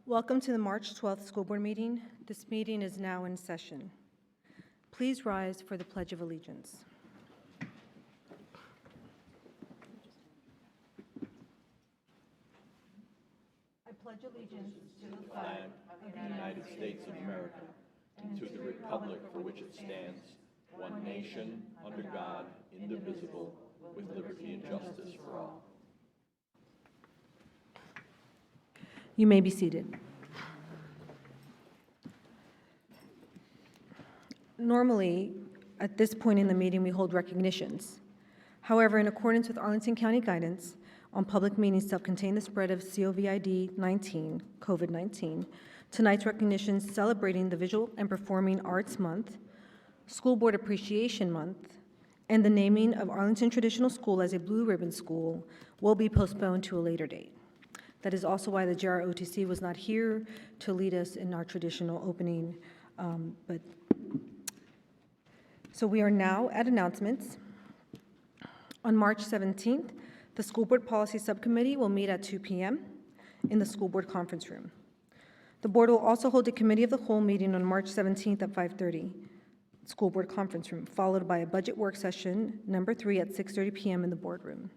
Welcome to the March 12th School Board meeting. This meeting is now in session. Please rise for the Pledge of Allegiance. I pledge allegiance to the flag of the United States of America and to the republic for which it stands, one nation, under God, indivisible, with liberty and justice for all. You may be seated. Normally, at this point in the meeting, we hold recognitions. However, in accordance with Arlington County guidance on public meetings to contain the spread of COVID-19, tonight's recognitions celebrating the Visual and Performing Arts Month, School Board Appreciation Month, and the naming of Arlington Traditional School as a Blue Ribbon School will be postponed to a later date. That is also why the JROTC was not here to lead us in our traditional opening. So we are now at announcements. On March 17th, the School Board Policy Subcommittee will meet at 2 p.m. in the School Board Conference Room. The Board will also hold a Committee of the Whole meeting on March 17th at 5:30, School Board Conference Room, followed by a Budget Work Session number 3 at 6:30 p.m. in the Boardroom.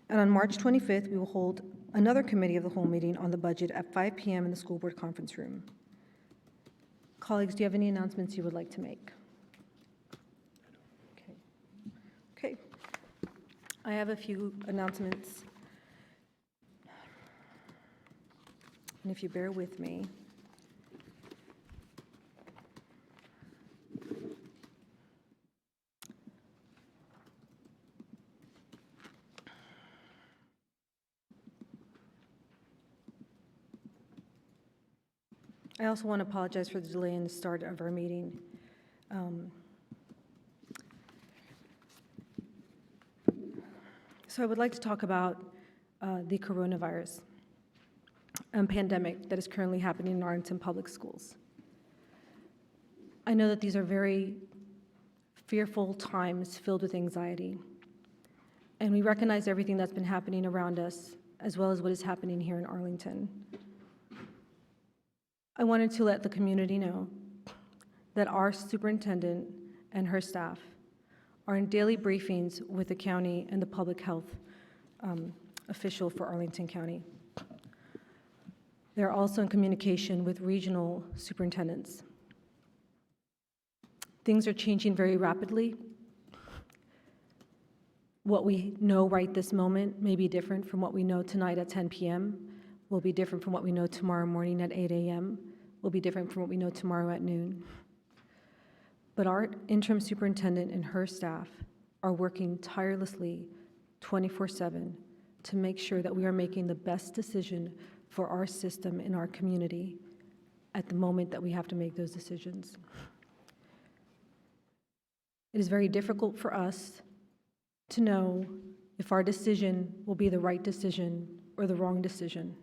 And on March 25th, we will hold another Committee of the Whole meeting on the budget at 5 p.m. in the School Board Conference Room. Colleagues, do you have any announcements you would like to make? Okay. I have a few announcements. And if you bear with me. I also want to apologize for the delay in the start of our meeting. So I would like to talk about the coronavirus pandemic that is currently happening in Arlington Public Schools. I know that these are very fearful times filled with anxiety, and we recognize everything that's been happening around us, as well as what is happening here in Arlington. I wanted to let the community know that our superintendent and her staff are in daily briefings with the county and the public health official for Arlington County. They're also in communication with regional superintendents. Things are changing very rapidly. What we know right this moment may be different from what we know tonight at 10 p.m., will be different from what we know tomorrow morning at 8 a.m., will be different from what we know tomorrow at noon. But our interim superintendent and her staff are working tirelessly 24/7 to make sure that we are making the best decision for our system in our community at the moment that we have to make those decisions. It is very difficult for us to know if our decision will be the right decision or the wrong decision.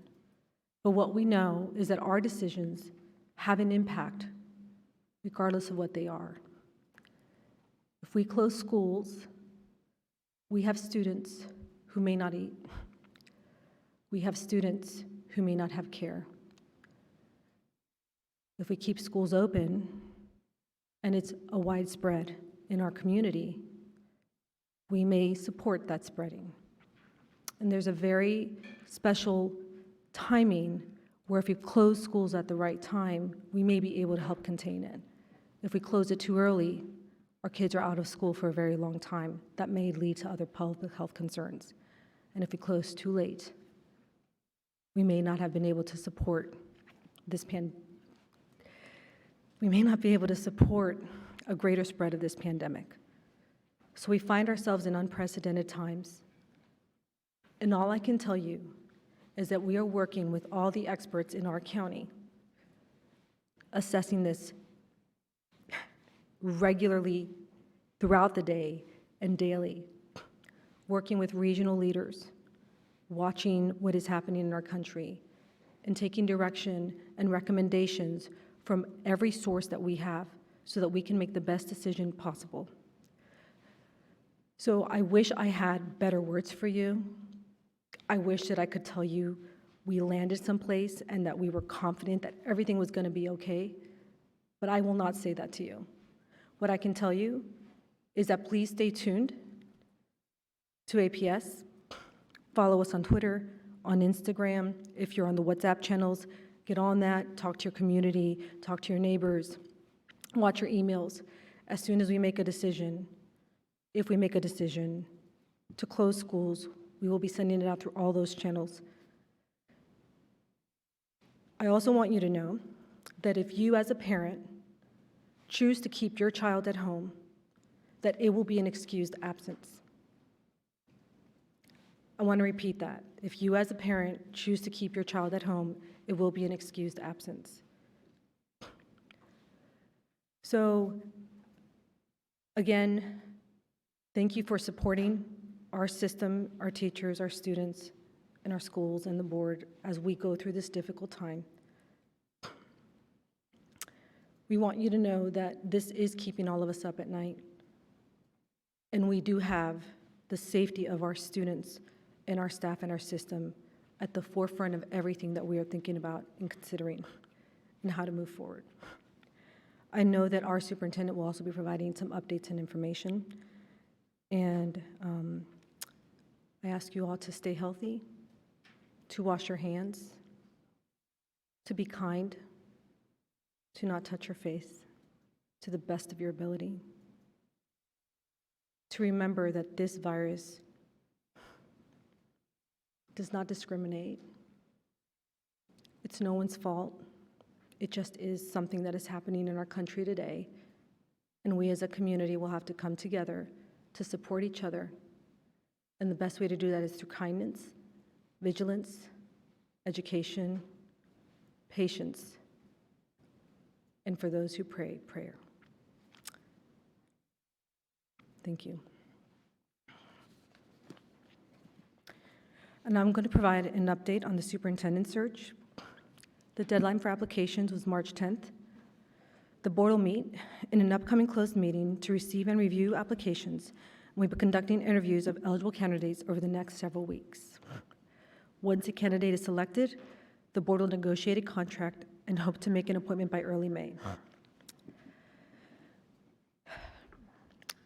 But what we know is that our decisions have an impact regardless of what they are. If we close schools, we have students who may not eat. We have students who may not have care. If we keep schools open, and it's a widespread in our community, we may support that spreading. And there's a very special timing where if we close schools at the right time, we may be able to help contain it. If we close it too early, our kids are out of school for a very long time. That may lead to other public health concerns. And if we close too late, we may not have been able to support we may not be able to support a greater spread of this pandemic. So we find ourselves in unprecedented times. And all I can tell you is that we are working with all the experts in our county, assessing this regularly throughout the day and daily, working with regional leaders, watching what is happening in our country, and taking direction and recommendations from every source that we have so that we can make the best decision possible. So I wish I had better words for you. I wish that I could tell you we landed someplace and that we were confident that everything was going to be okay, but I will not say that to you. What I can tell you is that please stay tuned to APS. Follow us on Twitter, on Instagram. If you're on the WhatsApp channels, get on that, talk to your community, talk to your neighbors, watch your emails. As soon as we make a decision, if we make a decision to close schools, we will be sending it out through all those channels. I also want you to know that if you as a parent choose to keep your child at home, that it will be an excused absence. I want to repeat that. If you as a parent choose to keep your child at home, it will be an excused absence. So, again, thank you for supporting our system, our teachers, our students, and our schools and the board as we go through this difficult time. We want you to know that this is keeping all of us up at night, and we do have the safety of our students and our staff and our system at the forefront of everything that we are thinking about and considering and how to move forward. I know that our superintendent will also be providing some updates and information, and I ask you all to stay healthy, to wash your hands, to be kind, to not touch your face to the best of your ability, to remember that this virus does not discriminate. It's no one's fault. It just is something that is happening in our country today, and we as a community will have to come together to support each other. And the best way to do that is through kindness, vigilance, education, patience, and for those who pray, prayer. Thank you. And I'm going to provide an update on the superintendent search. The deadline for applications was March 10th. The board will meet in an upcoming closed meeting to receive and review applications. We'll be conducting interviews of eligible candidates over the next several weeks. Once a candidate is selected, the board will negotiate a contract and hope to make an appointment by early May.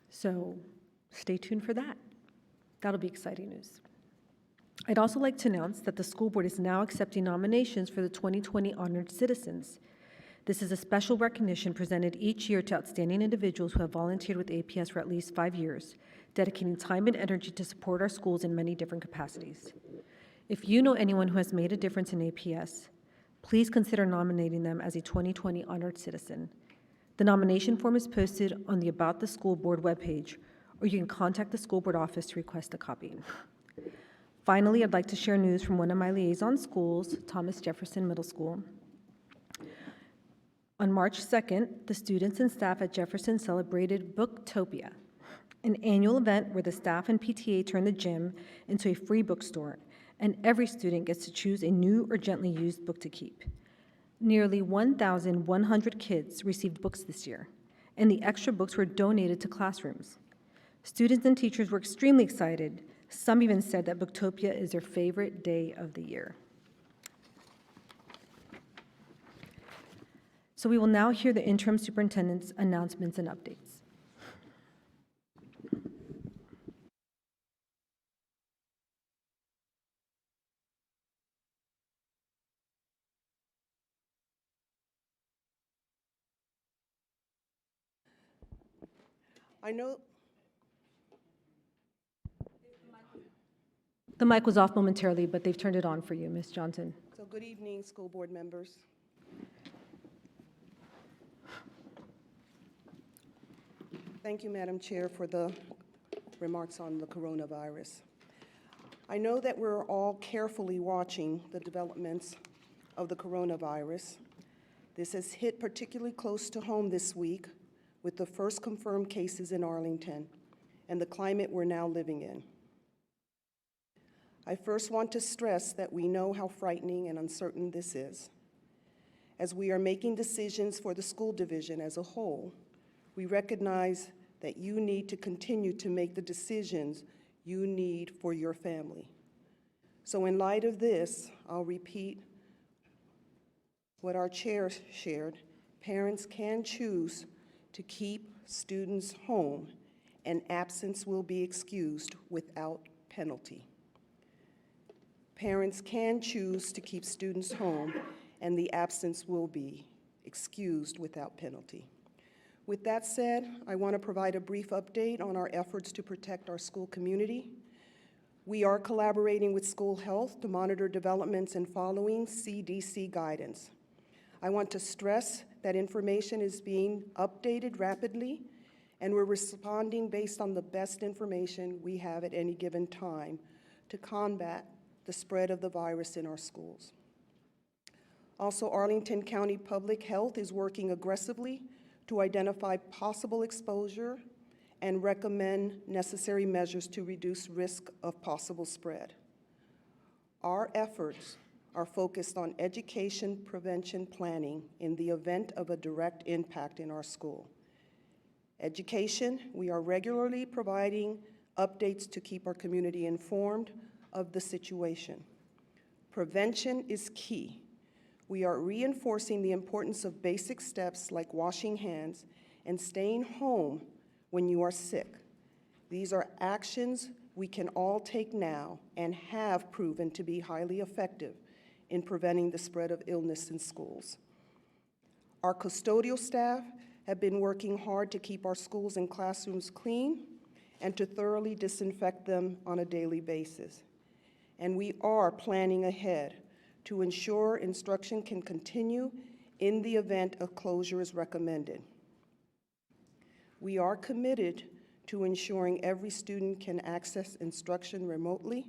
So stay tuned for that. That'll be exciting news. I'd also like to announce that the school board is now accepting nominations for the 2020 Honored Citizens. This is a special recognition presented each year to outstanding individuals who have volunteered with APS for at least 5 years, dedicating time and energy to support our schools in many different capacities. If you know anyone who has made a difference in APS, please consider nominating them as a 2020 Honored Citizen. The nomination form is posted on the About the School Board webpage, or you can contact the school board office to request a copy. Finally, I'd like to share news from one of my liaison schools, Thomas Jefferson Middle School. On March 2nd, the students and staff at Jefferson celebrated Booktopia, an annual event where the staff and PTA turn the gym into a free bookstore, and every student gets to choose a new or gently used book to keep. Nearly 1,100 kids received books this year, and the extra books were donated to classrooms. Students and teachers were extremely excited. Some even said that Booktopia is their favorite day of the year. So we will now hear the interim superintendent's announcements and updates. I know. The mic was off momentarily, but they've turned it on for you, Ms. Johnson. So good evening, school board members. Thank you, Madam Chair, for the remarks on the coronavirus. I know that we're all carefully watching the developments of the coronavirus. This has hit particularly close to home this week with the first confirmed cases in Arlington and the climate we're now living in. I first want to stress that we know how frightening and uncertain this is. As we are making decisions for the school division as a whole, we recognize that you need to continue to make the decisions you need for your family. So in light of this, I'll repeat what our chair shared. Parents can choose to keep students home, and absence will be excused without penalty. Parents can choose to keep students home, and the absence will be excused without penalty. With that said, I want to provide a brief update on our efforts to protect our school community. We are collaborating with school health to monitor developments and following CDC guidance. I want to stress that information is being updated rapidly, and we're responding based on the best information we have at any given time to combat the spread of the virus in our schools. Also, Arlington County Public Health is working aggressively to identify possible exposure and recommend necessary measures to reduce risk of possible spread. Our efforts are focused on education prevention planning in the event of a direct impact in our school. Education, we are regularly providing updates to keep our community informed of the situation. Prevention is key. We are reinforcing the importance of basic steps like washing hands and staying home when you are sick. These are actions we can all take now and have proven to be highly effective in preventing the spread of illness in schools. Our custodial staff have been working hard to keep our schools and classrooms clean and to thoroughly disinfect them on a daily basis. And we are planning ahead to ensure instruction can continue in the event a closure is recommended. We are committed to ensuring every student can access instruction remotely.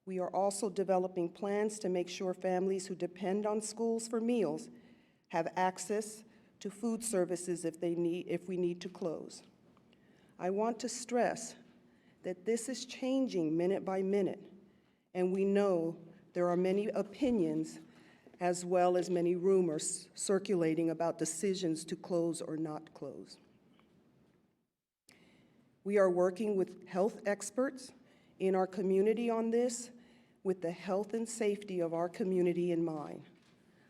We are also developing plans to make sure families who depend on schools for meals have access to food services if we need to close. I want to stress that this is changing minute by minute, and we know there are many opinions as well as many rumors circulating about decisions to close or not close. We are working with health experts in our community on this with the health and safety of our community in mind.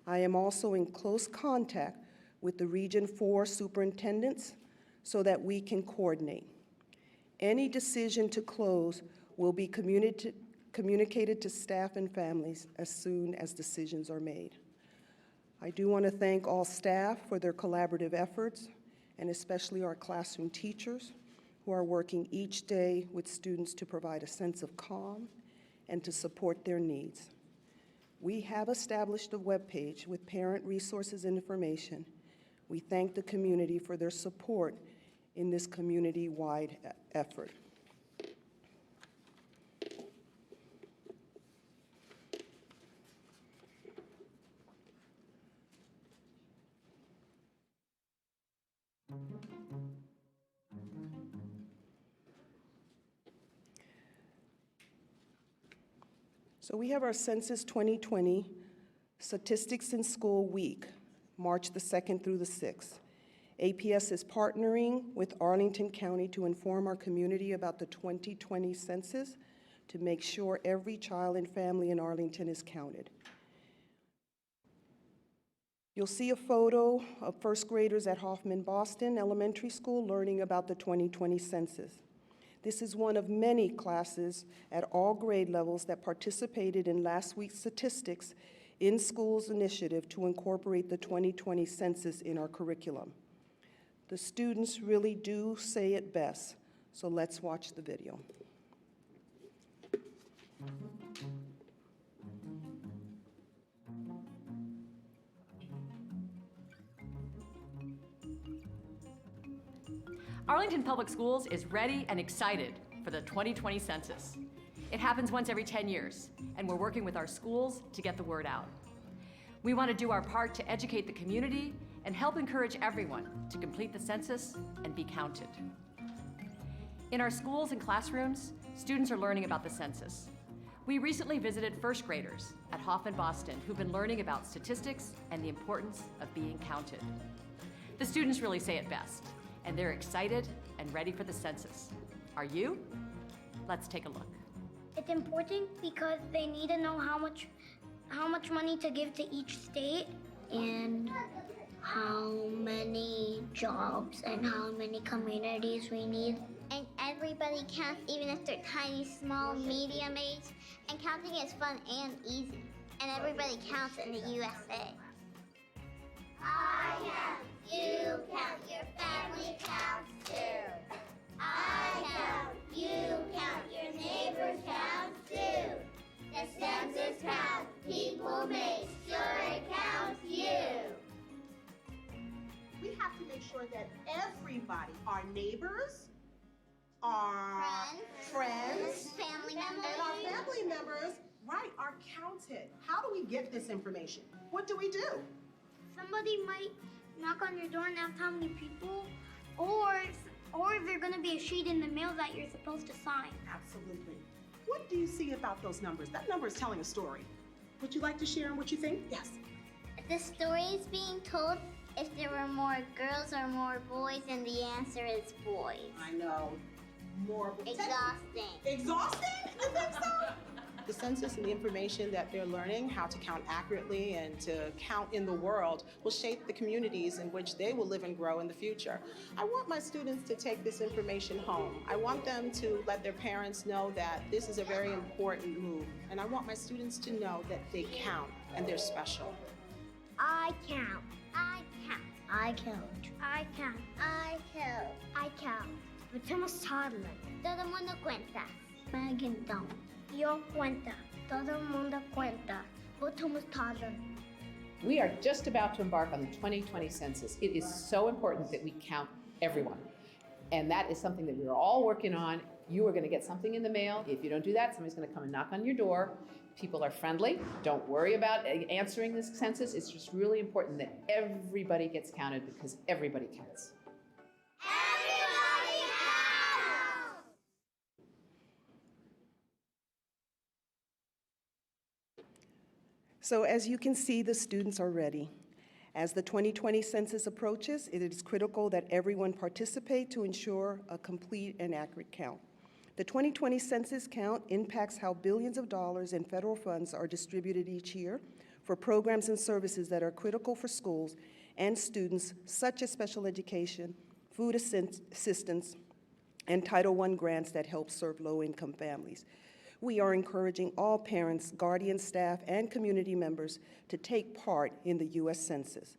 I am also in close contact with the Region 4 superintendents so that we can coordinate. Any decision to close will be communicated to staff and families as soon as decisions are made. I do want to thank all staff for their collaborative efforts, and especially our classroom teachers who are working each day with students to provide a sense of calm and to support their needs. We have established a webpage with parent resources and information. We thank the community for their support in this community-wide effort. So we have our Census 2020 Statistics in School Week, March the 2nd through the 6th. APS is partnering with Arlington County to inform our community about the 2020 census to make sure every child and family in Arlington is counted. You'll see a photo of first graders at Hoffman Boston Elementary School learning about the 2020 census. This is one of many classes at all grade levels that participated in last week's Statistics in Schools initiative to incorporate the 2020 census in our curriculum. The students really do say it best, so let's watch the video. Arlington Public Schools is ready and excited for the 2020 census. It happens once every 10 years, and we're working with our schools to get the word out. We want to do our part to educate the community and help encourage everyone to complete the census and be counted. In our schools and classrooms, students are learning about the census. We recently visited first graders at Hoffman Boston who've been learning about statistics and the importance of being counted. The students really say it best, and they're excited and ready for the census. Are you? Let's take a look. It's important because they need to know how much money to give to each state and how many jobs and how many communities we need. And everybody counts, even if they're tiny, small, medium age. And counting is fun and easy. And everybody counts in the USA. I count, you count, your family counts too. I count, you count, your neighbors count too. The census counts, people make sure it counts you. We have to make sure that everybody, our neighbors, our friends, family members, and our family members, right, are counted. How do we get this information? What do we do? Somebody might knock on your door and ask how many people, or there's gonna be a sheet in the mail that you're supposed to sign. Absolutely. What do you see about those numbers? That number is telling a story. Would you like to share what you think? Yes. the story is being told if there were more girls or more boys, and the answer is boys. I know. More. Exhausting. Exhausting? You think so? The census and the information that they're learning, how to count accurately and to count in the world, will shape the communities in which they will live and grow in the future. I want my students to take this information home. I want them to let their parents know that this is a very important move. And I want my students to know that they count and they're special. I count. I count. I count. I count. I count. I count. Estamos toddler. Todo el mundo cuenta. Megan don't. Yo cuenta. Todo el mundo cuenta. Estamos toddler. We are just about to embark on the 2020 census. It is so important that we count everyone. And that is something that we're all working on. You are going to get something in the mail. If you don't do that, somebody's going to come and knock on your door. People are friendly. Don't worry about answering this census. It's just really important that everybody gets counted because everybody counts. Everybody counts! So as you can see, the students are ready. As the 2020 census approaches, it is critical that everyone participate to ensure a complete and accurate count. The 2020 census count impacts how billions of dollars in federal funds are distributed each year for programs and services that are critical for schools and students, such as special education, food assistance, and Title I grants that help serve low-income families. We are encouraging all parents, guardians, staff, and community members to take part in the U.S. Census.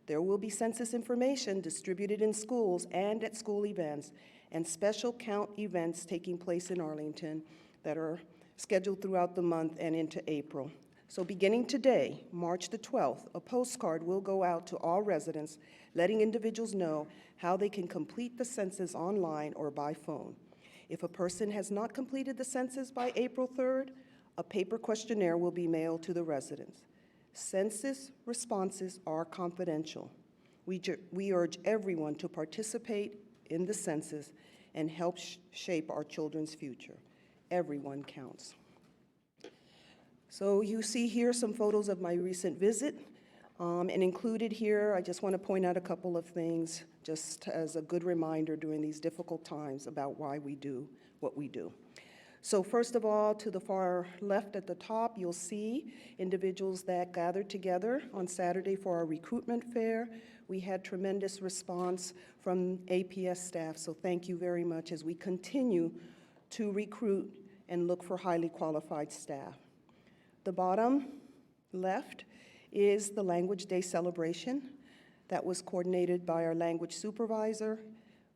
There will be census information distributed in schools and at school events, and special count events taking place in Arlington that are scheduled throughout the month and into April. So beginning today, March the 12th, a postcard will go out to all residents, letting individuals know how they can complete the census online or by phone. If a person has not completed the census by April 3rd, a paper questionnaire will be mailed to the residents. Census responses are confidential. We urge everyone to participate in the census and help shape our children's future. Everyone counts. So you see here some photos of my recent visit, and included here, I just want to point out a couple of things just as a good reminder during these difficult times about why we do what we do. So first of all, to the far left at the top, you'll see individuals that gathered together on Saturday for our recruitment fair. We had tremendous response from APS staff, so thank you very much as we continue to recruit and look for highly qualified staff. The bottom left is the Language Day celebration that was coordinated by our language supervisor.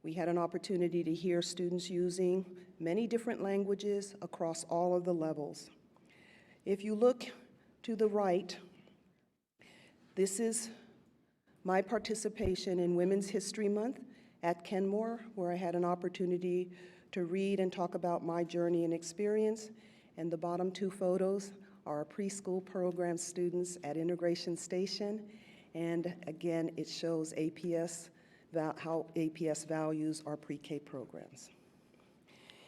We had an opportunity to hear students using many different languages across all of the levels. If you look to the right, this is my participation in Women's History Month at Kenmore, where I had an opportunity to read and talk about my journey and experience. And the bottom two photos are our preschool program students at Integration Station. And again, it shows how APS values our pre-K programs.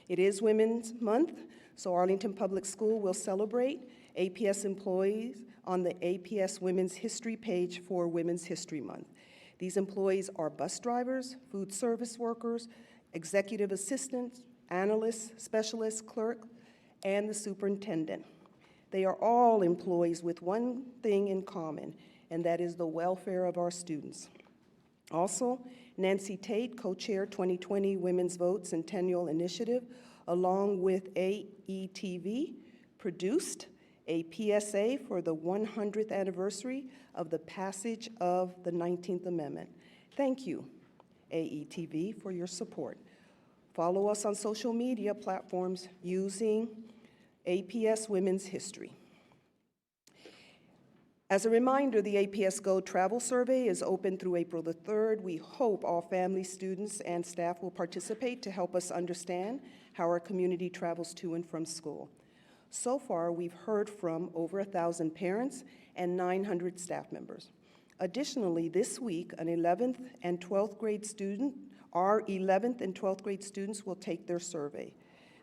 It is Women's Month, so Arlington Public School will celebrate APS employees on the APS Women's History page for Women's History Month. These employees are bus drivers, food service workers, executive assistants, analysts, specialists, clerks, and the superintendent. They are all employees with one thing in common, and that is the welfare of our students. Also, Nancy Tate, co-chair 2020 Women's Vote Centennial Initiative, along with AETV, produced a PSA for the 100th anniversary of the passage of the 19th Amendment. Thank you, AETV, for your support. Follow us on social media platforms using APS Women's History. As a reminder, the APS Go Travel Survey is open through April the 3rd. We hope all families, students, and staff will participate to help us understand how our community travels to and from school. So far, we've heard from over 1,000 parents and 900 staff members. Additionally, this week, our 11th and 12th grade students will take their survey.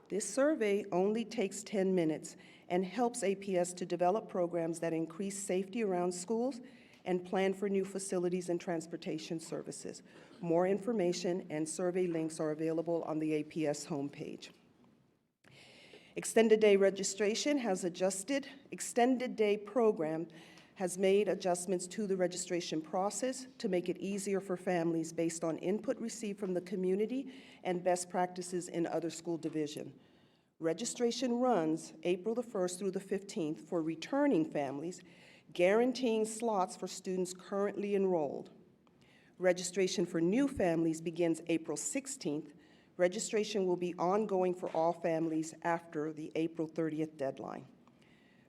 This survey only takes 10 minutes and helps APS to develop programs that increase safety around schools and plan for new facilities and transportation services. More information and survey links are available on the APS homepage. Extended Day registration has adjusted. Extended Day program has made adjustments to the registration process to make it easier for families based on input received from the community and best practices in other school divisions. Registration runs April the 1st through the 15th for returning families, guaranteeing slots for students currently enrolled. Registration for new families begins April 16th. Registration will be ongoing for all families after the April 30th deadline.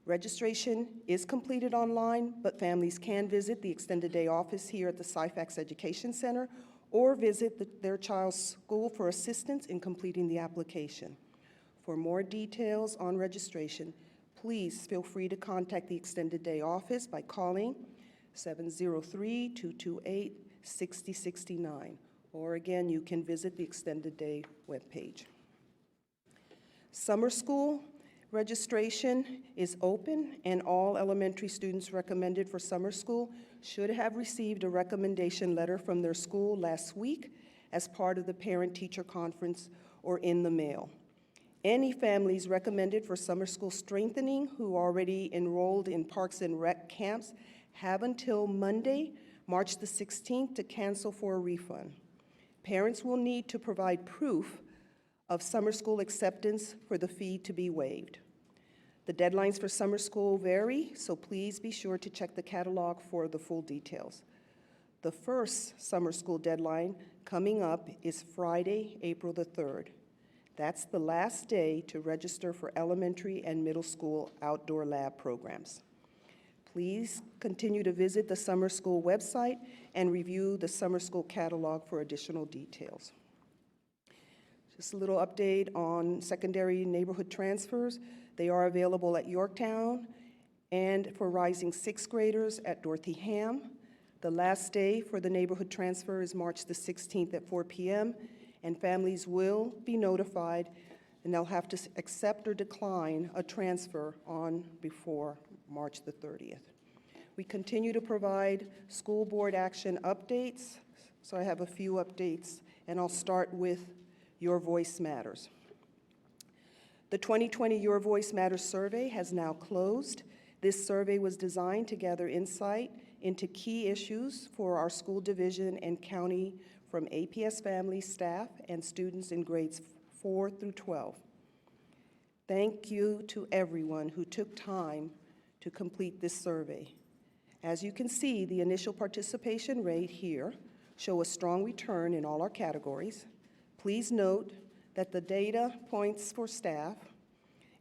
Registration is completed online, but families can visit the Extended Day office here at the Syfax Education Center or visit their child's school for assistance in completing the application. For more details on registration, please feel free to contact the Extended Day office by calling 703-228-6069. Or again, you can visit the Extended Day webpage. Summer school registration is open, and all elementary students recommended for summer school should have received a recommendation letter from their school last week as part of the parent-teacher conference or in the mail. Any families recommended for summer school strengthening who already enrolled in Parks and Rec camps have until Monday, March the 16th to cancel for a refund. Parents will need to provide proof of summer school acceptance for the fee to be waived. The deadlines for summer school vary, so please be sure to check the catalog for the full details. The first summer school deadline coming up is Friday, April the 3rd. That's the last day to register for elementary and middle school outdoor lab programs. Please continue to visit the summer school website and review the summer school catalog for additional details. Just a little update on secondary neighborhood transfers. They are available at Yorktown and for rising sixth graders at Dorothy Ham. The last day for the neighborhood transfer is March the 16th at 4 p.m. and families will be notified, and they'll have to accept or decline a transfer on before March the 30th. We continue to provide school board action updates, so I have a few updates, and I'll start with Your Voice Matters. The 2020 Your Voice Matters survey has now closed. This survey was designed to gather insight into key issues for our school division and county from APS families, staff, and students in grades 4 through 12. Thank you to everyone who took time to complete this survey. As you can see, the initial participation rate here show a strong return in all our categories. Please note that the data points for staff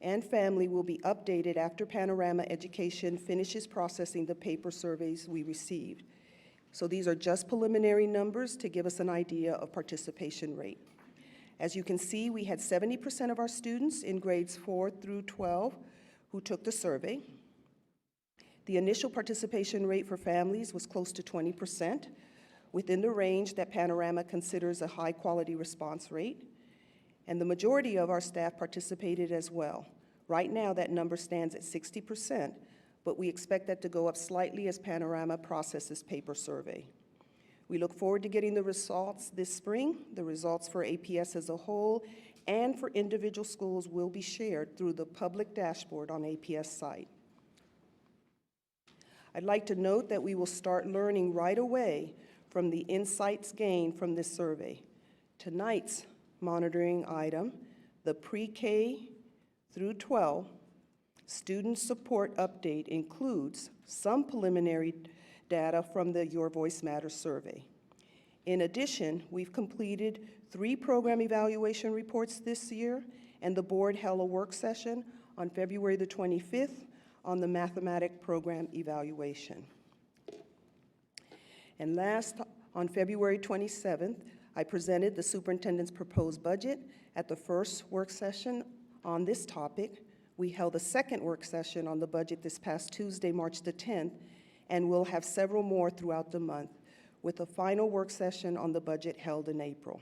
and family will be updated after Panorama Education finishes processing the paper surveys we received. So these are just preliminary numbers to give us an idea of participation rate. As you can see, we had 70% of our students in grades 4 through 12 who took the survey. The initial participation rate for families was close to 20%, within the range that Panorama considers a high-quality response rate. And the majority of our staff participated as well. Right now, that number stands at 60%, but we expect that to go up slightly as Panorama processes paper survey. We look forward to getting the results this spring. The results for APS as a whole and for individual schools will be shared through the public dashboard on APS site. I'd like to note that we will start learning right away from the insights gained from this survey. Tonight's monitoring item, the pre-K through 12 student support update, includes some preliminary data from the Your Voice Matters survey. In addition, we've completed 3 program evaluation reports this year, and the board held a work session on February the 25th on the mathematic program evaluation. And last, on February 27th, I presented the superintendent's proposed budget at the first work session on this topic. We held a second work session on the budget this past Tuesday, March the 10th, and we'll have several more throughout the month, with a final work session on the budget held in April.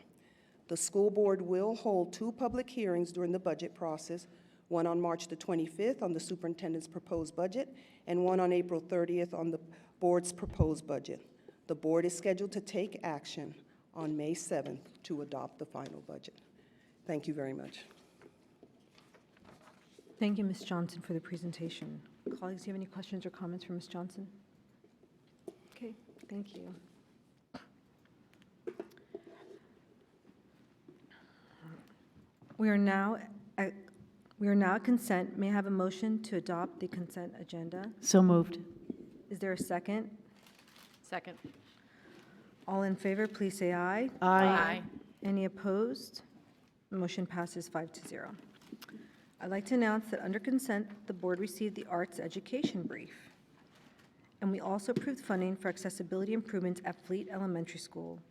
The school board will hold 2 public hearings during the budget process, one on March the 25th on the superintendent's proposed budget, and one on April 30th on the board's proposed budget. The board is scheduled to take action on May 7th to adopt the final budget. Thank you very much. Thank you, Ms. Johnson, for the presentation. Colleagues, do you have any questions or comments for Ms. Johnson? Okay, thank you. We are now at consent. May I have a motion to adopt the consent agenda? So moved. Is there a second? Second. All in favor, please say aye. Aye. Any opposed? Motion passes 5-0. I'd like to announce that under consent, the board received the arts education brief. And we also approved funding for accessibility improvements at Fleet Elementary School.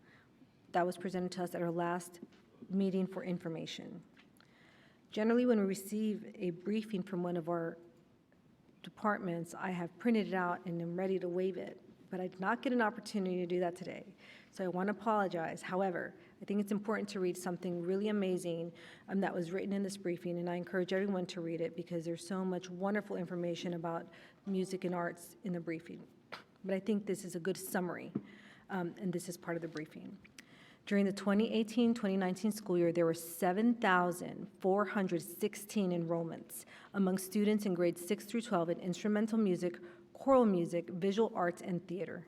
That was presented to us at our last meeting for information. Generally, when we receive a briefing from one of our departments, I have printed it out and am ready to waive it, but I did not get an opportunity to do that today. So I want to apologize. However, I think it's important to read something really amazing that was written in this briefing, and I encourage everyone to read it because there's so much wonderful information about music and arts in the briefing. But I think this is a good summary, and this is part of the briefing. During the 2018-2019 school year, there were 7,416 enrollments among students in grades 6 through 12 in instrumental music, choral music, visual arts, and theater.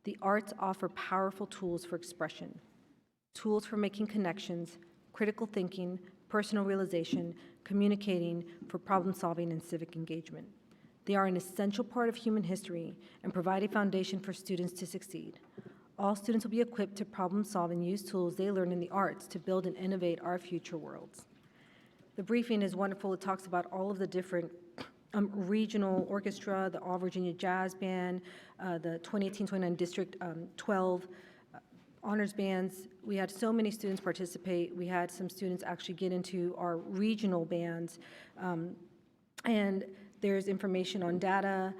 The arts offer powerful tools for expression, tools for making connections, critical thinking, personal realization, communicating, for problem solving, and civic engagement. They are an essential part of human history and provide a foundation for students to succeed. All students will be equipped to problem solve and use tools they learn in the arts to build and innovate our future worlds. The briefing is wonderful. It talks about all of the different regional orchestra, the All Virginia Jazz Band, the 2018-29 District 12 honors bands. We had so many students participate. We had some students actually get into our regional bands. And there's information on data.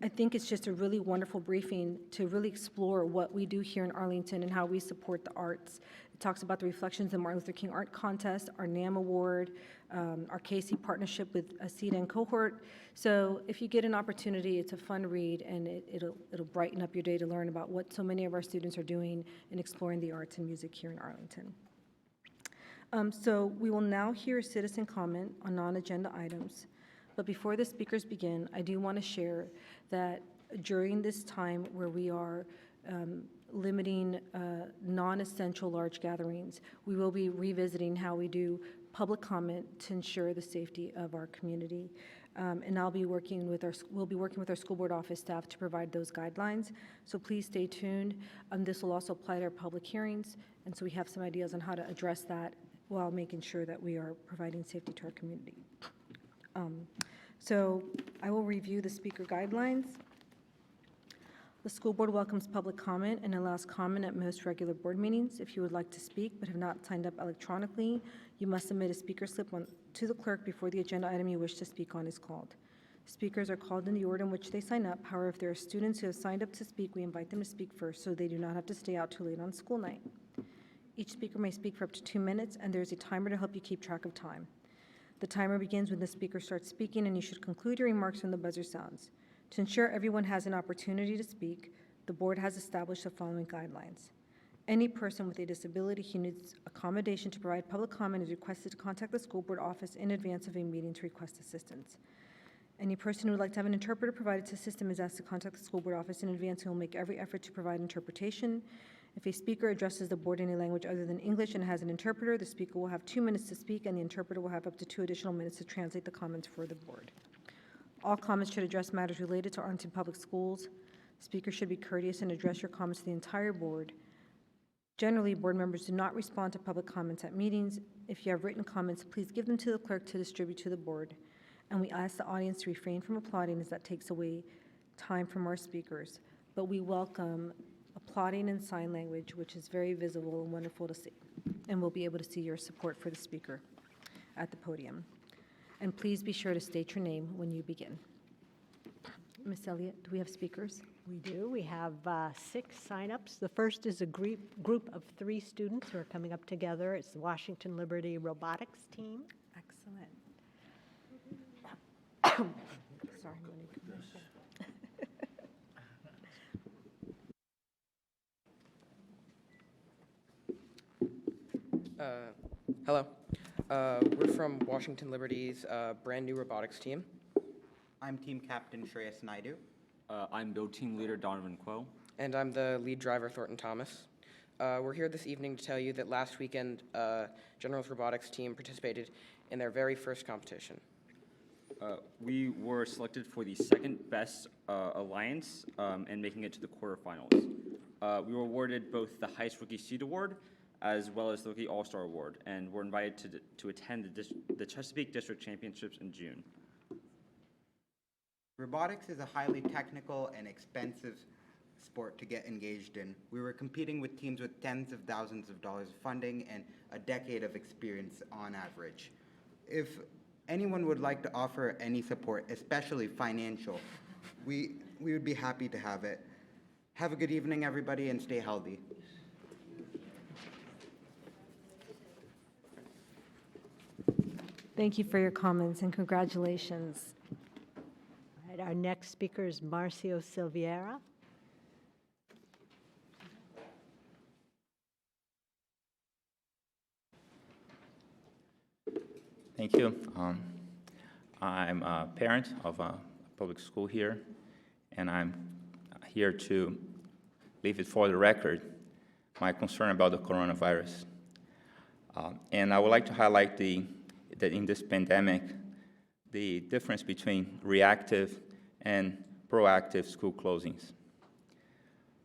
I think it's just a really wonderful briefing to really explore what we do here in Arlington and how we support the arts. It talks about the reflections of the Martin Luther King Art Contest, our NAM Award, our Casey partnership with CETA and Cohort. So if you get an opportunity, it's a fun read, and it'll brighten up your day to learn about what so many of our students are doing in exploring the arts and music here in Arlington. So we will now hear a citizen comment on non-agenda items. But before the speakers begin, I do want to share that during this time where we are limiting non-essential large gatherings, we will be revisiting how we do public comment to ensure the safety of our community. And we'll be working with our school board office staff to provide those guidelines. So please stay tuned. This will also apply to our public hearings, and so we have some ideas on how to address that while making sure that we are providing safety to our community. So I will review the speaker guidelines. The school board welcomes public comment and allows comment at most regular board meetings. If you would like to speak but have not signed up electronically, you must submit a speaker slip to the clerk before the agenda item you wish to speak on is called. Speakers are called in the order in which they sign up. However, if there are students who have signed up to speak, we invite them to speak first so they do not have to stay out too late on school night. Each speaker may speak for up to 2 minutes, and there is a timer to help you keep track of time. The timer begins when the speaker starts speaking, and you should conclude your remarks when the buzzer sounds. To ensure everyone has an opportunity to speak, The board has established the following guidelines. Any person with a disability who needs accommodation to provide public comment is requested to contact the school board office in advance of a meeting to request assistance. Any person who would like to have an interpreter provided to the system is asked to contact the school board office in advance and will make every effort to provide interpretation. If a speaker addresses the board in a language other than English and has an interpreter, the speaker will have 2 minutes to speak, and the interpreter will have up to 2 additional minutes to translate the comments for the board. All comments should address matters related to Arlington Public Schools. Speakers should be courteous and address your comments to the entire board. Generally, board members do not respond to public comments at meetings. If you have written comments, please give them to the clerk to distribute to the board. And we ask the audience to refrain from applauding, as that takes away time from our speakers. But we welcome applauding in sign language, which is very visible and wonderful to see. And we'll be able to see your support for the speaker at the podium. And please be sure to state your name when you begin. Ms. Elliott, do we have speakers? We do. We have 6 signups. The first is a group of 3 students who are coming up together. It's the Washington Liberty Robotics team. Excellent. Sorry, Monique. Hello. We're from Washington Liberty's brand new robotics team. I'm Team Captain Shreyas Naidu. I'm Build Team Leader Donovan Quo. And I'm the lead driver, Thornton Thomas. We're here this evening to tell you that last weekend, General's robotics team participated in their very first competition. We were selected for the second best alliance and making it to the quarterfinals. We were awarded both the Highest Rookie Seed Award as well as the Rookie All-Star Award, and were invited to attend the Chesapeake District Championships in June. Robotics is a highly technical and expensive sport to get engaged in. We were competing with teams with tens of thousands of dollars of funding and a decade of experience on average. If anyone would like to offer any support, especially financial, we would be happy to have it. Have a good evening, everybody, and stay healthy. Thank you for your comments and congratulations. All right, our next speaker is Marcio Silveira. Thank you. I'm a parent of a public school here, and I'm here to leave it for the record my concern about the coronavirus. And I would like to highlight that in this pandemic, the difference between reactive and proactive school closings.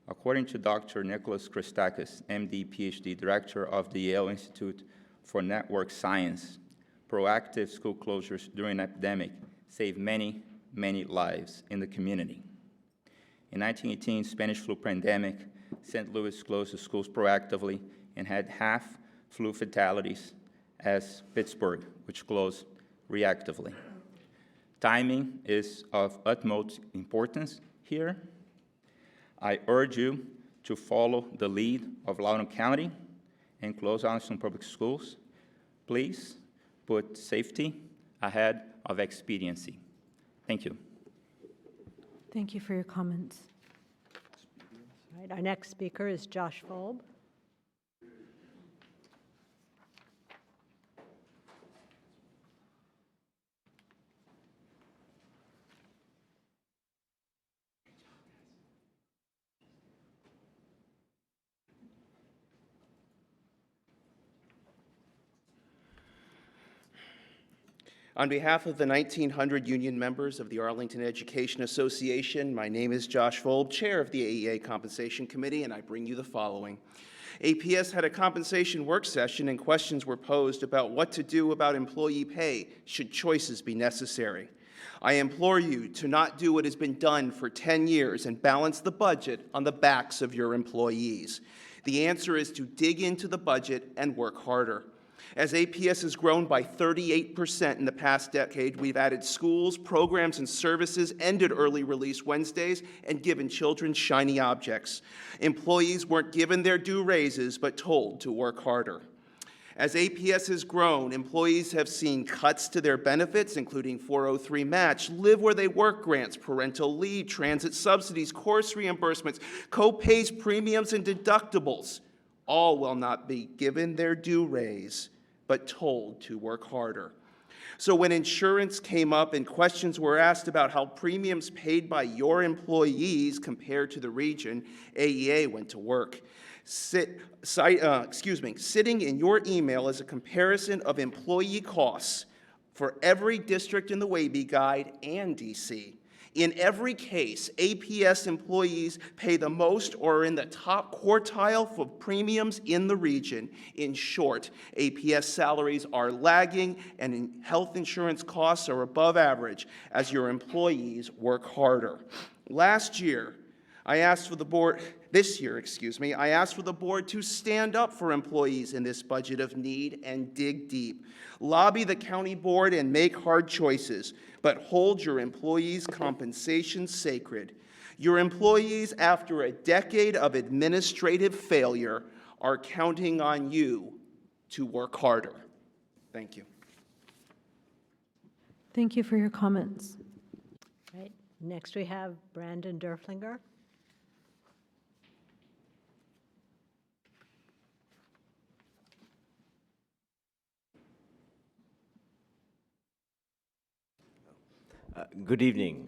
According to Dr. Nicholas Christakis, MD, PhD, Director of the Yale Institute for Network Science, proactive school closures during an epidemic saved many, many lives in the community. In 1918, Spanish flu pandemic, St. Louis closed the schools proactively and had half flu fatalities as Pittsburgh, which closed reactively. Timing is of utmost importance here. I urge you to follow the lead of Loudoun County and close Arlington Public Schools. Please put safety ahead of expediency. Thank you. Thank you for your comments. All right, our next speaker is Josh Volb. On behalf of the 1,900 union members of the Arlington Education Association, my name is Josh Volb, Chair of the AEA Compensation Committee, and I bring you the following. APS had a compensation work session and questions were posed about what to do about employee pay should choices be necessary. I implore you to not do what has been done for 10 years and balance the budget on the backs of your employees. The answer is to dig into the budget and work harder. As APS has grown by 38% in the past decade, we've added schools, programs, and services, ended early release Wednesdays, and given children shiny objects. Employees weren't given their due raises, but told to work harder. As APS has grown, employees have seen cuts to their benefits, including 403 match, live where they work grants, parental leave, transit subsidies, course reimbursements, co-pays, premiums, and deductibles, all will not be given their due raise, but told to work harder. So when insurance came up and questions were asked about how premiums paid by your employees compared to the region, AEA went to work. Sitting in your email is a comparison of employee costs for every district in the WABE guide and DC. In every case, APS employees pay the most or are in the top quartile for premiums in the region. In short, APS salaries are lagging and health insurance costs are above average as your employees work harder. This year, I asked for the board to stand up for employees in this budget of need and dig deep. Lobby the county board and make hard choices, but hold your employees' compensation sacred. Your employees, after a decade of administrative failure, are counting on you to work harder. Thank you. Thank you for your comments. Right. Next, we have Brandon Derflinger. Good evening.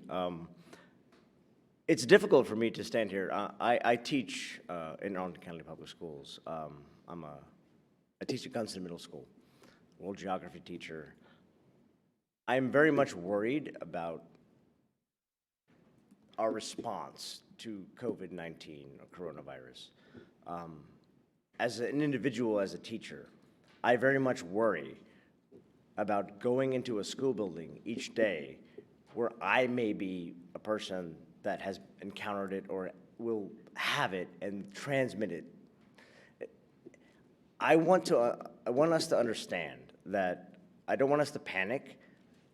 It's difficult for me to stand here. I teach in Arlington County Public Schools. I teach at Gunston Middle School, world geography teacher. I'm very much worried about our response to COVID-19 or coronavirus. As an individual, as a teacher, I very much worry about going into a school building each day where I may be a person that has encountered it or will have it and transmit it. I want us to understand that I don't want us to panic,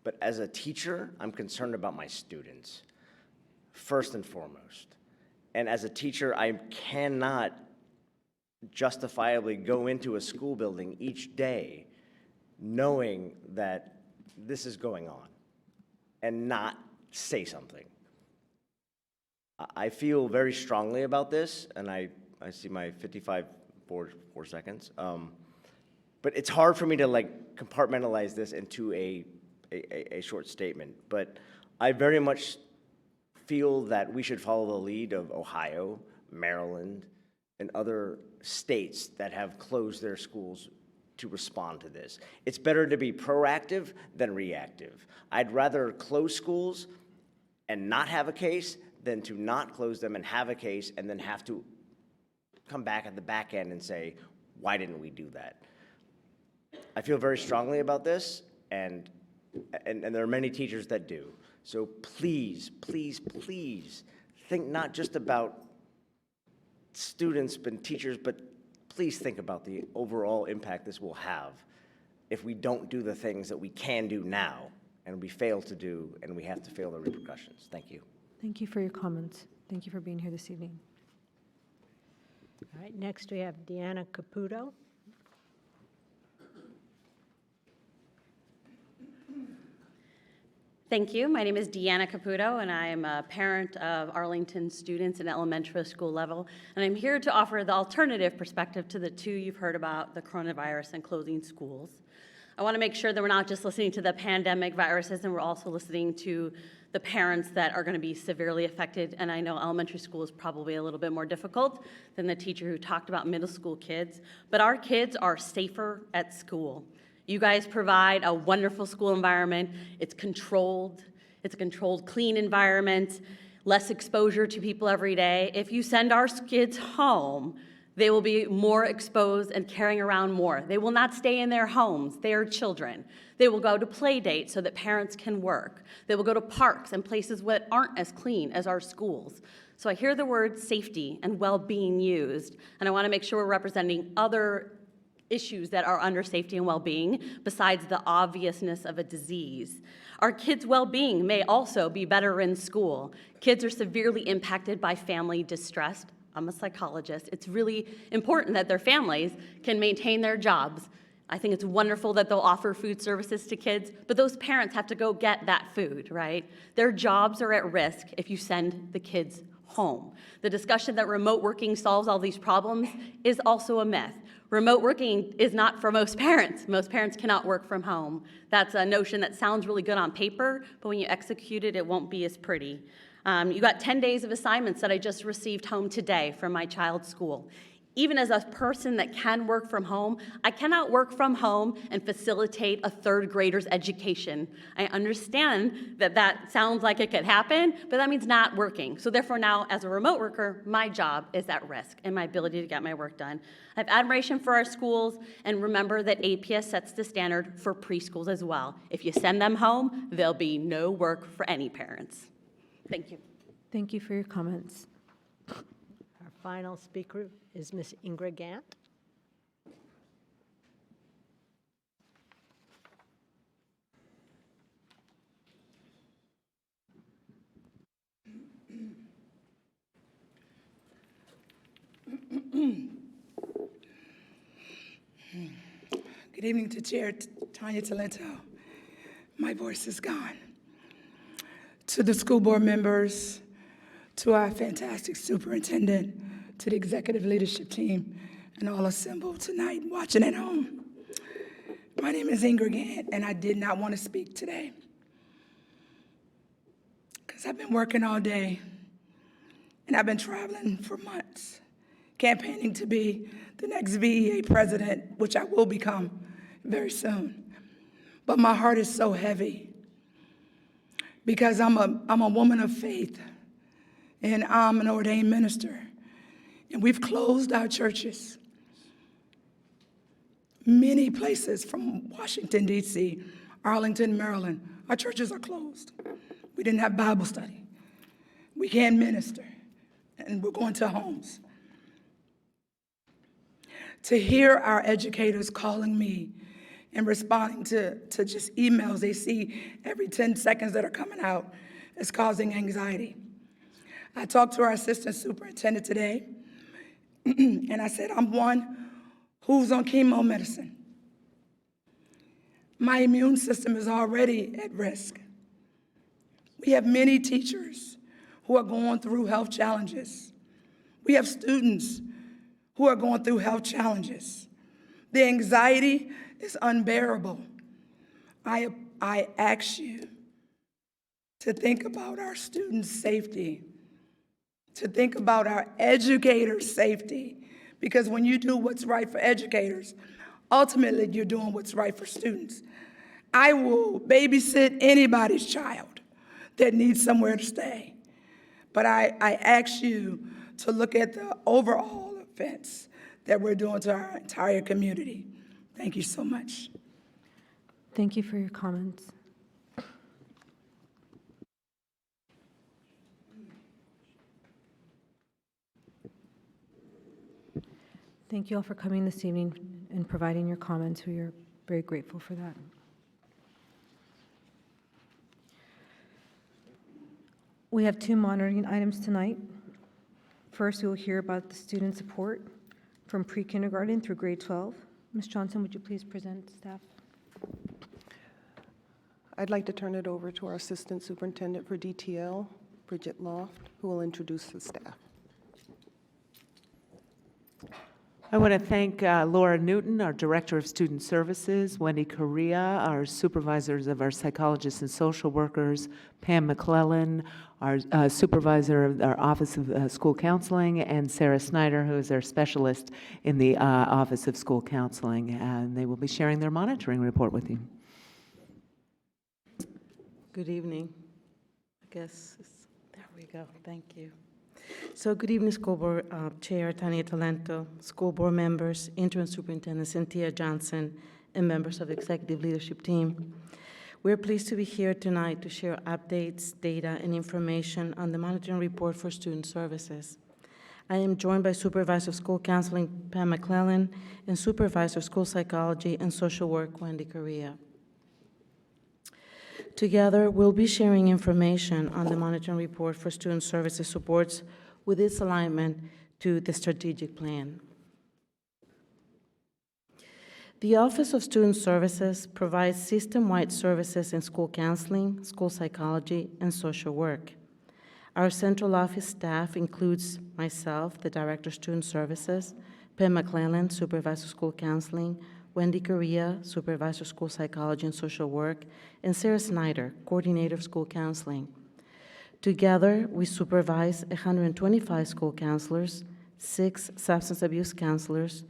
but as a teacher, I'm concerned about my students, first and foremost. And as a teacher, I cannot justifiably go into a school building each day knowing that this is going on and not say something. I feel very strongly about this, and I see my 4 seconds. But it's hard for me to compartmentalize this into a short statement. But I very much feel that we should follow the lead of Ohio, Maryland, and other states that have closed their schools to respond to this. It's better to be proactive than reactive. I'd rather close schools and not have a case than to not close them and have a case and then have to come back at the back end and say, why didn't we do that? I feel very strongly about this, and there are many teachers that do. So please, please, please think not just about students and teachers, but please think about the overall impact this will have if we don't do the things that we can do now and we fail to do, and we have to feel the repercussions. Thank you. Thank you for your comments. Thank you for being here this evening. All right, next we have Deanna Caputo. Thank you. My name is Deanna Caputo, and I am a parent of Arlington students at elementary school level. And I'm here to offer the alternative perspective to the two you've heard about, the coronavirus and closing schools. I want to make sure that we're not just listening to the pandemic viruses, and we're also listening to the parents that are going to be severely affected. And I know elementary school is probably a little bit more difficult than the teacher who talked about middle school kids. But our kids are safer at school. You guys provide a wonderful school environment. It's a controlled, clean environment, less exposure to people every day. If you send our kids home, they will be more exposed and carrying around more. They will not stay in their homes. They are children. They will go to play dates so that parents can work. They will go to parks and places that aren't as clean as our schools. So I hear the word safety and well-being used, and I want to make sure we're representing other issues that are under safety and well-being besides the obviousness of a disease. Our kids' well-being may also be better in school. Kids are severely impacted by family distress. I'm a psychologist. It's really important that their families can maintain their jobs, I think it's wonderful that they'll offer food services to kids, but those parents have to go get that food, right? Their jobs are at risk if you send the kids home. The discussion that remote working solves all these problems is also a myth. Remote working is not for most parents. Most parents cannot work from home. That's a notion that sounds really good on paper, but when you execute it, it won't be as pretty. You got 10 days of assignments that I just received home today from my child's school. Even as a person that can work from home, I cannot work from home and facilitate a third grader's education. I understand that that sounds like it could happen, but that means not working. So therefore now, as a remote worker, my job is at risk and my ability to get my work done. I have admiration for our schools, and remember that APS sets the standard for preschools as well. If you send them home, there'll be no work for any parents. Thank you. Thank you for your comments. Our final speaker is Ms. Ingrid Gant. Good evening to Chair Tanya Talento. My voice is gone. To the school board members, to our fantastic superintendent, to the executive leadership team, and all assembled tonight watching at home. My name is Ingrid Gant, and I did not want to speak today because I've been working all day, and I've been traveling for months, campaigning to be the next VEA president, which I will become very soon. But my heart is so heavy because I'm a woman of faith, and I'm an ordained minister. And we've closed our churches. Many places from Washington, D.C., Arlington, Maryland, our churches are closed. We didn't have Bible study. We can't minister, and we're going to homes. To hear our educators calling me and responding to just emails they see every 10 seconds that are coming out is causing anxiety. I talked to our assistant superintendent today, and I said, I'm one who's on chemo medicine. My immune system is already at risk. We have many teachers who are going through health challenges. We have students who are going through health challenges. The anxiety is unbearable. I ask you to think about our students' safety, to think about our educators' safety, because when you do what's right for educators, ultimately you're doing what's right for students. I will babysit anybody's child that needs somewhere to stay, but I ask you to look at the overall offense that we're doing to our entire community. Thank you so much. Thank you for your comments. Thank you all for coming this evening and providing your comments. We are very grateful for that. We have 2 monitoring items tonight. First, we will hear about the student support from pre-kindergarten through grade 12. Ms. Johnson, would you please present staff? I'd like to turn it over to our Assistant Superintendent for DTL, Bridget Loft, who will introduce the staff. I want to thank Laura Newton, our Director of Student Services, Wendy Correa, our supervisors of our psychologists and social workers, Pam McClellan, our supervisor of our Office of School Counseling, and Sarah Snyder, who is our specialist in the Office of School Counseling. And they will be sharing their monitoring report with you. Good evening. There we go. Thank you. So good evening, School Board Chair Tanya Talento, school board members, Interim Superintendent Cynthia Johnson, and members of the Executive Leadership Team. We're pleased to be here tonight to share updates, data, and information on the monitoring report for student services. I am joined by Supervisor of School Counseling Pam McClellan and Supervisor of School Psychology and Social Work Wendy Correa. Together, we'll be sharing information on the monitoring report for student services supports with its alignment to the strategic plan. The Office of Student Services provides system-wide services in school counseling, school psychology, and social work. Our central office staff includes myself, the Director of Student Services, Pam McClellan, Supervisor of School Counseling, Wendy Correa, Supervisor of School Psychology and Social Work, and Sarah Snyder, Coordinator of School Counseling. Together, we supervise 125 school counselors, 6 substance abuse counselors,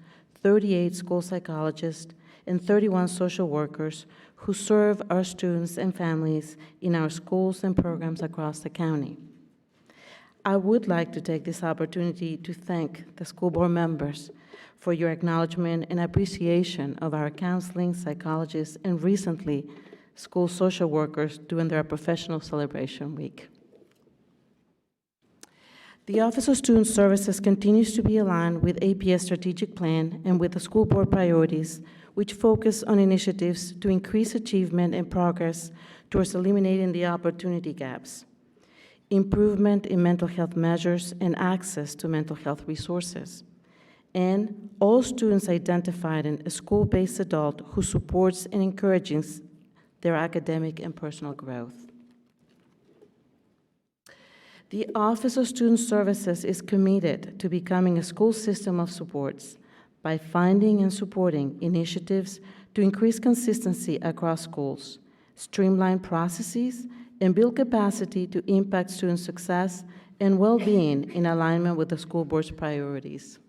38 school psychologists, and 31 social workers who serve our students and families in our schools and programs across the county. I would like to take this opportunity to thank the school board members for your acknowledgement and appreciation of our counseling, psychologists, and recently, school social workers during their professional celebration week. The Office of Student Services continues to be aligned with APS strategic plan and with the school board priorities, which focus on initiatives to increase achievement and progress towards eliminating the opportunity gaps, improvement in mental health measures and access to mental health resources, and all students identified in a school-based adult who supports and encourages their academic and personal growth. The Office of Student Services is committed to becoming a school system of supports by finding and supporting initiatives to increase consistency across schools, streamline processes, and build capacity to impact student success and well-being in alignment with the school board's priorities.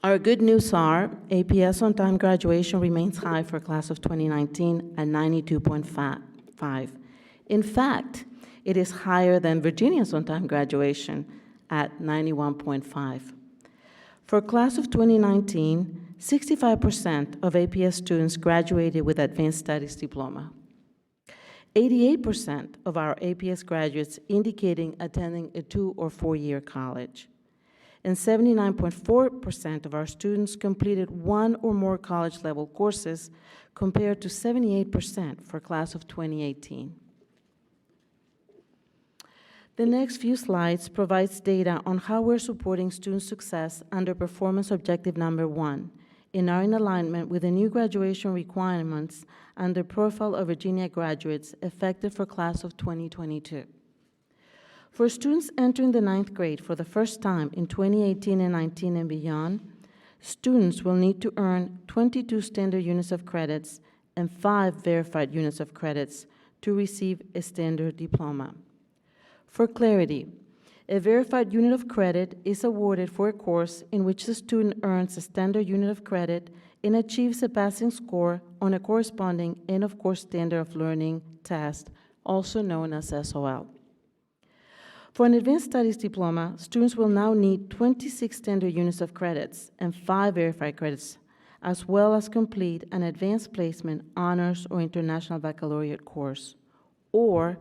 Our good news are APS on-time graduation remains high for class of 2019 at 92.5. In fact, it is higher than Virginia's on-time graduation at 91.5. For class of 2019, 65% of APS students graduated with advanced studies diploma. 88% of our APS graduates indicating attending a 2- or 4-year college. And 79.4% of our students completed 1 or more college-level courses, compared to 78% for class of 2018. The next few slides provides data on how we're supporting student success under performance objective number 1 and are in alignment with the new graduation requirements under Profile of Virginia Graduates effective for class of 2022. For students entering the 9th grade for the first time in 2018 and 19 and beyond, students will need to earn 22 standard units of credits and 5 verified units of credits to receive a standard diploma. For clarity, a verified unit of credit is awarded for a course in which the student earns a standard unit of credit and achieves a passing score on a corresponding end-of-course standard of learning test, also known as SOL. For an advanced studies diploma, students will now need 26 standard units of credits and 5 verified credits, as well as complete an advanced placement, honors, or international baccalaureate course, or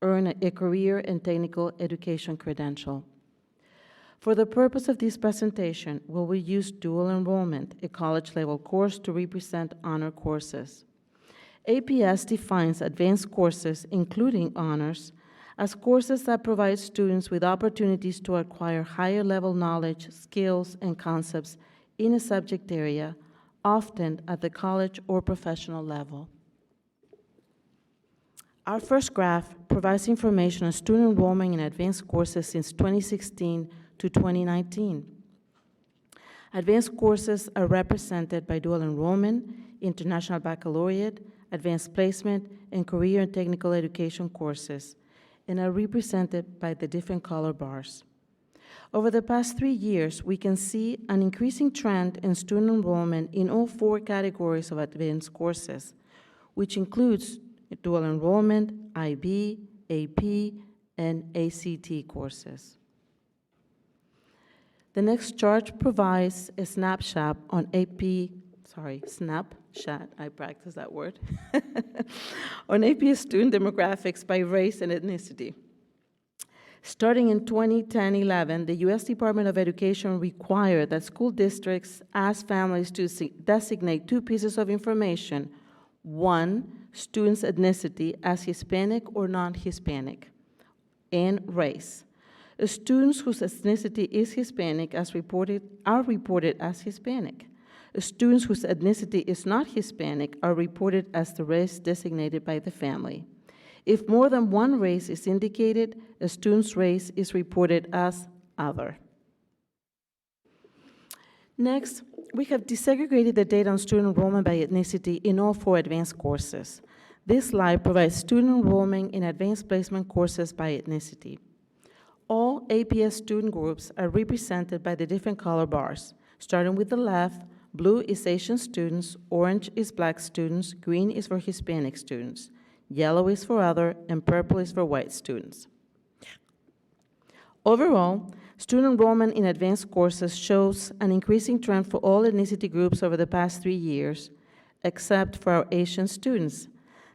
earn a career and technical education credential. For the purpose of this presentation, we will use dual enrollment, a college-level course, to represent honor courses. APS defines advanced courses, including honors, as courses that provide students with opportunities to acquire higher-level knowledge, skills, and concepts in a subject area, often at the college or professional level. Our first graph provides information on student enrollment in advanced courses since 2016 to 2019. Advanced courses are represented by dual enrollment, international baccalaureate, advanced placement, and career and technical education courses, and are represented by the different color bars. Over the past 3 years, we can see an increasing trend in student enrollment in all 4 categories of advanced courses, which includes dual enrollment, IB, AP, and ACT courses. The next chart provides a snapshot on snapshot, I practice that word, on AP student demographics by race and ethnicity. Starting in 2010-11, the U.S. Department of Education required that school districts ask families to designate 2 pieces of information: 1, student's ethnicity as Hispanic or non-Hispanic, and race. Students whose ethnicity is Hispanic are reported as Hispanic. Students whose ethnicity is not Hispanic are reported as the race designated by the family. If more than one race is indicated, a student's race is reported as other. Next, we have desegregated the data on student enrollment by ethnicity in all 4 advanced courses. This slide provides student enrollment in advanced placement courses by ethnicity. All APS student groups are represented by the different color bars. Starting with the left, blue is Asian students, orange is Black students, green is for Hispanic students, yellow is for other, and purple is for white students. Overall, student enrollment in advanced courses shows an increasing trend for all ethnicity groups over the past 3 years, except for our Asian students.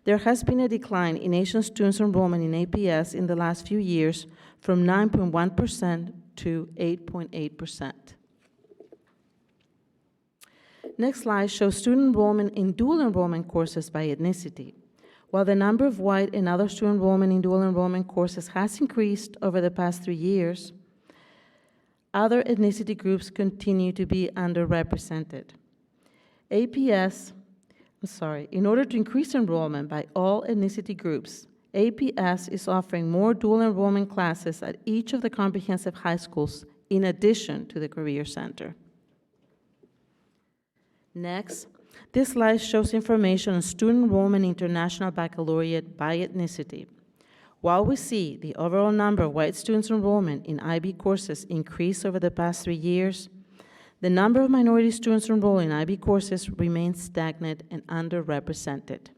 There has been a decline in Asian students' enrollment in APS in the last few years from 9.1% to 8.8%. Next slide shows student enrollment in dual enrollment courses by ethnicity. While the number of white and other student enrollment in dual enrollment courses has increased over the past 3 years, other ethnicity groups continue to be underrepresented. In order to increase enrollment by all ethnicity groups, APS is offering more dual enrollment classes at each of the comprehensive high schools in addition to the Career Center. Next, this slide shows information on student enrollment in International Baccalaureate by ethnicity. While we see the overall number of white students' enrollment in IB courses increase over the past 3 years, the number of minority students enrolled in IB courses remains stagnant and underrepresented.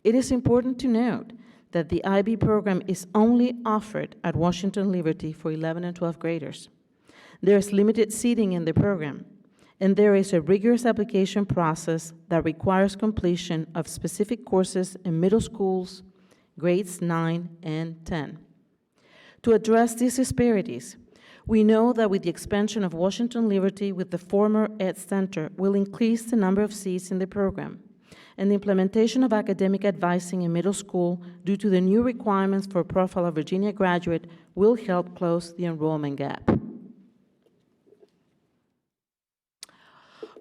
It is important to note that the IB program is only offered at Washington Liberty for 11 and 12 graders. There is limited seating in the program, and there is a rigorous application process that requires completion of specific courses in middle schools, grades 9 and 10. To address these disparities, we know that with the expansion of Washington Liberty with the former Ed Center will increase the number of seats in the program, and the implementation of academic advising in middle school due to the new requirements for Profile of Virginia graduate will help close the enrollment gap.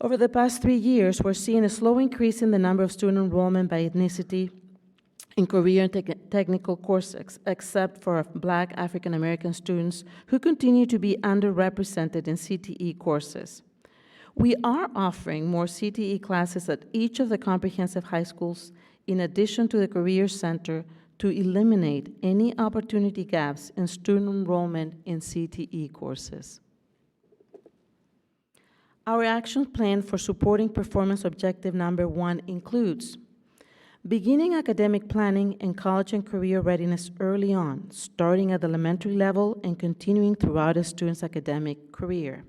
Over the past 3 years, we're seeing a slow increase in the number of student enrollment by ethnicity in career and technical courses, except for Black African American students who continue to be underrepresented in CTE courses. We are offering more CTE classes at each of the comprehensive high schools, in addition to the Career Center, to eliminate any opportunity gaps in student enrollment in CTE courses. Our action plan for supporting performance objective number 1 includes beginning academic planning and college and career readiness early on, starting at the elementary level and continuing throughout a student's academic career.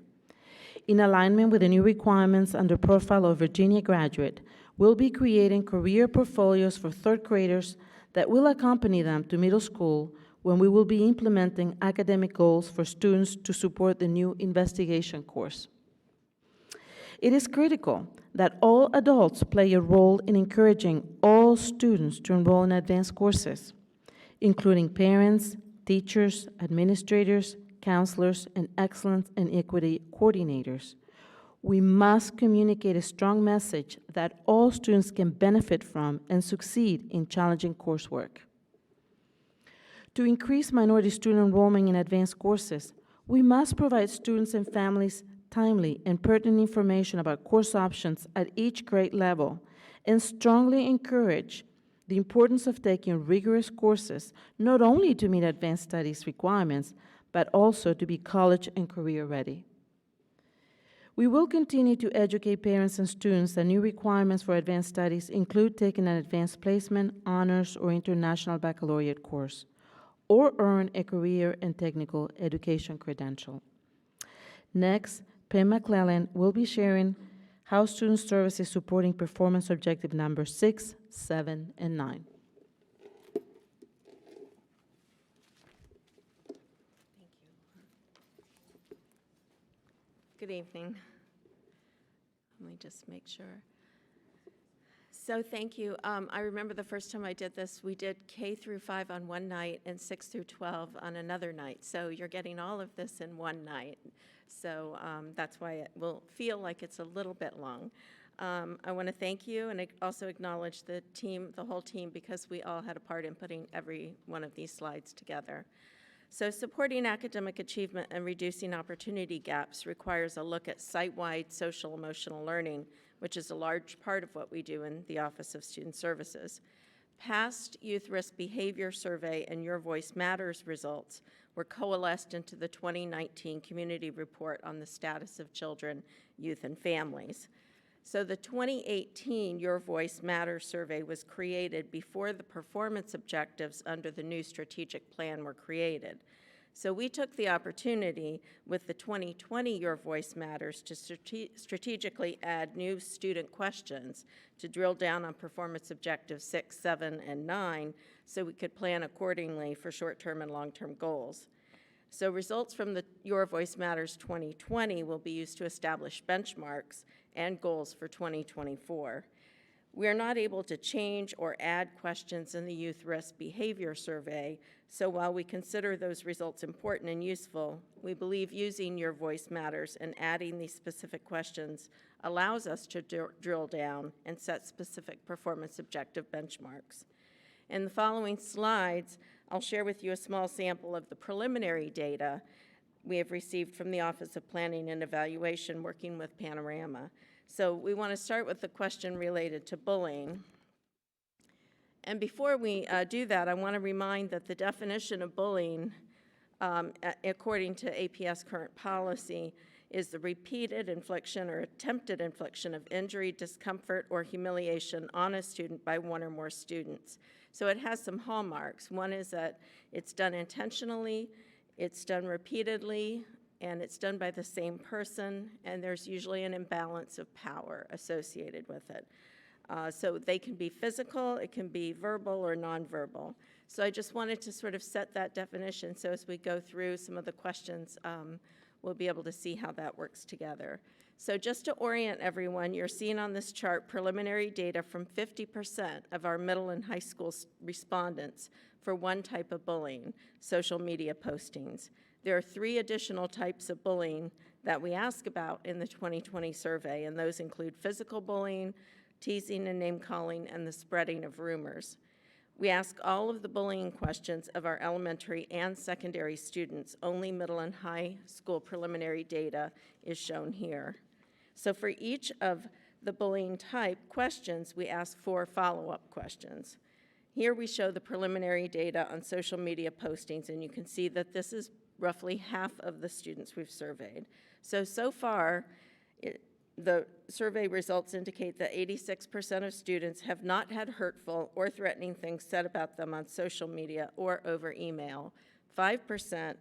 In alignment with the new requirements under Profile of Virginia graduate, we'll be creating career portfolios for 3rd graders that will accompany them to middle school when we will be implementing academic goals for students to support the new investigation course. It is critical that all adults play a role in encouraging all students to enroll in advanced courses, including parents, teachers, administrators, counselors, and excellence and equity coordinators. We must communicate a strong message that all students can benefit from and succeed in challenging coursework. To increase minority student enrollment in advanced courses, we must provide students and families timely and pertinent information about course options at each grade level, and strongly encourage the importance of taking rigorous courses, not only to meet advanced studies requirements, but also to be college and career ready. We will continue to educate parents and students that new requirements for advanced studies include taking an advanced placement, honors, or international baccalaureate course, or earn a career and technical education credential. Next, Pam McClellan will be sharing how Student Service is supporting performance objective number 6, 7, and 9. Good evening. Let me just make sure. So thank you. I remember the first time I did this, we did K through 5 on one night and 6 through 12 on another night. So you're getting all of this in one night. So that's why it will feel like it's a little bit long. I want to thank you and also acknowledge the team, the whole team, because we all had a part in putting every one of these slides together. So supporting academic achievement and reducing opportunity gaps requires a look at site-wide social emotional learning, which is a large part of what we do in the Office of Student Services. Past Youth Risk Behavior Survey and Your Voice Matters results were coalesced into the 2019 Community Report on the Status of Children, Youth, and Families. So the 2018 Your Voice Matters survey was created before the performance objectives under the new strategic plan were created. So we took the opportunity with the 2020 Your Voice Matters to strategically add new student questions to drill down on performance objectives 6, 7, and 9 so we could plan accordingly for short-term and long-term goals. So results from the Your Voice Matters 2020 will be used to establish benchmarks and goals for 2024. We are not able to change or add questions in the Youth Risk Behavior Survey, so while we consider those results important and useful, we believe using Your Voice Matters and adding these specific questions allows us to drill down and set specific performance objective benchmarks. In the following slides, I'll share with you a small sample of the preliminary data we have received from the Office of Planning and Evaluation working with Panorama. So we want to start with the question related to bullying. And before we do that, I want to remind that the definition of bullying, according to APS current policy, is the repeated infliction or attempted infliction of injury, discomfort, or humiliation on a student by one or more students. So it has some hallmarks. One is that it's done intentionally, it's done repeatedly, and it's done by the same person, and there's usually an imbalance of power associated with it. So they can be physical, it can be verbal or nonverbal. So I just wanted to sort of set that definition so as we go through some of the questions, we'll be able to see how that works together. So just to orient everyone, you're seeing on this chart preliminary data from 50% of our middle and high school respondents for one type of bullying, social media postings. There are 3 additional types of bullying that we ask about in the 2020 survey, and those include physical bullying, teasing and name-calling, and the spreading of rumors. We ask all of the bullying questions of our elementary and secondary students. Only middle and high school preliminary data is shown here. So for each of the bullying type questions, we ask 4 follow-up questions. Here we show the preliminary data on social media postings, and you can see that this is roughly half of the students we've surveyed. So far, the survey results indicate that 86% of students have not had hurtful or threatening things said about them on social media or over email. 5%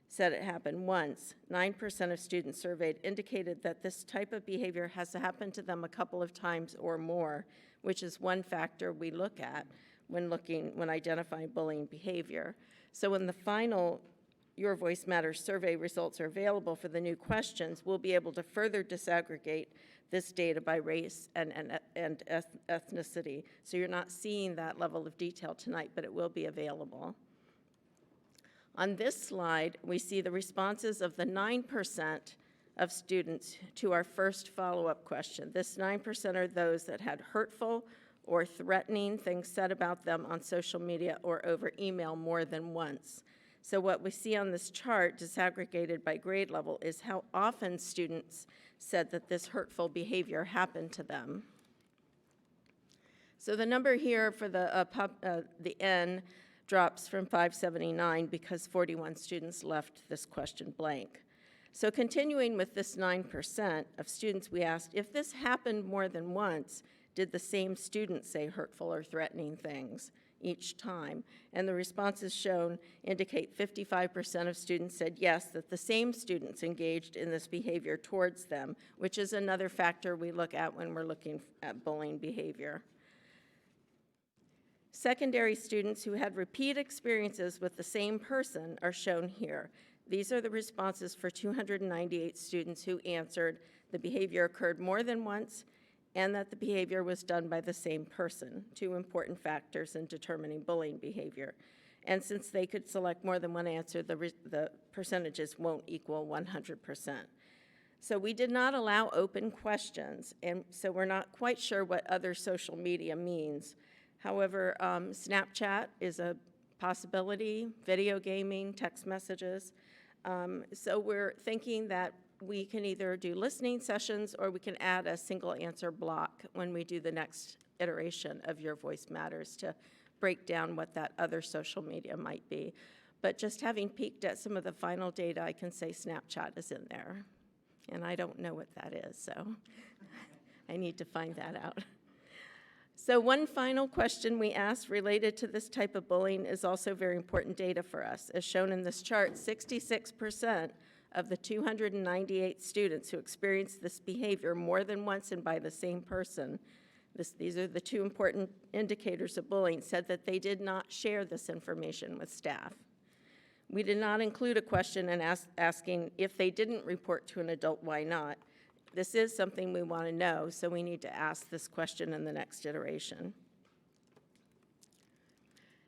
said it happened once. 9% of students surveyed indicated that this type of behavior has happened to them a couple of times or more, which is one factor we look at when identifying bullying behavior. So in the final Your Voice Matters survey results are available for the new questions, we'll be able to further disaggregate this data by race and ethnicity. So you're not seeing that level of detail tonight, but it will be available. On this slide, we see the responses of the 9% of students to our first follow-up question. This 9% are those that had hurtful or threatening things said about them on social media or over email more than once. So what we see on this chart, disaggregated by grade level, is how often students said that this hurtful behavior happened to them. So the number here for the N drops from 579 because 41 students left this question blank. So continuing with this 9% of students, we asked, if this happened more than once, did the same student say hurtful or threatening things each time? And the responses shown indicate 55% of students said yes, that the same students engaged in this behavior towards them, which is another factor we look at when we're looking at bullying behavior. Secondary students who had repeat experiences with the same person are shown here. These are the responses for 298 students who answered the behavior occurred more than once and that the behavior was done by the same person, two important factors in determining bullying behavior. And since they could select more than one answer, the percentages won't equal 100%. So we did not allow open questions, and so we're not quite sure what other social media means. However, Snapchat is a possibility, video gaming, text messages. So we're thinking that we can either do listening sessions or we can add a single answer block when we do the next iteration of Your Voice Matters to break down what that other social media might be. But just having peeked at some of the final data, I can say Snapchat is in there. And I don't know what that is, so I need to find that out. So one final question we asked related to this type of bullying is also very important data for us. As shown in this chart, 66% of the 298 students who experienced this behavior more than once and by the same person, these are the two important indicators of bullying, said that they did not share this information with staff. We did not include a question in asking if they didn't report to an adult, why not? This is something we want to know, so we need to ask this question in the next iteration.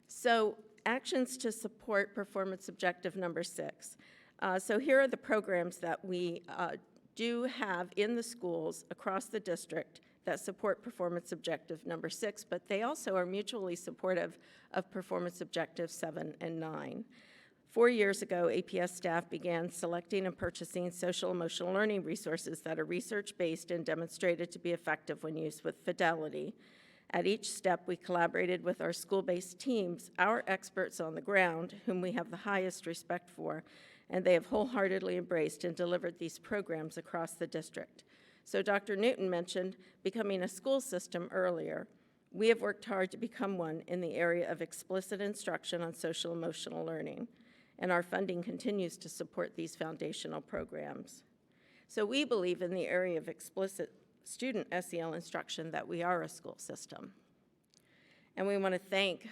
So, actions to support performance objective number 6. So here are the programs that we do have in the schools across the district that support performance objective number 6, but they also are mutually supportive of performance objectives 7 and 9. 4 years ago, APS staff began selecting and purchasing social-emotional learning resources that are research-based and demonstrated to be effective when used with fidelity. At each step, we collaborated with our school-based teams, our experts on the ground, whom we have the highest respect for, and they have wholeheartedly embraced and delivered these programs across the district. So Dr. Newton mentioned becoming a school system earlier. We have worked hard to become one in the area of explicit instruction on social-emotional learning, and our funding continues to support these foundational programs. So we believe in the area of explicit student SEL instruction that we are a school system. And we want to thank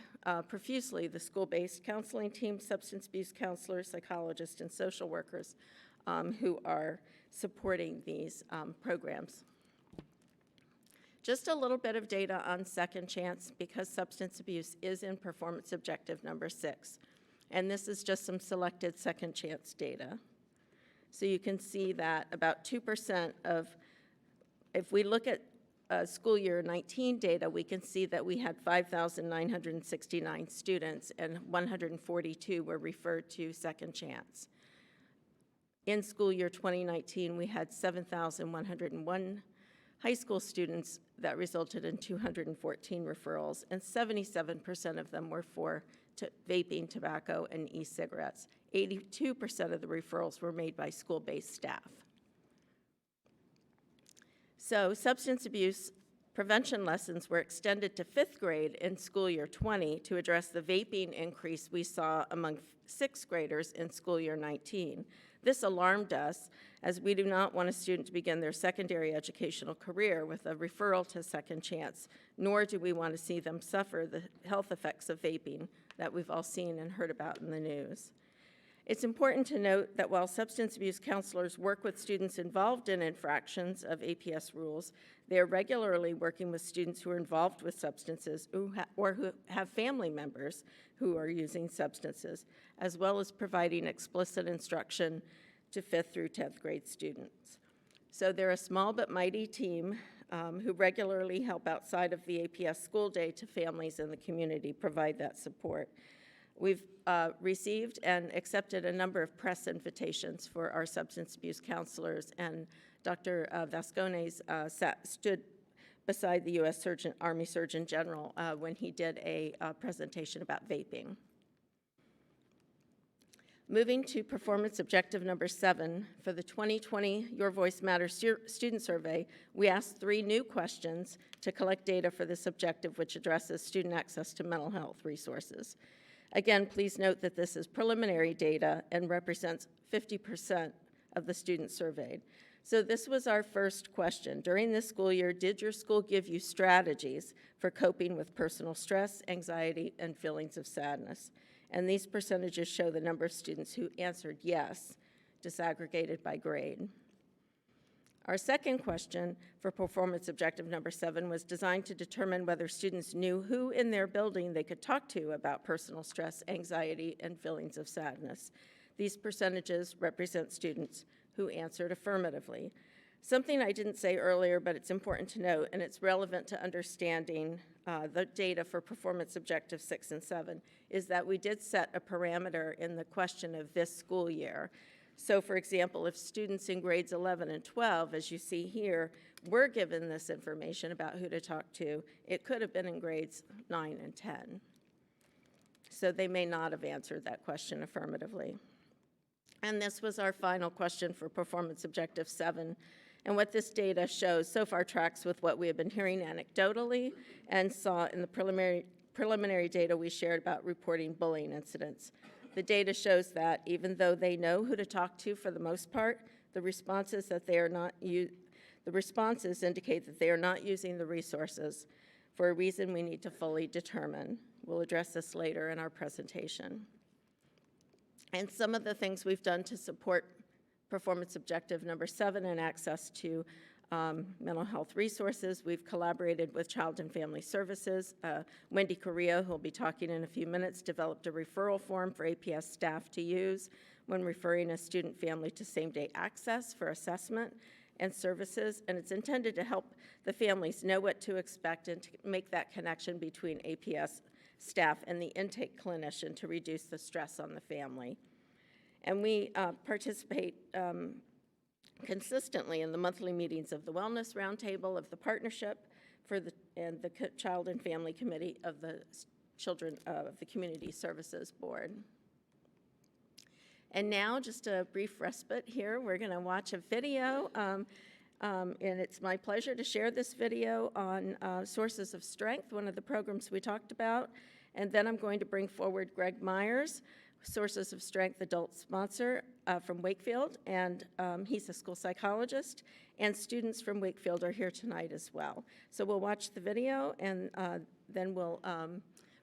profusely the school-based counseling team, substance abuse counselors, psychologists, and social workers who are supporting these programs. Just a little bit of data on second chance because substance abuse is in performance objective number 6. And this is just some selected second chance data. So you can see that about 2% of, if we look at school year 19 data, we can see that we had 5,969 students and 142 were referred to second chance. In school year 2019, we had 7,101 high school students that resulted in 214 referrals, and 77% of them were for vaping, tobacco, and e-cigarettes. 82% of the referrals were made by school-based staff. So substance abuse prevention lessons were extended to 5th grade in school year 20 to address the vaping increase we saw among 6th graders in school year 19. This alarmed us, as we do not want a student to begin their secondary educational career with a referral to second chance, nor do we want to see them suffer the health effects of vaping that we've all seen and heard about in the news. It's important to note that while substance abuse counselors work with students involved in infractions of APS rules, they are regularly working with students who are involved with substances or who have family members who are using substances, as well as providing explicit instruction to 5th through 10th grade students. So they're a small but mighty team who regularly help outside of the APS school day to families in the community provide that support. We've received and accepted a number of press invitations for our substance abuse counselors, and Dr. Vascones stood beside the U.S. Army Surgeon General when he did a presentation about vaping. Moving to performance objective number 7, for the 2020 Your Voice Matters student survey, we asked 3 new questions to collect data for this objective, which addresses student access to mental health resources. Again, please note that this is preliminary data and represents 50% of the students surveyed. So this was our first question. During this school year, did your school give you strategies for coping with personal stress, anxiety, and feelings of sadness? And these percentages show the number of students who answered yes, disaggregated by grade. Our second question for performance objective number 7 was designed to determine whether students knew who in their building they could talk to about personal stress, anxiety, and feelings of sadness. These percentages represent students who answered affirmatively. Something I didn't say earlier, but it's important to note, and it's relevant to understanding the data for performance objectives 6 and 7, is that we did set a parameter in the question of this school year. So for example, if students in grades 11 and 12, as you see here, were given this information about who to talk to, it could have been in grades 9 and 10. So they may not have answered that question affirmatively. And this was our final question for performance objective 7. And what this data shows so far tracks with what we have been hearing anecdotally and saw in the preliminary data we shared about reporting bullying incidents. The data shows that even though they know who to talk to for the most part, the responses indicate that they are not using the resources for a reason we need to fully determine. We'll address this later in our presentation. And some of the things we've done to support performance objective number 7 and access to mental health resources, we've collaborated with Child and Family Services. Wendy Correa, who will be talking in a few minutes, developed a referral form for APS staff to use when referring a student family to same-day access for assessment and services, and it's intended to help the families know what to expect and to make that connection between APS staff and the intake clinician to reduce the stress on the family. And we participate consistently in the monthly meetings of the Wellness Roundtable, of the Partnership and the Child and Family Committee of the Children of the Community Services Board. And now, just a brief respite here. We're going to watch a video, and it's my pleasure to share this video on Sources of Strength, one of the programs we talked about. And then I'm going to bring forward Greg Myers, Sources of Strength adult sponsor from Wakefield, and he's a school psychologist, and students from Wakefield are here tonight as well. So we'll watch the video, and then we'll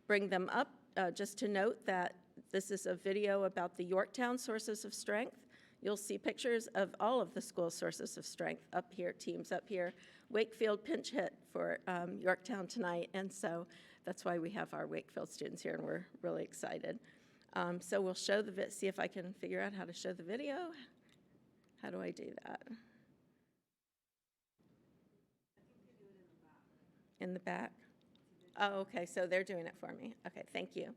bring them up. Just to note that this is a video about the Yorktown Sources of Strength. You'll see pictures of all of the school sources of strength up here, teams up here. Wakefield pinch hit for Yorktown tonight, and so that's why we have our Wakefield students here, and we're really excited. So we'll show the see if I can figure out how to show the video. How do I do that? In the back? Oh, okay, so they're doing it for me. Okay, thank you.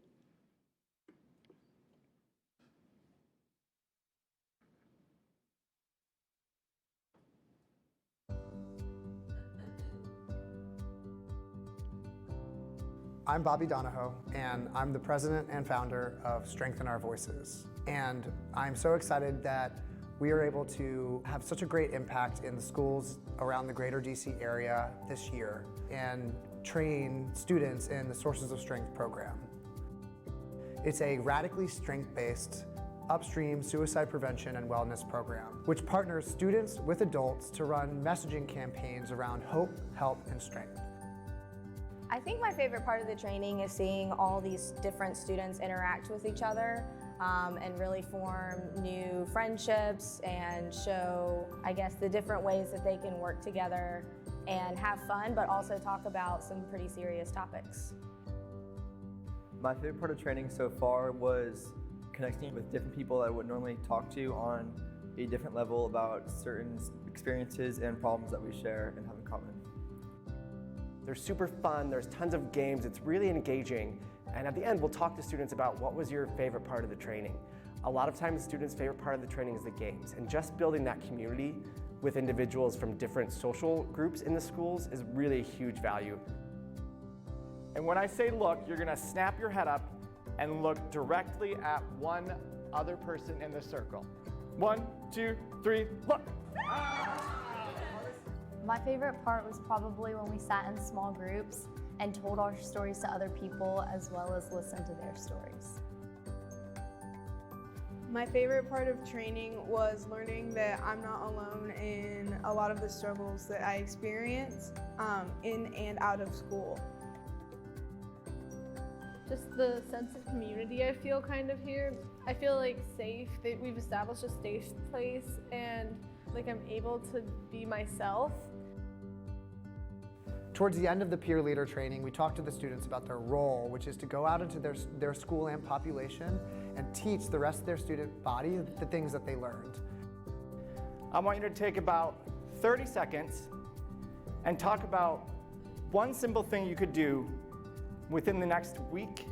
I'm Bobby Donahoe, and I'm the president and founder of Strengthen Our Voices. And I'm so excited that we are able to have such a great impact in the schools around the greater DC area this year and train students in the Sources of Strength program. It's a radically strength-based upstream suicide prevention and wellness program, which partners students with adults to run messaging campaigns around hope, help, and strength. I think my favorite part of the training is seeing all these different students interact with each other and really form new friendships and show, I guess, the different ways that they can work together and have fun, but also talk about some pretty serious topics. My favorite part of training so far was connecting with different people that I would normally talk to on a different level about certain experiences and problems that we share and have in common. They're super fun, there's tons of games, it's really engaging. And at the end, we'll talk to students about what was your favorite part of the training. A lot of times, students' favorite part of the training is the games. And just building that community with individuals from different social groups in the schools is really a huge value. And when I say look, you're gonna snap your head up and look directly at one other person in the circle. 1, 2, 3, look. My favorite part was probably when we sat in small groups and told our stories to other people as well as listened to their stories. My favorite part of training was learning that I'm not alone in a lot of the struggles that I experience in and out of school. Just the sense of community I feel kind of here. I feel like safe, that we've established a safe place, and like I'm able to be myself. Towards the end of the peer leader training, we talked to the students about their role, which is to go out into their school and population and teach the rest of their student body the things that they learned. I want you to take about 30 seconds and talk about one simple thing you could do within the next week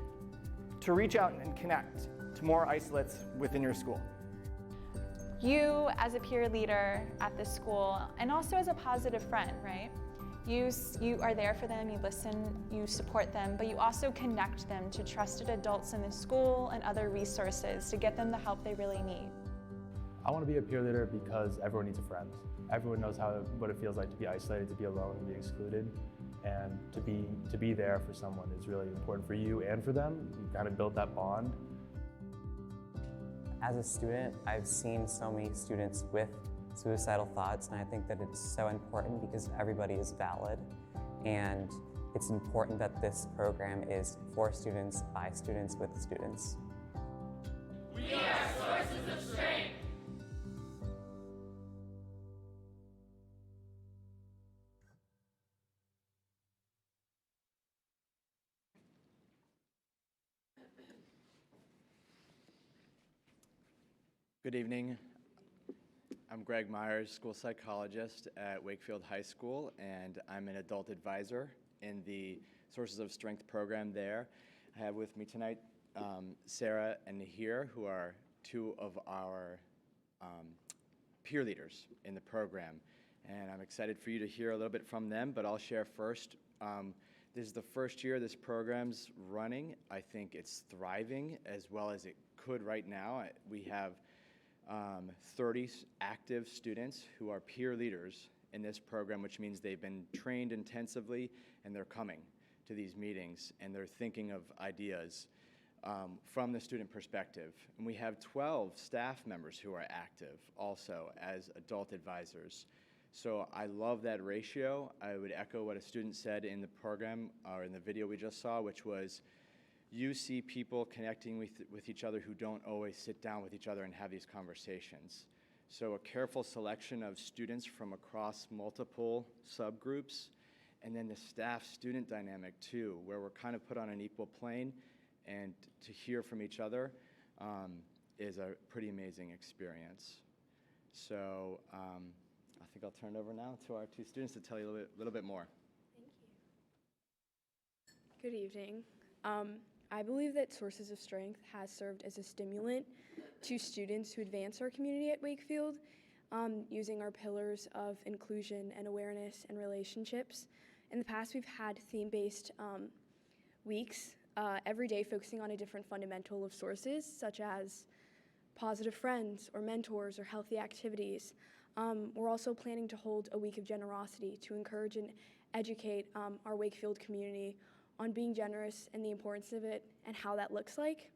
to reach out and connect to more isolates within your school. You as a peer leader at the school, and also as a positive friend, right? You are there for them, you listen, you support them, but you also connect them to trusted adults in the school and other resources to get them the help they really need. I want to be a peer leader because everyone needs a friend. Everyone knows what it feels like to be isolated, to be alone, to be excluded, and to be there for someone is really important for you and for them. You kind of build that bond. As a student, I've seen so many students with suicidal thoughts, and I think that it's so important because everybody is valid, and it's important that this program is for students, by students, with students. We are sources of strength. Good evening. I'm Greg Myers, school psychologist at Wakefield High School, and I'm an adult advisor in the Sources of Strength program there. I have with me tonight Sarah and Nahir, who are two of our peer leaders in the program. And I'm excited for you to hear a little bit from them, but I'll share first. This is the first year this program's running. I think it's thriving as well as it could right now. We have 30 active students who are peer leaders in this program, which means they've been trained intensively and they're coming to these meetings and they're thinking of ideas from the student perspective. And we have 12 staff members who are active also as adult advisors. So I love that ratio. I would echo what a student said in the program or in the video we just saw, which was you see people connecting with each other who don't always sit down with each other and have these conversations. So a careful selection of students from across multiple subgroups, and then the staff-student dynamic too, where we're kind of put on an equal plane, and to hear from each other is a pretty amazing experience. So I think I'll turn it over now to our two students to tell you a little bit more. Thank you. Good evening. I believe that Sources of Strength has served as a stimulant to students who advance our community at Wakefield, using our pillars of inclusion and awareness and relationships. In the past, we've had theme-based weeks, every day focusing on a different fundamental of sources, such as positive friends or mentors or healthy activities. We're also planning to hold a week of generosity to encourage and educate our Wakefield community on being generous and the importance of it and how that looks like.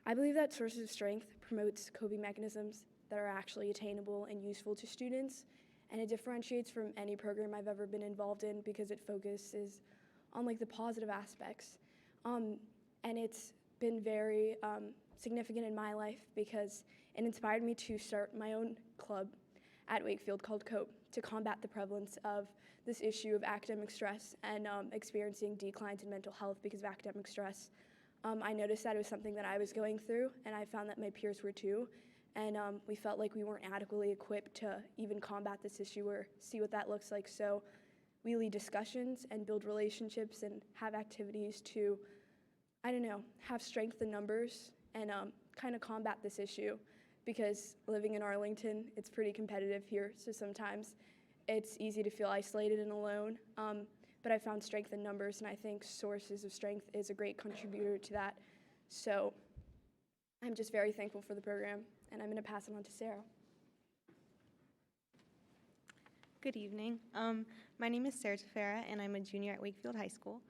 I believe that Sources of Strength promotes coping mechanisms that are actually attainable and useful to students, and it differentiates from any program I've ever been involved in because it focuses on like the positive aspects. And it's been very significant in my life because it inspired me to start my own club at Wakefield called COPE to combat the prevalence of this issue of academic stress and experiencing declines in mental health because of academic stress. I noticed that it was something that I was going through, and I found that my peers were too, and we felt like we weren't adequately equipped to even combat this issue or see what that looks like. So we lead discussions and build relationships and have activities to, I don't know, have strength in numbers and kind of combat this issue. Because living in Arlington, it's pretty competitive here, so sometimes it's easy to feel isolated and alone. But I found strength in numbers, and I think Sources of Strength is a great contributor to that. So I'm just very thankful for the program, and I'm going to pass it on to Sarah. Good evening. My name is Sarah Tefera, and I'm a junior at Wakefield High School.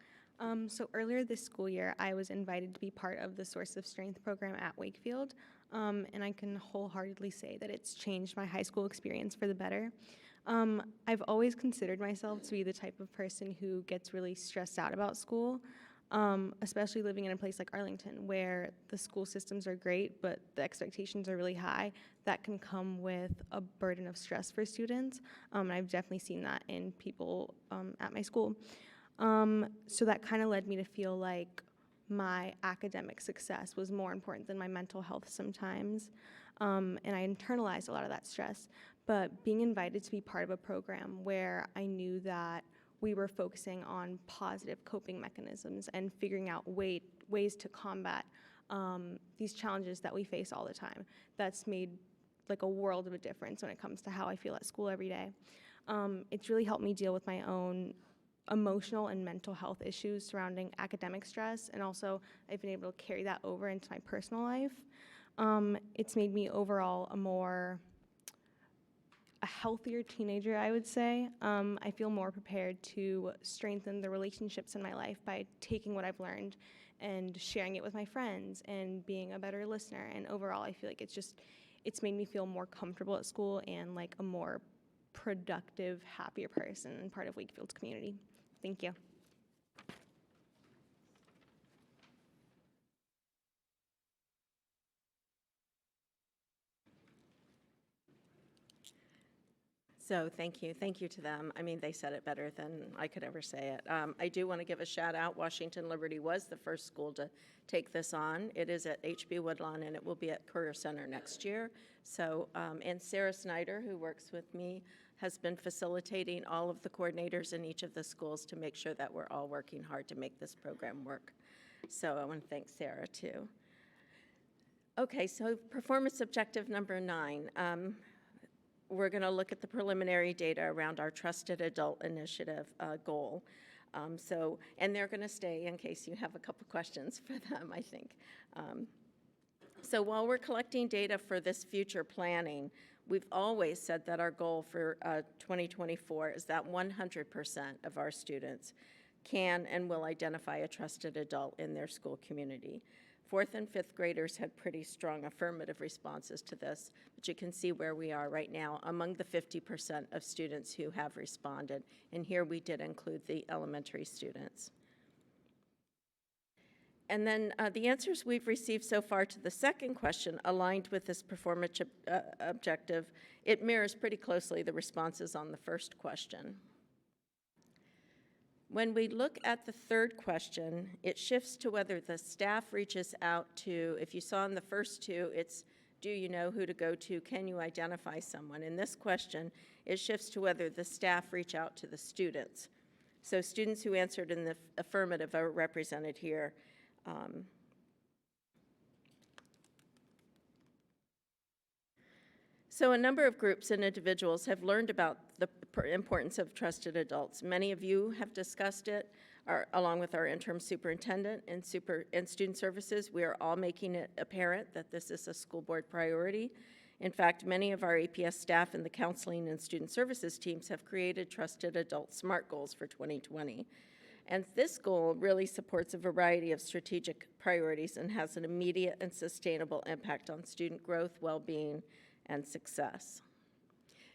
So earlier this school year, I was invited to be part of the Source of Strength program at Wakefield, and I can wholeheartedly say that it's changed my high school experience for the better. I've always considered myself to be the type of person who gets really stressed out about school, especially living in a place like Arlington where the school systems are great, but the expectations are really high. That can come with a burden of stress for students. And I've definitely seen that in people at my school. So that kind of led me to feel like my academic success was more important than my mental health sometimes. And I internalized a lot of that stress. But being invited to be part of a program where I knew that we were focusing on positive coping mechanisms and figuring out ways to combat these challenges that we face all the time, that's made like a world of a difference when it comes to how I feel at school every day. It's really helped me deal with my own emotional and mental health issues surrounding academic stress, and also I've been able to carry that over into my personal life. It's made me overall a healthier teenager, I would say. I feel more prepared to strengthen the relationships in my life by taking what I've learned and sharing it with my friends and being a better listener. And overall, I feel like it's made me feel more comfortable at school and like a more productive, happier person and part of Wakefield's community. Thank you. So thank you to them. I mean, they said it better than I could ever say it. I do want to give a shout out. Washington Liberty was the first school to take this on. It is at HB Woodlawn, and it will be at Career Center next year. So, and Sarah Snyder, who works with me, has been facilitating all of the coordinators in each of the schools to make sure that we're all working hard to make this program work. So I want to thank Sarah too. Okay, so performance objective number 9. We're going to look at the preliminary data around our Trusted Adult Initiative goal. And they're going to stay in case you have a couple questions for them, I think. So while we're collecting data for this future planning, we've always said that our goal for 2024 is that 100% of our students can and will identify a trusted adult in their school community. 4th and 5th graders had pretty strong affirmative responses to this, but you can see where we are right now among the 50% of students who have responded. And here we did include the elementary students. And then the answers we've received so far to the second question aligned with this performance objective. It mirrors pretty closely the responses on the first question. When we look at the third question, it shifts to whether the staff reaches out to, if you saw in the first two, it's do you know who to go to, can you identify someone? In this question, it shifts to whether the staff reach out to the students. So students who answered in the affirmative are represented here. So a number of groups and individuals have learned about the importance of trusted adults. Many of you have discussed it, along with our interim superintendent and student services. We are all making it apparent that this is a school board priority. In fact, many of our APS staff and the counseling and student services teams have created Trusted Adult SMART goals for 2020. And this goal really supports a variety of strategic priorities and has an immediate and sustainable impact on student growth, well-being, and success.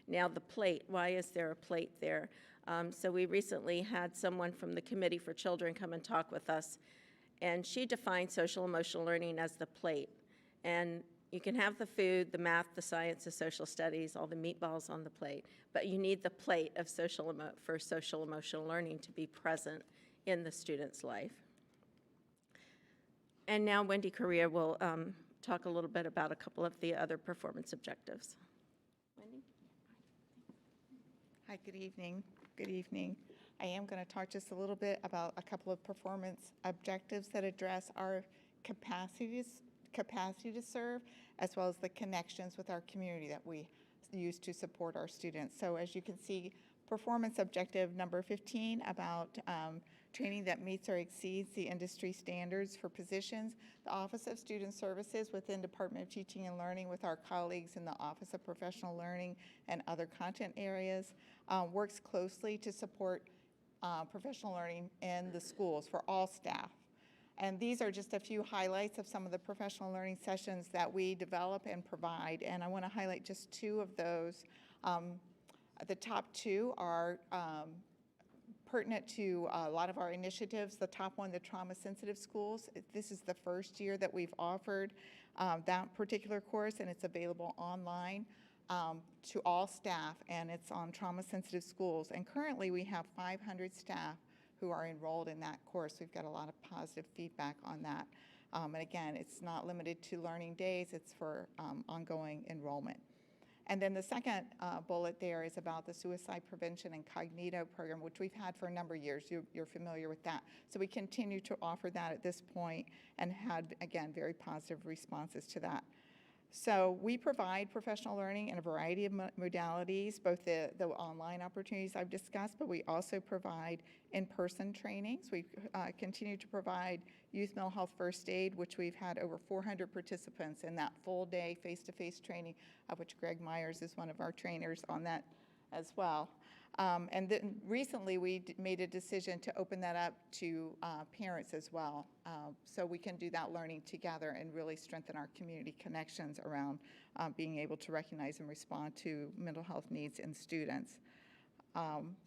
Now the plate, why is there a plate there? So we recently had someone from the Committee for Children come and talk with us, and she defined social emotional learning as the plate. And you can have the food, the math, the science, the social studies, all the meatballs on the plate, but you need the plate of for social emotional learning to be present in the student's life. And now Wendy Correa will talk a little bit about a couple of the other performance objectives. Wendy? Hi, good evening. Good evening. I am going to talk just a little bit about a couple of performance objectives that address our capacity to serve, as well as the connections with our community that we use to support our students. So as you can see, performance objective number 15 about training that meets or exceeds the industry standards for positions. The Office of Student Services within Department of Teaching and Learning with our colleagues in the Office of Professional Learning and other content areas works closely to support professional learning in the schools for all staff. And these are just a few highlights of some of the professional learning sessions that we develop and provide. And I want to highlight just two of those. The top two are pertinent to a lot of our initiatives. The top one, the trauma-sensitive schools. This is the first year that we've offered that particular course, and it's available online to all staff, and it's on trauma-sensitive schools. And currently, we have 500 staff who are enrolled in that course. We've got a lot of positive feedback on that. And again, it's not limited to learning days, it's for ongoing enrollment. And then the second bullet there is about the suicide prevention and cognito program, which we've had for a number of years. You're familiar with that. So we continue to offer that at this point and had, again, very positive responses to that. So we provide professional learning in a variety of modalities, both the online opportunities I've discussed, but we also provide in-person trainings. We continue to provide youth mental health first aid, which we've had over 400 participants in that full day face-to-face training, of which Greg Myers is one of our trainers on that as well. And then recently we made a decision to open that up to parents as well, so we can do that learning together and really strengthen our community connections around being able to recognize and respond to mental health needs in students.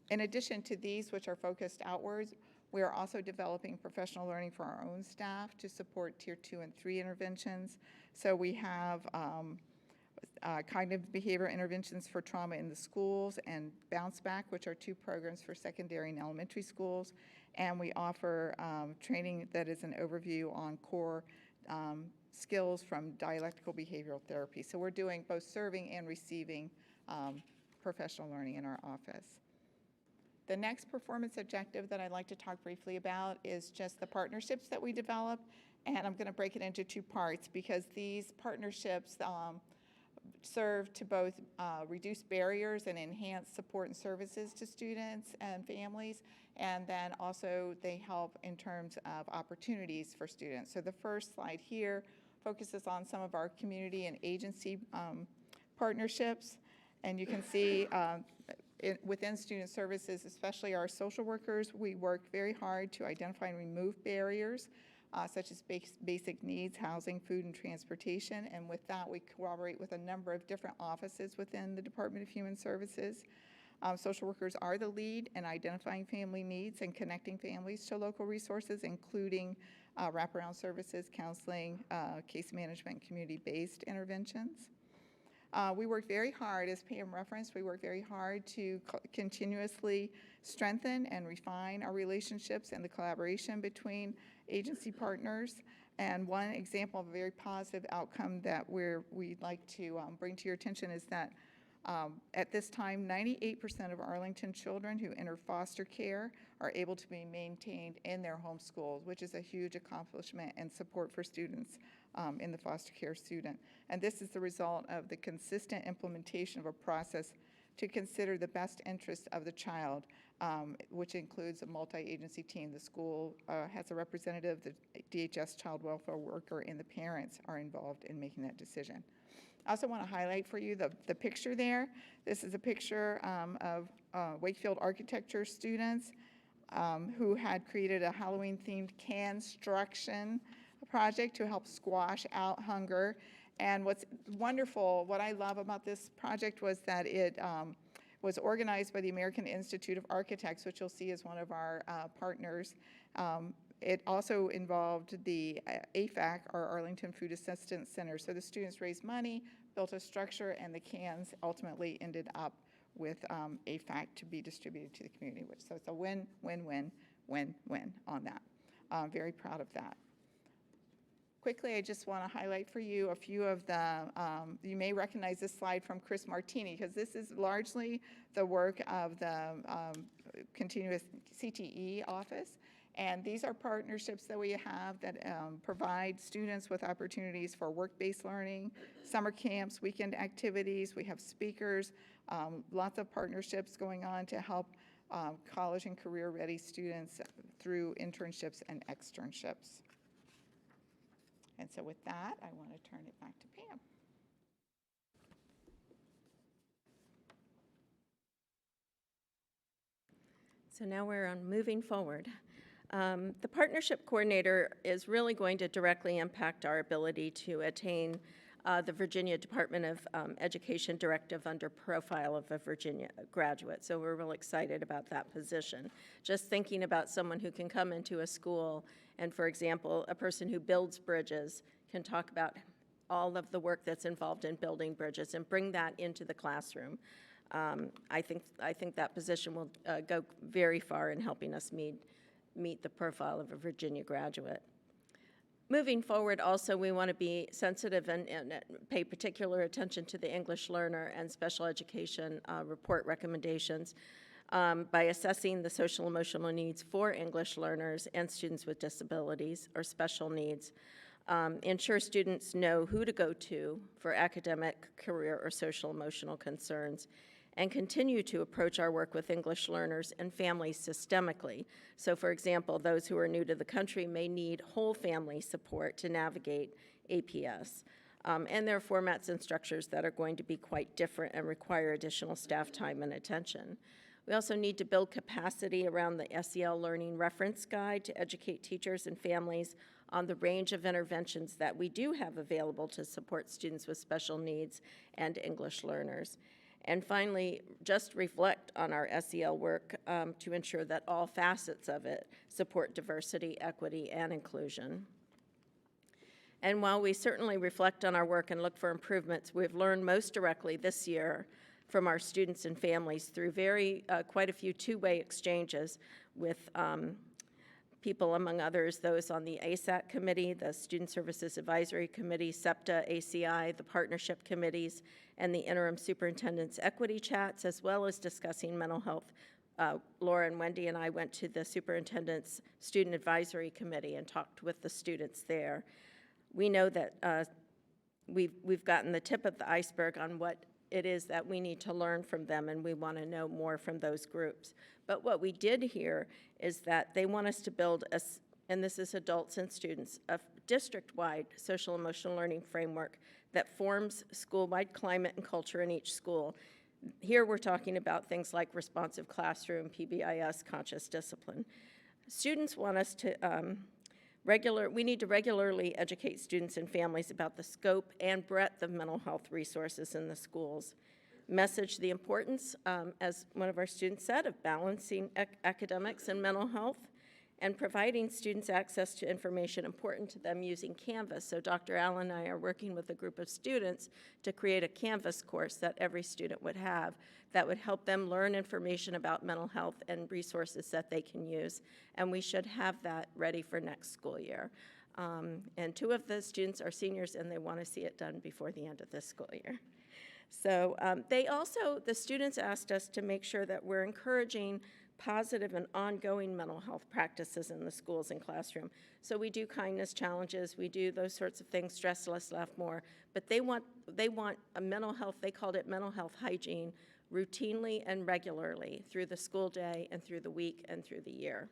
In addition to these, which are focused outwards, we are also developing professional learning for our own staff to support Tier 2 and 3 interventions. So we have cognitive behavior interventions for trauma in the schools, and Bounce Back, which are 2 programs for secondary and elementary schools. And we offer training that is an overview on core skills from dialectical behavioral therapy. So we're doing both serving and receiving professional learning in our office. The next performance objective that I'd like to talk briefly about is just the partnerships that we develop. And I'm going to break it into 2 parts because these partnerships serve to both reduce barriers and enhance support and services to students and families, and then also they help in terms of opportunities for students. So the first slide here focuses on some of our community and agency partnerships, and you can see within student services, especially our social workers, we work very hard to identify and remove barriers such as basic needs, housing, food, and transportation. And with that, we cooperate with a number of different offices within the Department of Human Services. Social workers are the lead in identifying family needs and connecting families to local resources, including wraparound services, counseling, case management, and community-based interventions. We work very hard, as Pam referenced, we work very hard to continuously strengthen and refine our relationships and the collaboration between agency partners. And one example of a very positive outcome that we'd like to bring to your attention is that at this time, 98% of Arlington children who enter foster care are able to be maintained in their home schools, which is a huge accomplishment and support for students in the foster care student. And this is the result of the consistent implementation of a process to consider the best interest of the child, which includes a multi-agency team. The school has a representative, the DHS child welfare worker, and the parents are involved in making that decision. I also want to highlight for you the picture there. This is a picture of Wakefield architecture students who had created a Halloween-themed construction project to help squash out hunger. And what's wonderful, what I love about this project was that it was organized by the American Institute of Architects, which you'll see is one of our partners. It also involved the AFAC, our Arlington Food Assistance Center. So the students raised money, built a structure, and the cans ultimately ended up with AFAC to be distributed to the community. So it's a win, win, win, win, win on that. I'm very proud of that. Quickly, I just want to highlight for you a few of the, you may recognize this slide from Chris Martini, because this is largely the work of the continuous CTE office. And these are partnerships that we have that provide students with opportunities for work-based learning, summer camps, weekend activities. We have speakers, lots of partnerships going on to help college and career-ready students through internships and externships. And so with that, I want to turn it back to Pam. So now we're on moving forward. The partnership coordinator is really going to directly impact our ability to attain the Virginia Department of Education directive under profile of a Virginia graduate. So we're real excited about that position. Just thinking about someone who can come into a school and, for example, a person who builds bridges can talk about all of the work that's involved in building bridges and bring that into the classroom. I think that position will go very far in helping us meet the profile of a Virginia graduate. Moving forward, also, we want to be sensitive and pay particular attention to the English learner and special education report recommendations by assessing the social emotional needs for English learners and students with disabilities or special needs. Ensure students know who to go to for academic, career, or social emotional concerns, and continue to approach our work with English learners and families systemically. So, for example, those who are new to the country may need whole family support to navigate APS. And there are formats and structures that are going to be quite different and require additional staff time and attention. We also need to build capacity around the SEL Learning Reference Guide to educate teachers and families on the range of interventions that we do have available to support students with special needs and English learners. And finally, just reflect on our SEL work to ensure that all facets of it support diversity, equity, and inclusion. And while we certainly reflect on our work and look for improvements, we've learned most directly this year from our students and families through quite a few two-way exchanges with people, among others, those on the ASAC committee, the Student Services Advisory Committee, SEPTA, ACI, the partnership committees, and the interim superintendent's equity chats, as well as discussing mental health. Laura and Wendy and I went to the superintendent's student advisory committee and talked with the students there. We know that we've gotten the tip of the iceberg on what it is that we need to learn from them, and we want to know more from those groups. But what we did hear is that they want us to build, and this is adults and students, a district-wide social emotional learning framework that forms school-wide climate and culture in each school. Here we're talking about things like responsive classroom, PBIS, conscious discipline. Students want us to we need to regularly educate students and families about the scope and breadth of mental health resources in the schools. Message the importance, as one of our students said, of balancing academics and mental health, and providing students access to information important to them using Canvas. So Dr. Allen and I are working with a group of students to create a Canvas course that every student would have that would help them learn information about mental health and resources that they can use. And we should have that ready for next school year. And 2 of the students are seniors, and they want to see it done before the end of this school year. So the students asked us to make sure that we're encouraging positive and ongoing mental health practices in the schools and classroom. So we do kindness challenges, we do those sorts of things, stress less, laugh more, but they want a mental health, they called it mental health hygiene, routinely and regularly through the school day and through the week and through the year.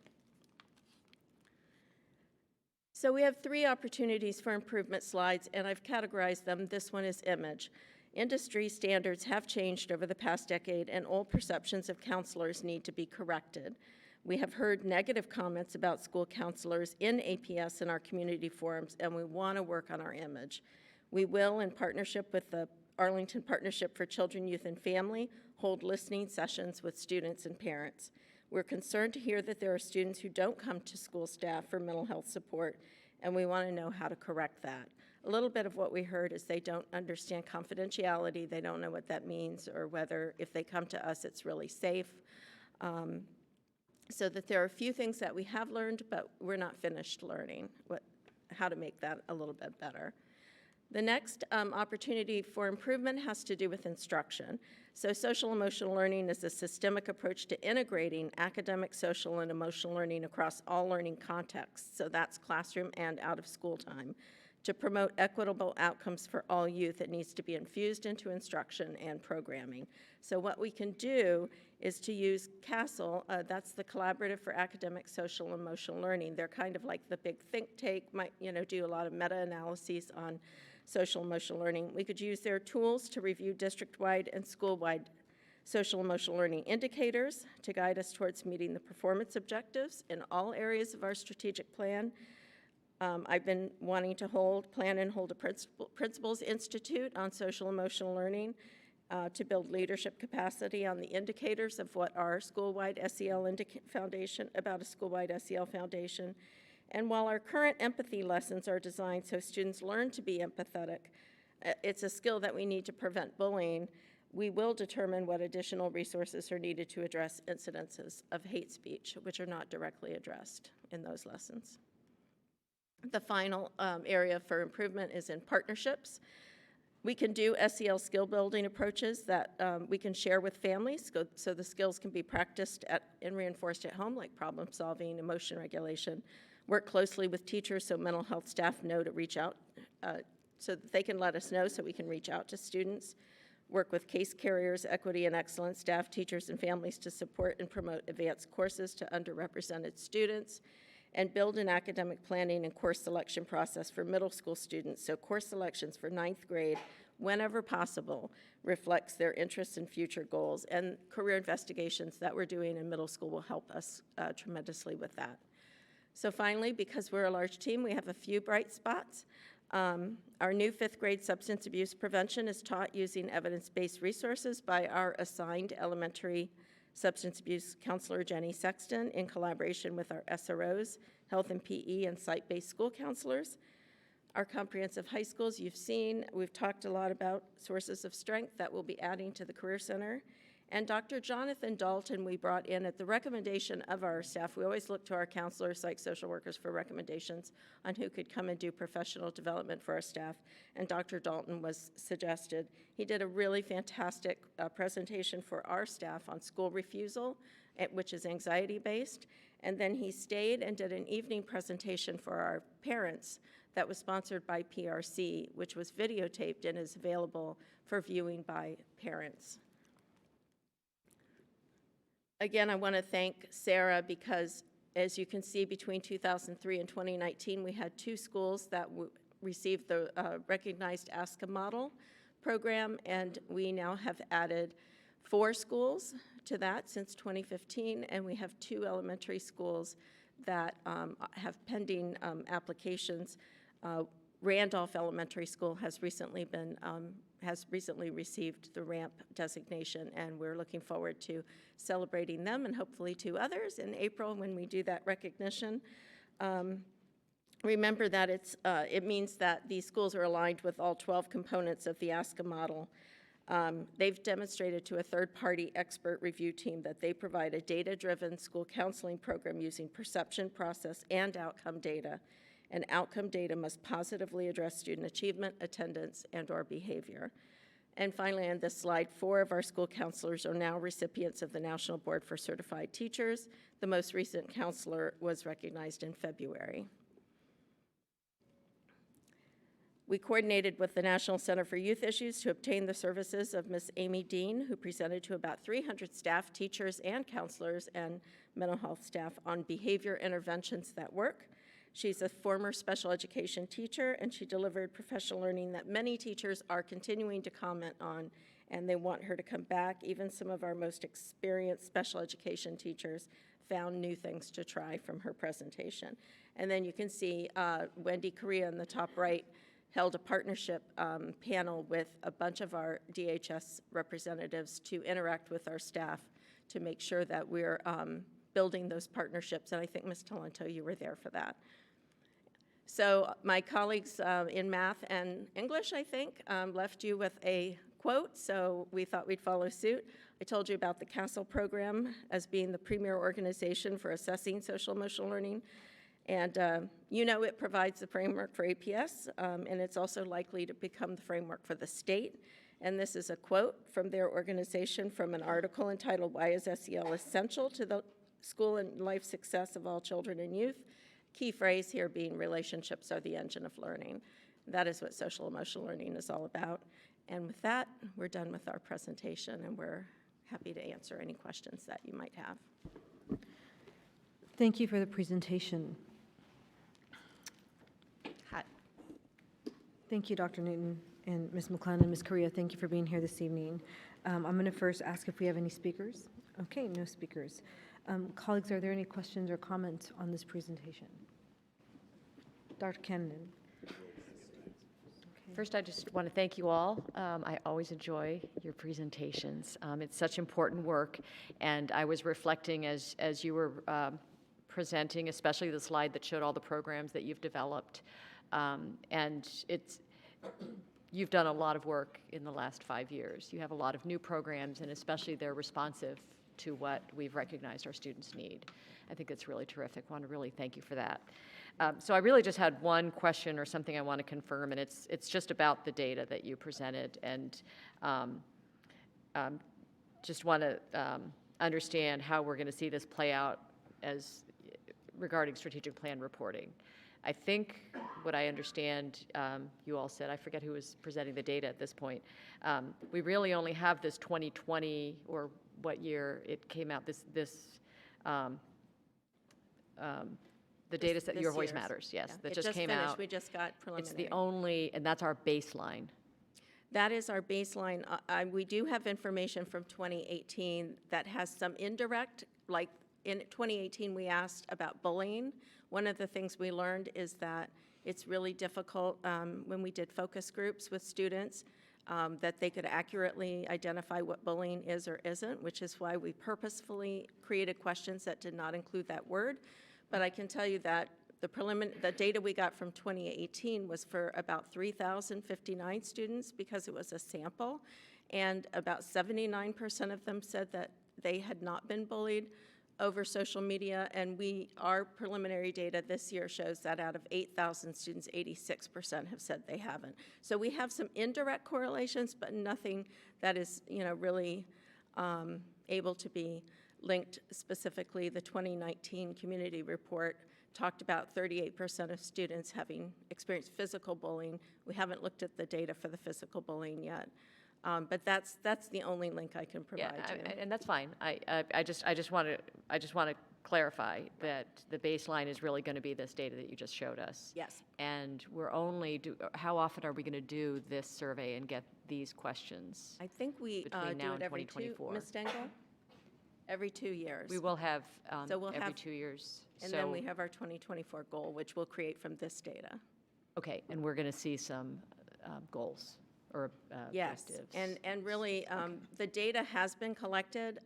So we have 3 opportunities for improvement slides, and I've categorized them. This one is image. Industry standards have changed over the past decade, and old perceptions of counselors need to be corrected. We have heard negative comments about school counselors in APS in our community forums, and we want to work on our image. We will, in partnership with the Arlington Partnership for Children, Youth, and Family, hold listening sessions with students and parents. We're concerned to hear that there are students who don't come to school staff for mental health support, and we want to know how to correct that. A little bit of what we heard is they don't understand confidentiality, they don't know what that means, or whether if they come to us it's really safe. So that there are a few things that we have learned, but we're not finished learning how to make that a little bit better. The next opportunity for improvement has to do with instruction. So social emotional learning is a systemic approach to integrating academic, social, and emotional learning across all learning contexts. So that's classroom and out of school time. To promote equitable outcomes for all youth, it needs to be infused into instruction and programming. So what we can do is to use CASEL, that's the Collaborative for Academic, Social, and Emotional Learning. They're kind of like the big think tank, might do a lot of meta-analyses on social emotional learning. We could use their tools to review district-wide and school-wide social emotional learning indicators to guide us towards meeting the performance objectives in all areas of our strategic plan. I've been wanting to plan and hold a Principals Institute on social emotional learning to build leadership capacity on the indicators of what our school-wide SEL foundation, about a school-wide SEL foundation. And while our current empathy lessons are designed so students learn to be empathetic, it's a skill that we need to prevent bullying. We will determine what additional resources are needed to address incidences of hate speech, which are not directly addressed in those lessons. The final area for improvement is in partnerships. We can do SEL skill building approaches that we can share with families so the skills can be practiced and reinforced at home, like problem solving, emotion regulation. Work closely with teachers so mental health staff know to reach out, so that they can let us know so we can reach out to students. Work with case carriers, equity and excellence staff, teachers, and families to support and promote advanced courses to underrepresented students, and build an academic planning and course selection process for middle school students so course selections for 9th grade, whenever possible, reflects their interests and future goals. And career investigations that we're doing in middle school will help us tremendously with that. So finally, because we're a large team, we have a few bright spots. Our new 5th grade substance abuse prevention is taught using evidence-based resources by our assigned elementary substance abuse counselor, Jenny Sexton, in collaboration with our SROs, health and PE, and site-based school counselors. Our comprehensive high schools, you've seen, we've talked a lot about sources of strength that we'll be adding to the Career Center. And Dr. Jonathan Dalton, we brought in at the recommendation of our staff. We always look to our counselors, psych social workers, for recommendations on who could come and do professional development for our staff. And Dr. Dalton was suggested. He did a really fantastic presentation for our staff on school refusal, which is anxiety-based. And then he stayed and did an evening presentation for our parents that was sponsored by PRC, which was videotaped and is available for viewing by parents. Again, I want to thank Sarah because, as you can see, between 2003 and 2019, we had 2 schools that received the recognized ASCA model program, and we now have added 4 schools to that since 2015, and we have 2 elementary schools that have pending applications. Randolph Elementary School has recently received the RAMP designation, and we're looking forward to celebrating them and hopefully 2 others in April when we do that recognition. Remember that it means that these schools are aligned with all 12 components of the ASCA model. They've demonstrated to a third-party expert review team that they provide a data-driven school counseling program using perception, process, and outcome data. And outcome data must positively address student achievement, attendance, and/or behavior. And finally, on this slide, 4 of our school counselors are now recipients of the National Board for Certified Teachers. The most recent counselor was recognized in February. We coordinated with the National Center for Youth Issues to obtain the services of Ms. Amy Dean, who presented to about 300 staff, teachers, and counselors and mental health staff on behavior interventions that work. She's a former special education teacher, and she delivered professional learning that many teachers are continuing to comment on, and they want her to come back. Even some of our most experienced special education teachers found new things to try from her presentation. And then you can see Wendy Correa in the top right held a partnership panel with a bunch of our DHS representatives to interact with our staff to make sure that we're building those partnerships. And I think, Ms. Talento, you were there for that. So my colleagues in math and English, I think, left you with a quote, so we thought we'd follow suit. I told you about the CASEL program as being the premier organization for assessing social emotional learning. And you know it provides the framework for APS, and it's also likely to become the framework for the state. And this is a quote from their organization from an article entitled, "Why is SEL Essential to the School and Life Success of All Children and Youth?" Key phrase here being relationships are the engine of learning. That is what social emotional learning is all about. And with that, we're done with our presentation, and we're happy to answer any questions that you might have. Thank you for the presentation. Hi. Thank you, Dr. Newton and Ms. McClellan and Ms. Correa. Thank you for being here this evening. I'm going to first ask if we have any speakers. Okay, no speakers. Colleagues, are there any questions or comments on this presentation? Dr. Kennedy. First, I just want to thank you all. I always enjoy your presentations. It's such important work, and I was reflecting as you were presenting, especially the slide that showed all the programs that you've developed, and you've done a lot of work in the last 5 years. You have a lot of new programs, and especially they're responsive to what we've recognized our students need. I think it's really terrific. I want to really thank you for that. So I really just had one question or something I want to confirm, and it's just about the data that you presented, and just want to understand how we're going to see this play out as regarding strategic plan reporting. I think what I understand you all said, I forget who was presenting the data at this point, we really only have this 2020 or what year it came out, the data set, Your Voice Matters, yes, Yeah, that it just came finished. out. We just got preliminary. It's the only, and that's our baseline. That is our baseline. We do have information from 2018 that has some indirect, like in 2018 we asked about bullying. One of the things we learned is that it's really difficult when we did focus groups with students that they could accurately identify what bullying is or isn't, which is why we purposefully created questions that did not include that word. But I can tell you that the data we got from 2018 was for about 3,059 students because it was a sample, and about 79% of them said that they had not been bullied over social media, and our preliminary data this year shows that out of 8,000 students, 86% have said they haven't. So we have some indirect correlations, but nothing that is, really able to be linked specifically. The 2019 community report talked about 38% of students having experienced physical bullying. We haven't looked at the data for the physical bullying yet. But that's the only link I can provide you. And that's fine. I just want to clarify that the baseline is really going to be this data that you just showed us. Yes. And how often are we going to do this survey and get these questions? I think we between now do and it every 2024? Ms. Stengel? Every 2 years. We will have So we'll every have- 2 years. And then we have our 2024 goal, which we'll create from this data. Okay, and we're going to see some goals or Yes, objectives. and really, the data has been collected.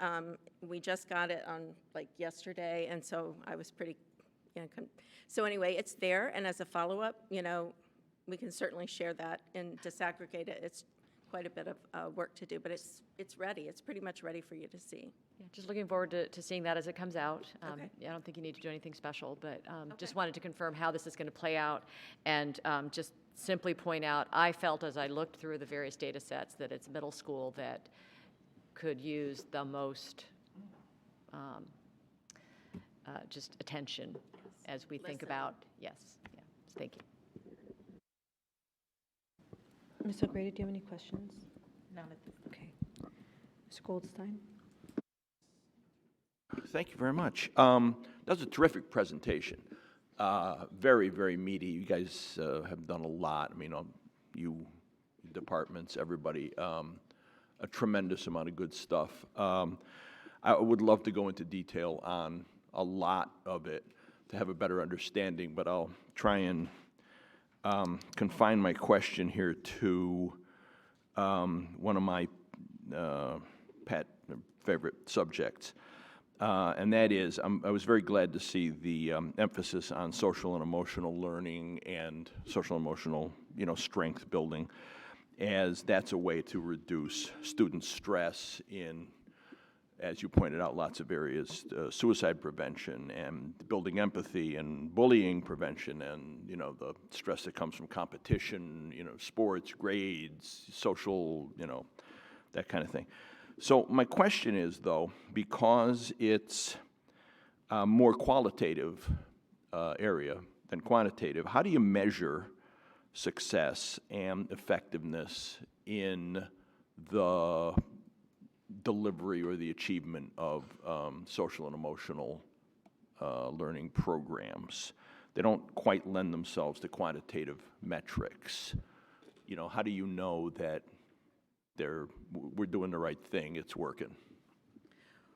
We just got it on yesterday, and so I was pretty, so anyway, it's there, and as a follow-up, we can certainly share that and disaggregate it. It's quite a bit of work to do, but it's ready. It's pretty much ready for you to see. Yeah, just looking forward to seeing that as it comes out. Okay. I don't think you need to do anything special, but just wanted to confirm how this is going to play out, and just simply point out, I felt as I looked through the various data sets that it's middle school that could use the most just attention as we think about, thank you. Ms. O'Grady, do you have any questions? None at this time. Okay. Mr. Goldstein? Thank you very much. That was a terrific presentation. Very, very meaty. You guys have done a lot. I mean, you departments, everybody, a tremendous amount of good stuff. I would love to go into detail on a lot of it to have a better understanding, but I'll try and confine my question here to one of my favorite subjects. And that is, I was very glad to see the emphasis on social and emotional learning and social and emotional, strength building, as that's a way to reduce student stress in, as you pointed out, lots of areas, suicide prevention and building empathy and bullying prevention and, the stress that comes from competition, sports, grades, social, that kind of thing. So my question is, though, because it's a more qualitative area than quantitative, how do you measure success and effectiveness in the delivery or the achievement of social and emotional learning programs? They don't quite lend themselves to quantitative metrics. How do you know that we're doing the right thing, it's working?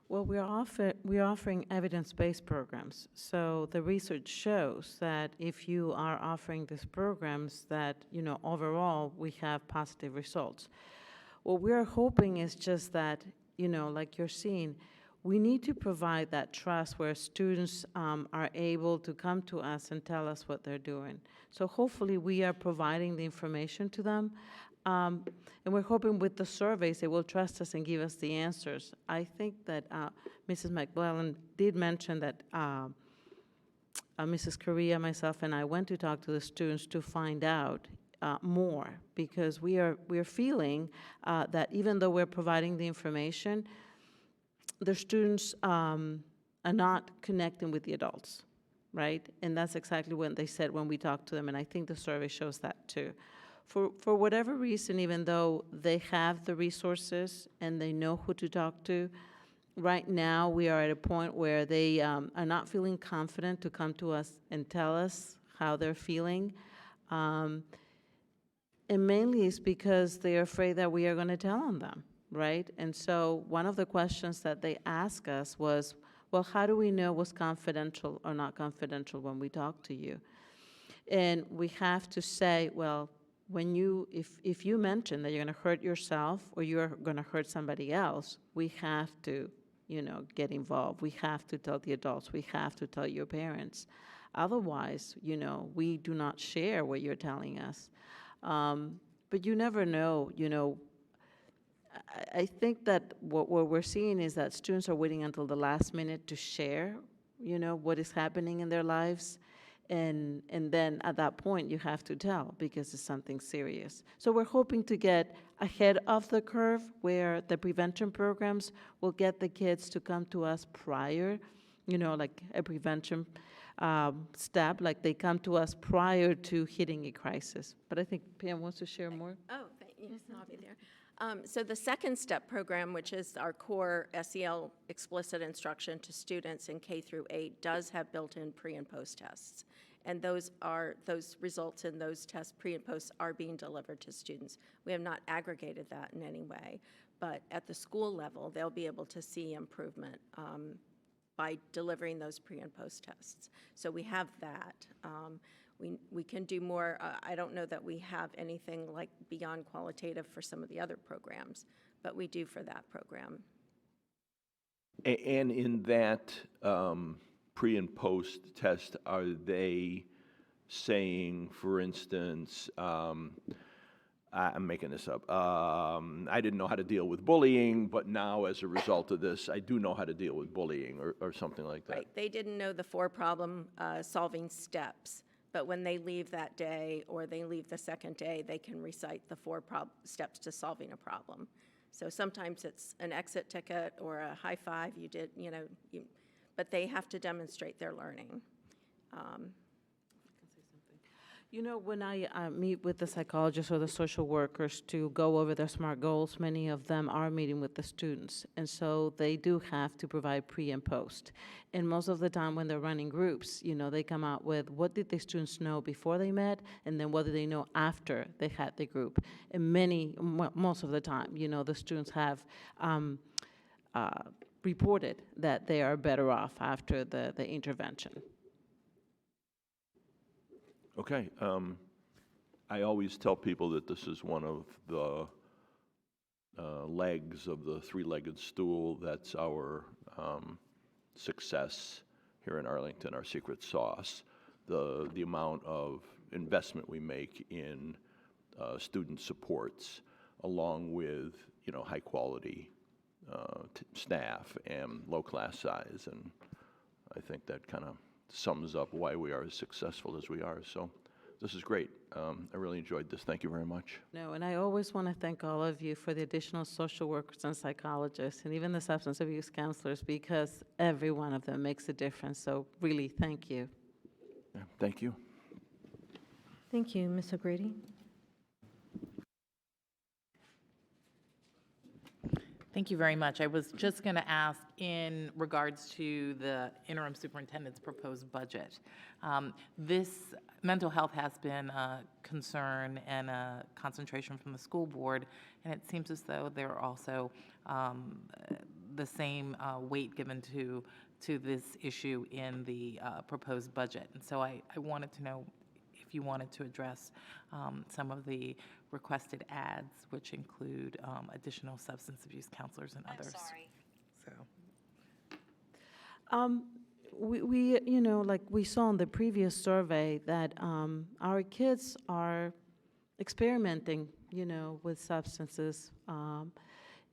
Well, we're offering evidence-based programs. So the research shows that if you are offering these programs, that, overall, we have positive results. What we're hoping is just that, like you're seeing, we need to provide that trust where students are able to come to us and tell us what they're doing. So hopefully we are providing the information to them. And we're hoping with the surveys, they will trust us and give us the answers. I think that Mrs. McClellan did mention that Mrs. Correa, myself, and I went to talk to the students to find out more, because we're feeling that even though we're providing the information, the students are not connecting with the adults, right? And that's exactly what they said when we talked to them, and I think the survey shows that too. For whatever reason, even though they have the resources and they know who to talk to, right now we are at a point where they are not feeling confident to come to us and tell us how they're feeling. And mainly it's because they're afraid that we are going to tell on them, right? And so one of the questions that they asked us was, well, how do we know what's confidential or not confidential when we talk to you? And we have to say, well, if you mention that you're going to hurt yourself or you're going to hurt somebody else, we have to, get involved. We have to tell the adults. We have to tell your parents. Otherwise, we do not share what you're telling us. But you never know, I think that what we're seeing is that students are waiting until the last minute to share, what is happening in their lives. And then at that point, you have to tell because it's something serious. So we're hoping to get ahead of the curve where the prevention programs will get the kids to come to us prior, like a prevention step, like they come to us prior to hitting a crisis. But I think Pam wants to share more. Oh, thank you. I'll be there. So the second step program, which is our core SEL explicit instruction to students in K through 8, does have built-in pre and post tests. And those results in those tests, pre and post, are being delivered to students. We have not aggregated that in any way, but at the school level, they'll be able to see improvement by delivering those pre and post tests. So we have that. We can do more. I don't know that we have anything like beyond qualitative for some of the other programs, but we do for that program. And in that pre and post test, are they saying, for instance, I'm making this up, I didn't know how to deal with bullying, but now as a result of this, I do know how to deal with bullying, or something like that? Right. They didn't know the 4 problem solving steps, but when they leave that day or they leave the second day, they can recite the 4 steps to solving a problem. So sometimes it's an exit ticket or a high five you did, but they have to demonstrate their learning. When I meet with the psychologists or the social workers to go over their SMART goals, many of them are meeting with the students. And so they do have to provide pre and post. And most of the time when they're running groups, they come out with what did the students know before they met, and then what did they know after they had the group. And most of the time, the students have reported that they are better off after the intervention. Okay. I always tell people that this is one of the legs of the three-legged stool. That's our success here in Arlington, our secret sauce. The amount of investment we make in student supports, along with high quality staff and low class size, and I think that kind of sums up why we are as successful as we are. So this is great. I really enjoyed this. Thank you very much. No, and I always want to thank all of you for the additional social workers and psychologists and even the substance abuse counselors, because every one of them makes a difference. So really, thank you. Yeah, thank you. Thank you, Ms. O'Grady. Thank you very much. I was just going to ask in regards to the interim superintendent's proposed budget. This mental health has been a concern and a concentration from the school board, and it seems as though there are also the same weight given to this issue in the proposed budget. And so I wanted to know if you wanted to address some of the requested ads, which include additional substance abuse counselors and others. I'm sorry. So. We you know, like we saw in the previous survey that our kids are experimenting, you know, with substances.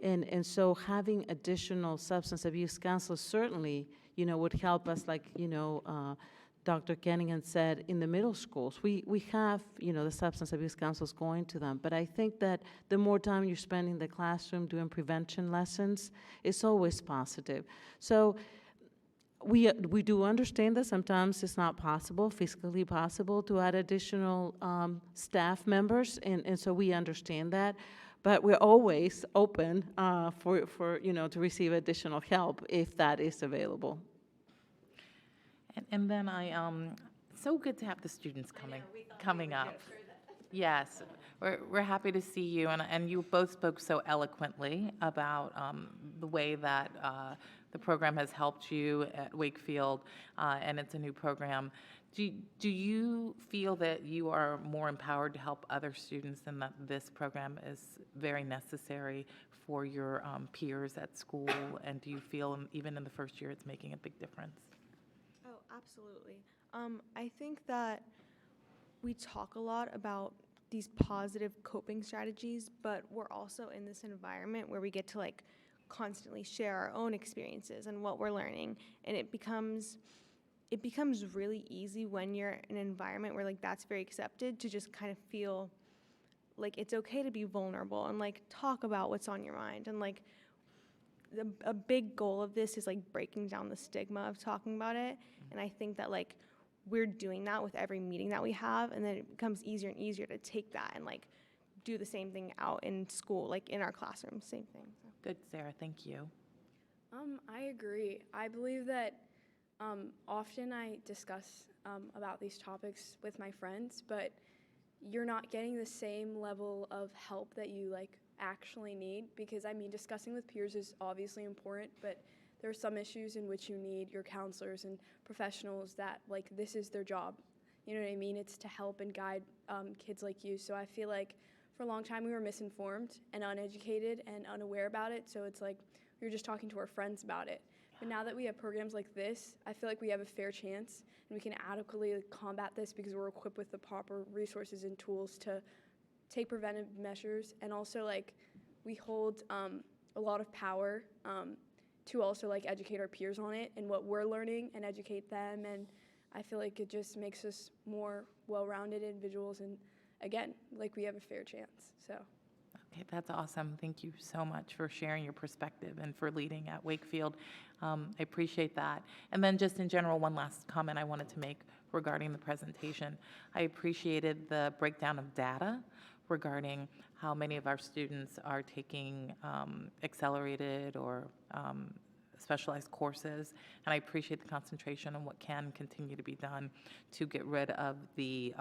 And so having additional substance abuse counselors certainly, you know, would help us, like, you know, Dr. Kenningham said, in the middle schools. We have, you know, the substance abuse counselors going to them, but I think that the more time you spend in the classroom doing prevention lessons, it's always positive. So we do understand that sometimes it's not possible, physically possible, to add additional staff members, and so we understand that. But we're always open for you know, to receive additional help if that is available. And then so good to have the students coming up. Yes, we're happy to see you, and you both spoke so eloquently about the way that the program has helped you at Wakefield, and it's a new program. Do you feel that you are more empowered to help other students, and that this program is very necessary for your peers at school? And do you feel even in the first year it's making a big difference? Oh, absolutely. I think that we talk a lot about these positive coping strategies, but we're also in this environment where we get to like constantly share our own experiences and what we're learning, and it becomes really easy when you're in an environment where like that's very accepted to just kind of feel like it's okay to be vulnerable and like talk about what's on your mind. And like a big goal of this is like breaking down the stigma of talking about it. And I think that like we're doing that with every meeting that we have, and then it becomes easier and easier to take that and like do the same thing out in school, like in our classroom, same thing. So. Good, Sarah, thank you. I agree. I believe that often I discuss about these topics with my friends, but you're not getting the same level of help that you like actually need, because I mean, discussing with peers is obviously important, but there are some issues in which you need your counselors and professionals that like this is their job. You know what I mean? It's to help and guide kids like you. So I feel like for a long time we were misinformed and uneducated and unaware about it. So it's like we were just talking to our friends about it. But now that we have programs like this, I feel like we have a fair chance and we can adequately combat this because we're equipped with the proper resources and tools to take preventive measures. And also like we hold a lot of power to also like educate our peers on it and what we're learning and educate them. And I feel like it just makes us more well-rounded individuals, and again, like we have a fair chance, so. Okay, that's awesome. Thank you so much for sharing your perspective and for leading at Wakefield. I appreciate that. And then just in general, one last comment I wanted to make regarding the presentation. I appreciated the breakdown of data regarding how many of our students are taking accelerated or specialized courses, and I appreciate the concentration on what can continue to be done to get rid of the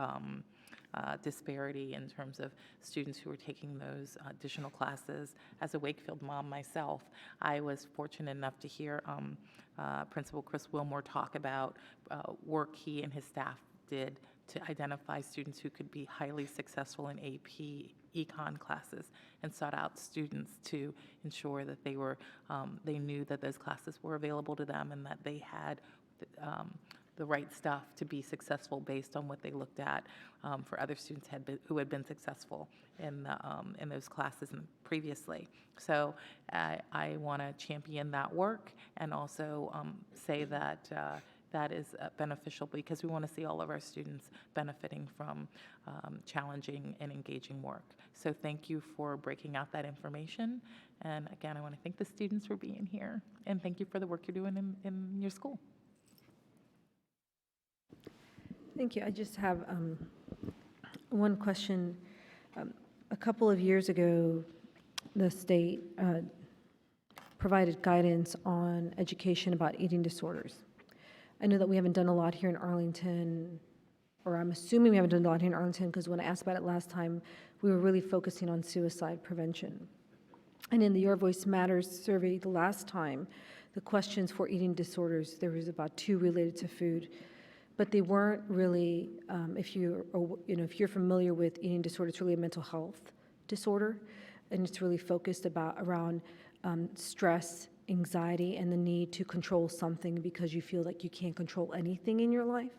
disparity in terms of students who are taking those additional classes. As a Wakefield mom myself, I was fortunate enough to hear Principal Chris Wilmore talk about work he and his staff did to identify students who could be highly successful in AP econ classes, and sought out students to ensure that they knew that those classes were available to them and that they had the right stuff to be successful based on what they looked at for other students who had been successful in those classes previously. So I want to champion that work and also say that that is beneficial because we want to see all of our students benefiting from challenging and engaging work. So thank you for breaking out that information. And again, I want to thank the students for being here. And thank you for the work you're doing in your school. Thank you. I just have one question. A couple of years ago, the state provided guidance on education about eating disorders. I know that we haven't done a lot here in Arlington, or I'm assuming we haven't done a lot here in Arlington, because when I asked about it last time, we were really focusing on suicide prevention. And in the Your Voice Matters survey the last time, the questions for eating disorders, there was about 2 related to food, but they weren't really, if you're familiar with eating disorder, it's really a mental health disorder, and it's really focused around stress, anxiety, and the need to control something because you feel like you can't control anything in your life.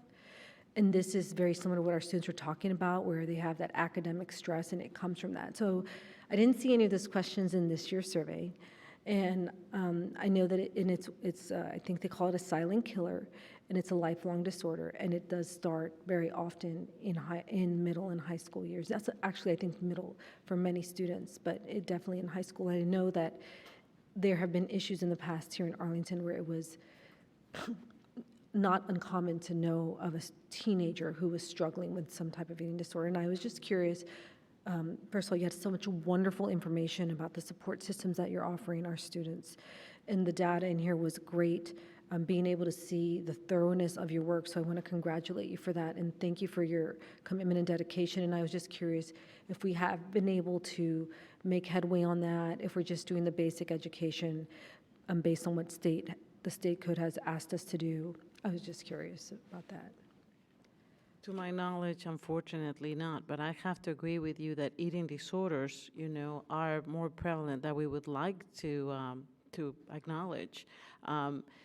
And this is very similar to what our students are talking about, where they have that academic stress, and it comes from that. So I didn't see any of those questions in this year's survey. And I know that I think they call it a silent killer, and it's a lifelong disorder, and it does start very often in middle and high school years. That's actually, I think, middle for many students, but it definitely in high school. I know that there have been issues in the past here in Arlington where it was not uncommon to know of a teenager who was struggling with some type of eating disorder. And I was just curious, first of all, you had so much wonderful information about the support systems that you're offering our students. And the data in here was great, being able to see the thoroughness of your work. So I want to congratulate you for that. And thank you for your commitment and dedication. And I was just curious if we have been able to make headway on that, if we're just doing the basic education based on what the state code has asked us to do. I was just curious about that. To my knowledge, unfortunately not, but I have to agree with you that eating disorders, are more prevalent than we would like to acknowledge.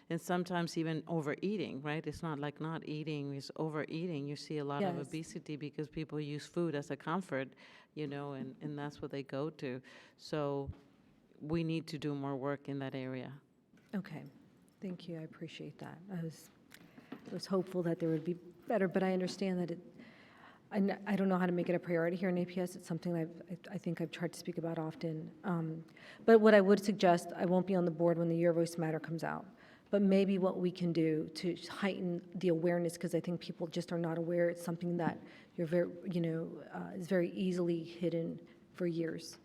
And sometimes even overeating, right? It's not like not eating, it's overeating. You see a lot of obesity because people use food as a comfort, and that's what they go to. So we need to do more work in that area. Okay, thank you, I appreciate that. I was hopeful that there would be better, but I understand that I don't know how to make it a priority here in APS. It's something I think I've tried to speak about often. But what I would suggest, I won't be on the board when the Your Voice Matter comes out, but maybe what we can do to heighten the awareness, because I think people just are not aware. It's something that is very easily hidden for years.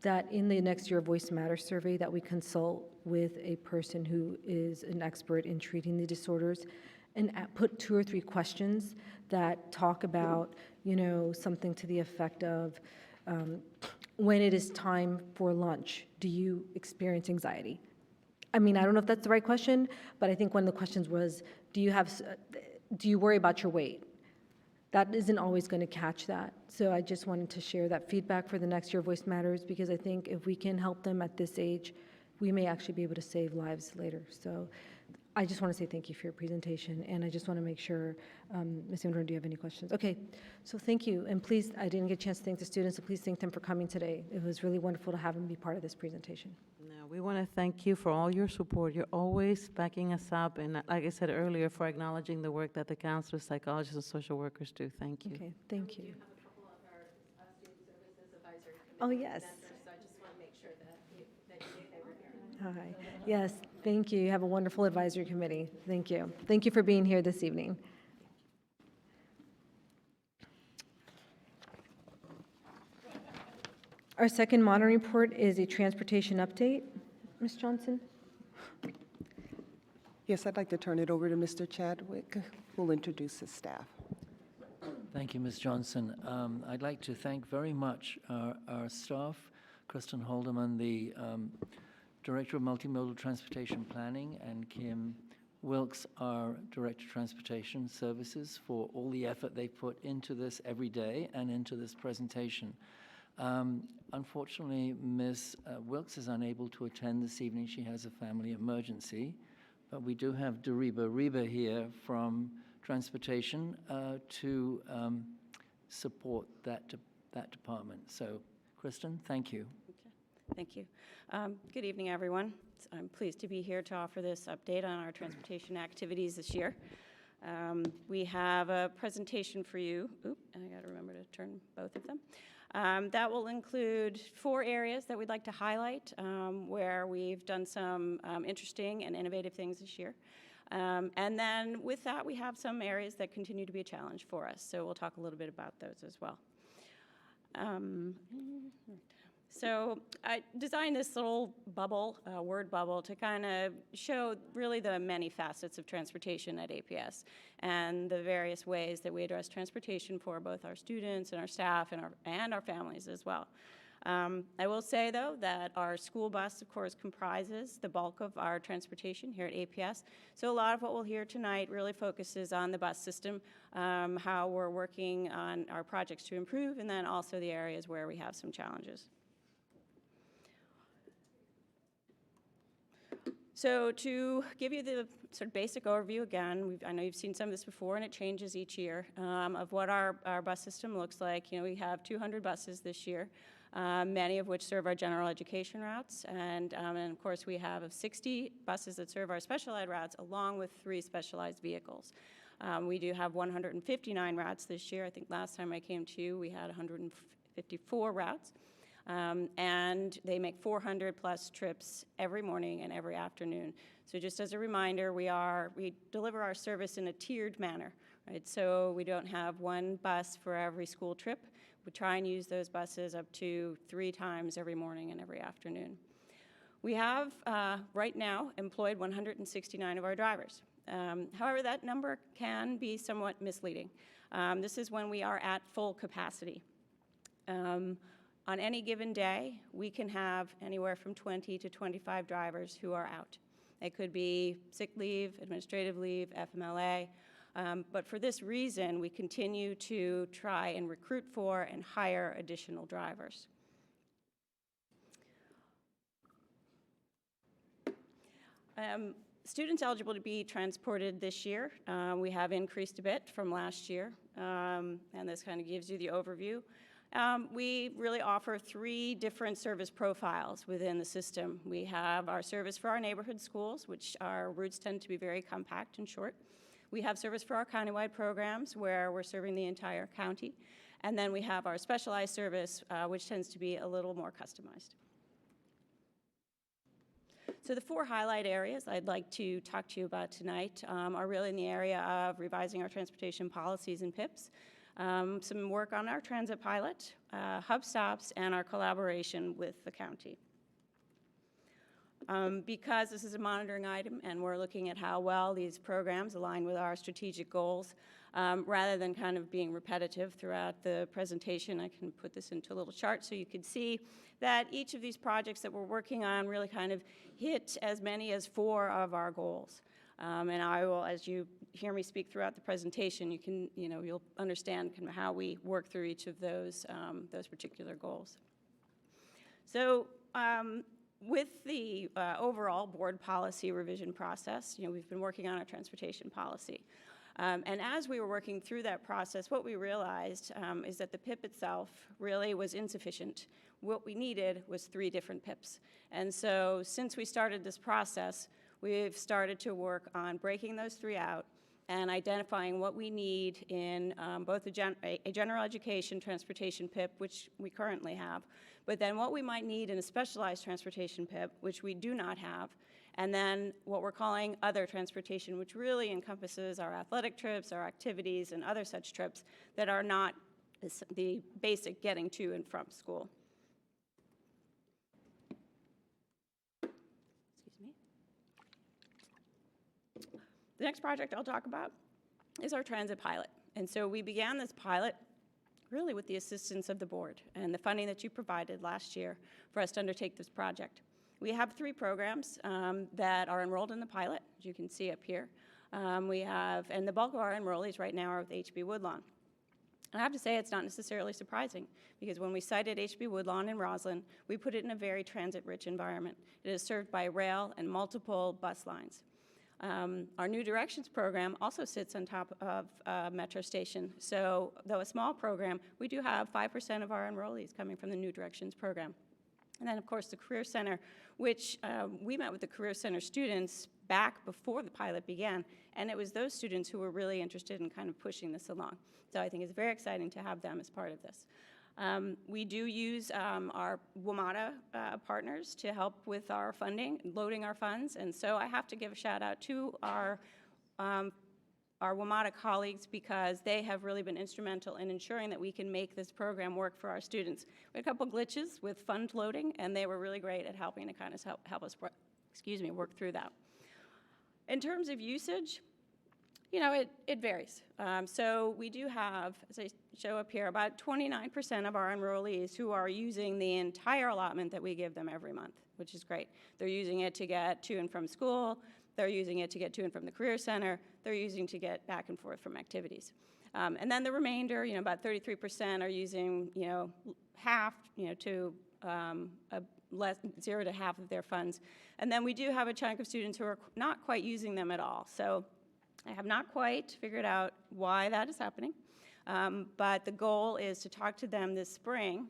That in the next Your Voice Matter survey that we consult with a person who is an expert in treating the disorders, and put 2 or 3 questions that talk about, something to the effect of, when it is time for lunch, do you experience anxiety? I mean, I don't know if that's the right question, but I think one of the questions was, do you worry about your weight? That isn't always going to catch that. So I just wanted to share that feedback for the next Your Voice Matters, because I think if we can help them at this age, we may actually be able to save lives later. So I just want to say thank you for your presentation, and I just want to make sure, Ms. Imran, do you have any questions? Okay, so thank you, and please, I didn't get a chance to thank the students, so please thank them for coming today. It was really wonderful to have them be part of this presentation. No, we want to thank you for all your support. You're always backing us up, and like I said earlier, for acknowledging the work that the counselors, psychologists, and social workers do. Thank you. Okay, thank you. We do have a couple of our student services advisory committee Oh, yes. members, so I just want to make sure that you knew they were here. Hi. Yes, thank you. You have a wonderful advisory committee. Thank you. Thank you for being here this evening. Our second monitoring report is a transportation update. Ms. Johnson? Yes, I'd like to turn it over to Mr. Chadwick, who will introduce his staff. Thank you, Ms. Johnson. I'd like to thank very much our staff, Kristen Holdeman, the Director of Multimodal Transportation Planning, and Kim Wilkes, our Director of Transportation Services, for all the effort they put into this every day and into this presentation. Unfortunately, Ms. Wilkes is unable to attend this evening. She has a family emergency, but we do have Dariba Reba here from Transportation to support that department. So, Kristen, thank you. Thank you. Good evening, everyone. I'm pleased to be here to offer this update on our transportation activities this year. We have a presentation for you. Oop, I got to remember to turn both of them. That will include 4 areas that we'd like to highlight where we've done some interesting and innovative things this year. And then with that, we have some areas that continue to be a challenge for us. So we'll talk a little bit about those as well. So I designed this little bubble, word bubble, to kind of show really the many facets of transportation at APS and the various ways that we address transportation for both our students and our staff and our families as well. I will say, though, that our school bus, of course, comprises the bulk of our transportation here at APS. So a lot of what we'll hear tonight really focuses on the bus system, how we're working on our projects to improve, and then also the areas where we have some challenges. So to give you the sort of basic overview again, I know you've seen some of this before, and it changes each year, of what our bus system looks like. You know, we have 200 buses this year, many of which serve our general education routes, and of course we have 60 buses that serve our special ed routes, along with 3 specialized vehicles. We do have 159 routes this year. I think last time I came to you, we had 154 routes. And they make 400 plus trips every morning and every afternoon. So just as a reminder, we deliver our service in a tiered manner, right? So we don't have one bus for every school trip. We try and use those buses up to 3 times every morning and every afternoon. We have, right now, employed 169 of our drivers. However, that number can be somewhat misleading. This is when we are at full capacity. On any given day, we can have anywhere from 20 to 25 drivers who are out. It could be sick leave, administrative leave, FMLA, but for this reason, we continue to try and recruit for and hire additional drivers. Students eligible to be transported this year, we have increased a bit from last year, and this kind of gives you the overview. We really offer 3 different service profiles within the system. We have our service for our neighborhood schools, which our routes tend to be very compact and short. We have service for our countywide programs, where we're serving the entire county. And then we have our specialized service, which tends to be a little more customized. So the 4 highlight areas I'd like to talk to you about tonight are really in the area of revising our transportation policies and PIPs, some work on our transit pilot, hub stops, and our collaboration with the county. Because this is a monitoring item and we're looking at how well these programs align with our strategic goals, rather than kind of being repetitive throughout the presentation, I can put this into a little chart so you can see that each of these projects that we're working on really kind of hit as many as 4 of our goals. And I will, as you hear me speak throughout the presentation, you'll understand kind of how we work through each of those particular goals. So with the overall board policy revision process, we've been working on our transportation policy. And as we were working through that process, what we realized is that the PIP itself really was insufficient. What we needed was 3 different PIPs. And so since we started this process, we've started to work on breaking those 3 out and identifying what we need in both a general education transportation PIP, which we currently have, but then what we might need in a specialized transportation PIP, which we do not have, and then what we're calling other transportation, which really encompasses our athletic trips, our activities, and other such trips that are not the basic getting to and from school. The next project I'll talk about is our transit pilot. And so we began this pilot really with the assistance of the board and the funding that you provided last year for us to undertake this project. We have 3 programs that are enrolled in the pilot, as you can see up here. And the bulk of our enrollees right now are with HB Woodlawn. And I have to say it's not necessarily surprising, because when we cited HB Woodlawn in Roslyn, we put it in a very transit-rich environment. It is served by rail and multiple bus lines. Our New Directions program also sits on top of Metro Station. So though a small program, we do have 5% of our enrollees coming from the New Directions program. And then, of course, the Career Center, which we met with the Career Center students back before the pilot began, and it was those students who were really interested in kind of pushing this along. So I think it's very exciting to have them as part of this. We do use our WMATA partners to help with our funding, loading our funds, and so I have to give a shout out to our WMATA colleagues, because they have really been instrumental in ensuring that we can make this program work for our students. We had a couple glitches with fund loading, and they were really great at helping to kind of help us work through that. In terms of usage, it varies. So we do have, as I show up here, about 29% of our enrollees who are using the entire allotment that we give them every month, which is great. They're using it to get to and from school. They're using it to get to and from the Career Center. They're using to get back and forth from activities. And then the remainder, about 33% are using, half, to less 0 to half of their funds. And then we do have a chunk of students who are not quite using them at all. So I have not quite figured out why that is happening, but the goal is to talk to them this spring,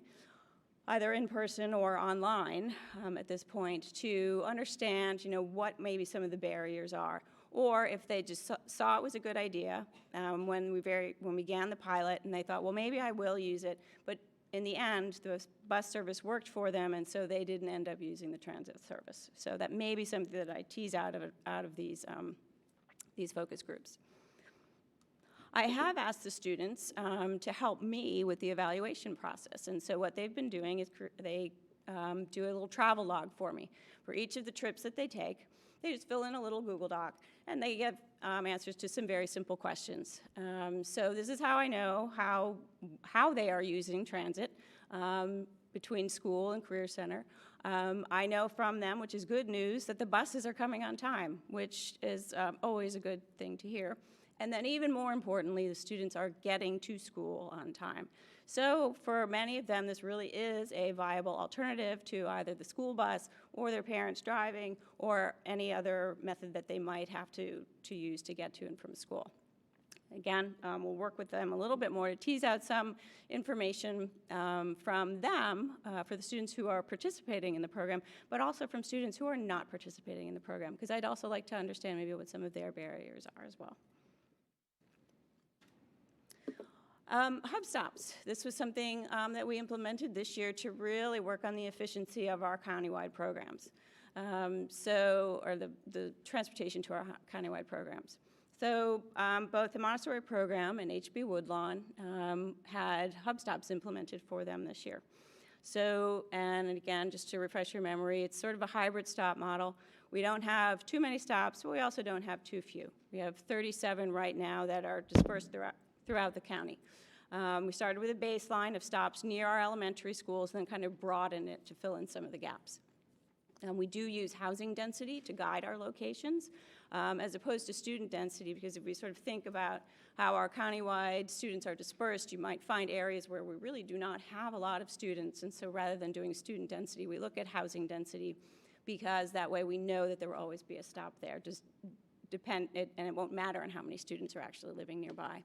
either in person or online at this point, to understand, what maybe some of the barriers are, or if they just saw it was a good idea when we began the pilot, and they thought, well, maybe I will use it, but in the end, the bus service worked for them, and so they didn't end up using the transit service. So that may be something that I tease out of these focus groups. I have asked the students to help me with the evaluation process, and so what they've been doing is they do a little travel log for me. For each of the trips that they take, they just fill in a little Google Doc, and they give answers to some very simple questions. So this is how I know how they are using transit between school and Career Center. I know from them, which is good news, that the buses are coming on time, which is always a good thing to hear. And then even more importantly, the students are getting to school on time. So for many of them, this really is a viable alternative to either the school bus or their parents driving or any other method that they might have to use to get to and from school. Again, we'll work with them a little bit more to tease out some information from them for the students who are participating in the program, but also from students who are not participating in the program, because I'd also like to understand maybe what some of their barriers are as well. Hub stops. This was something that we implemented this year to really work on the efficiency of our countywide programs, or the transportation to our countywide programs. So both the Montessori program and HB Woodlawn had hub stops implemented for them this year. So, and again, just to refresh your memory, it's sort of a hybrid stop model. We don't have too many stops, but we also don't have too few. We have 37 right now that are dispersed throughout the county. We started with a baseline of stops near our elementary schools and then kind of broadened it to fill in some of the gaps. We do use housing density to guide our locations as opposed to student density, because if we sort of think about how our countywide students are dispersed, you might find areas where we really do not have a lot of students, and so rather than doing student density, we look at housing density, because that way we know that there will always be a stop there, and it won't matter on how many students are actually living nearby.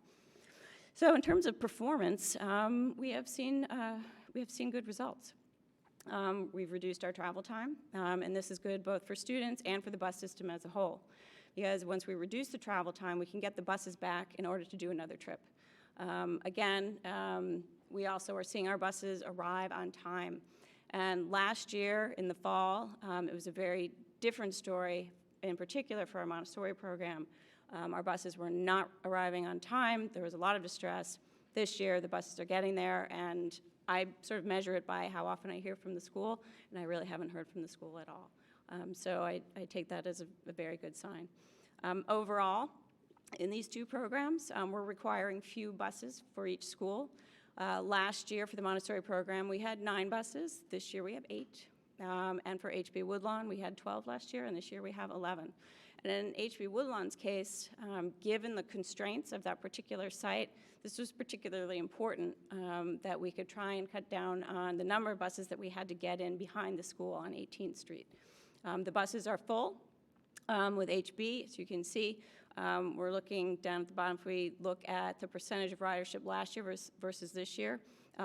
So in terms of performance, we have seen good results. We've reduced our travel time, and this is good both for students and for the bus system as a whole, because once we reduce the travel time, we can get the buses back in order to do another trip. We also are seeing our buses arrive on time. And last year in the fall, it was a very different story, in particular for our Montessori program. Our buses were not arriving on time. There was a lot of distress. This year, the buses are getting there, and I sort of measure it by how often I hear from the school, and I really haven't heard from the school at all. So I take that as a very good sign. Overall, in these two programs, we're requiring few buses for each school. Last year for the Montessori program, we had 9 buses. This year we have 8. And for HB Woodlawn, we had 12 last year, and this year we have 11. And in HB Woodlawn's case, given the constraints of that particular site, this was particularly important that we could try and cut down on the number of buses that we had to get in behind the school on 18th Street. The buses are full with HB, as you can see. We're looking down at the bottom. If we look at the percentage of ridership last year versus this year,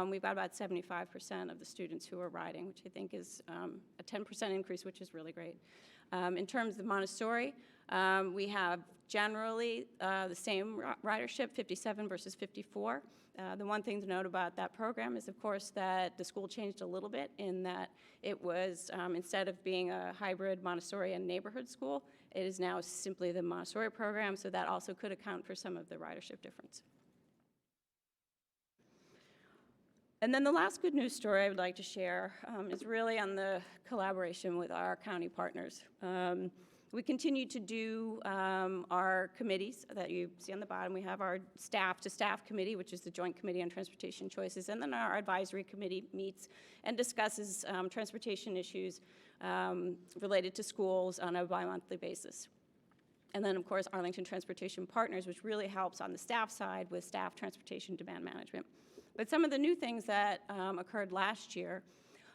we've got about 75% of the students who are riding, which I think is a 10% increase, which is really great. In terms of Montessori, we have generally the same ridership, 57 versus 54. The one thing to note about that program is, of course, that the school changed a little bit in that it was, instead of being a hybrid Montessori and neighborhood school, it is now simply the Montessori program, so that also could account for some of the ridership difference. And then the last good news story I would like to share is really on the collaboration with our county partners. We continue to do our committees that you see on the bottom. We have our staff-to-staff committee, which is the Joint Committee on Transportation Choices, and then our advisory committee meets and discusses transportation issues related to schools on a bi-monthly basis. And then, of course, Arlington Transportation Partners, which really helps on the staff side with staff transportation demand management. But some of the new things that occurred last year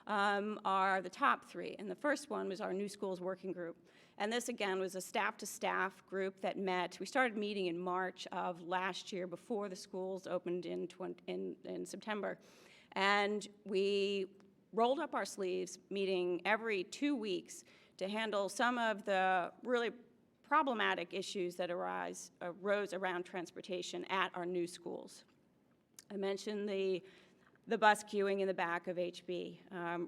are the top three. And the first one was our New Schools Working Group. And this, again, was a staff-to-staff group that met. We started meeting in March of last year before the schools opened in September. And we rolled up our sleeves, meeting every 2 weeks to handle some of the really problematic issues that arose around transportation at our new schools. I mentioned the bus queuing in the back of HB,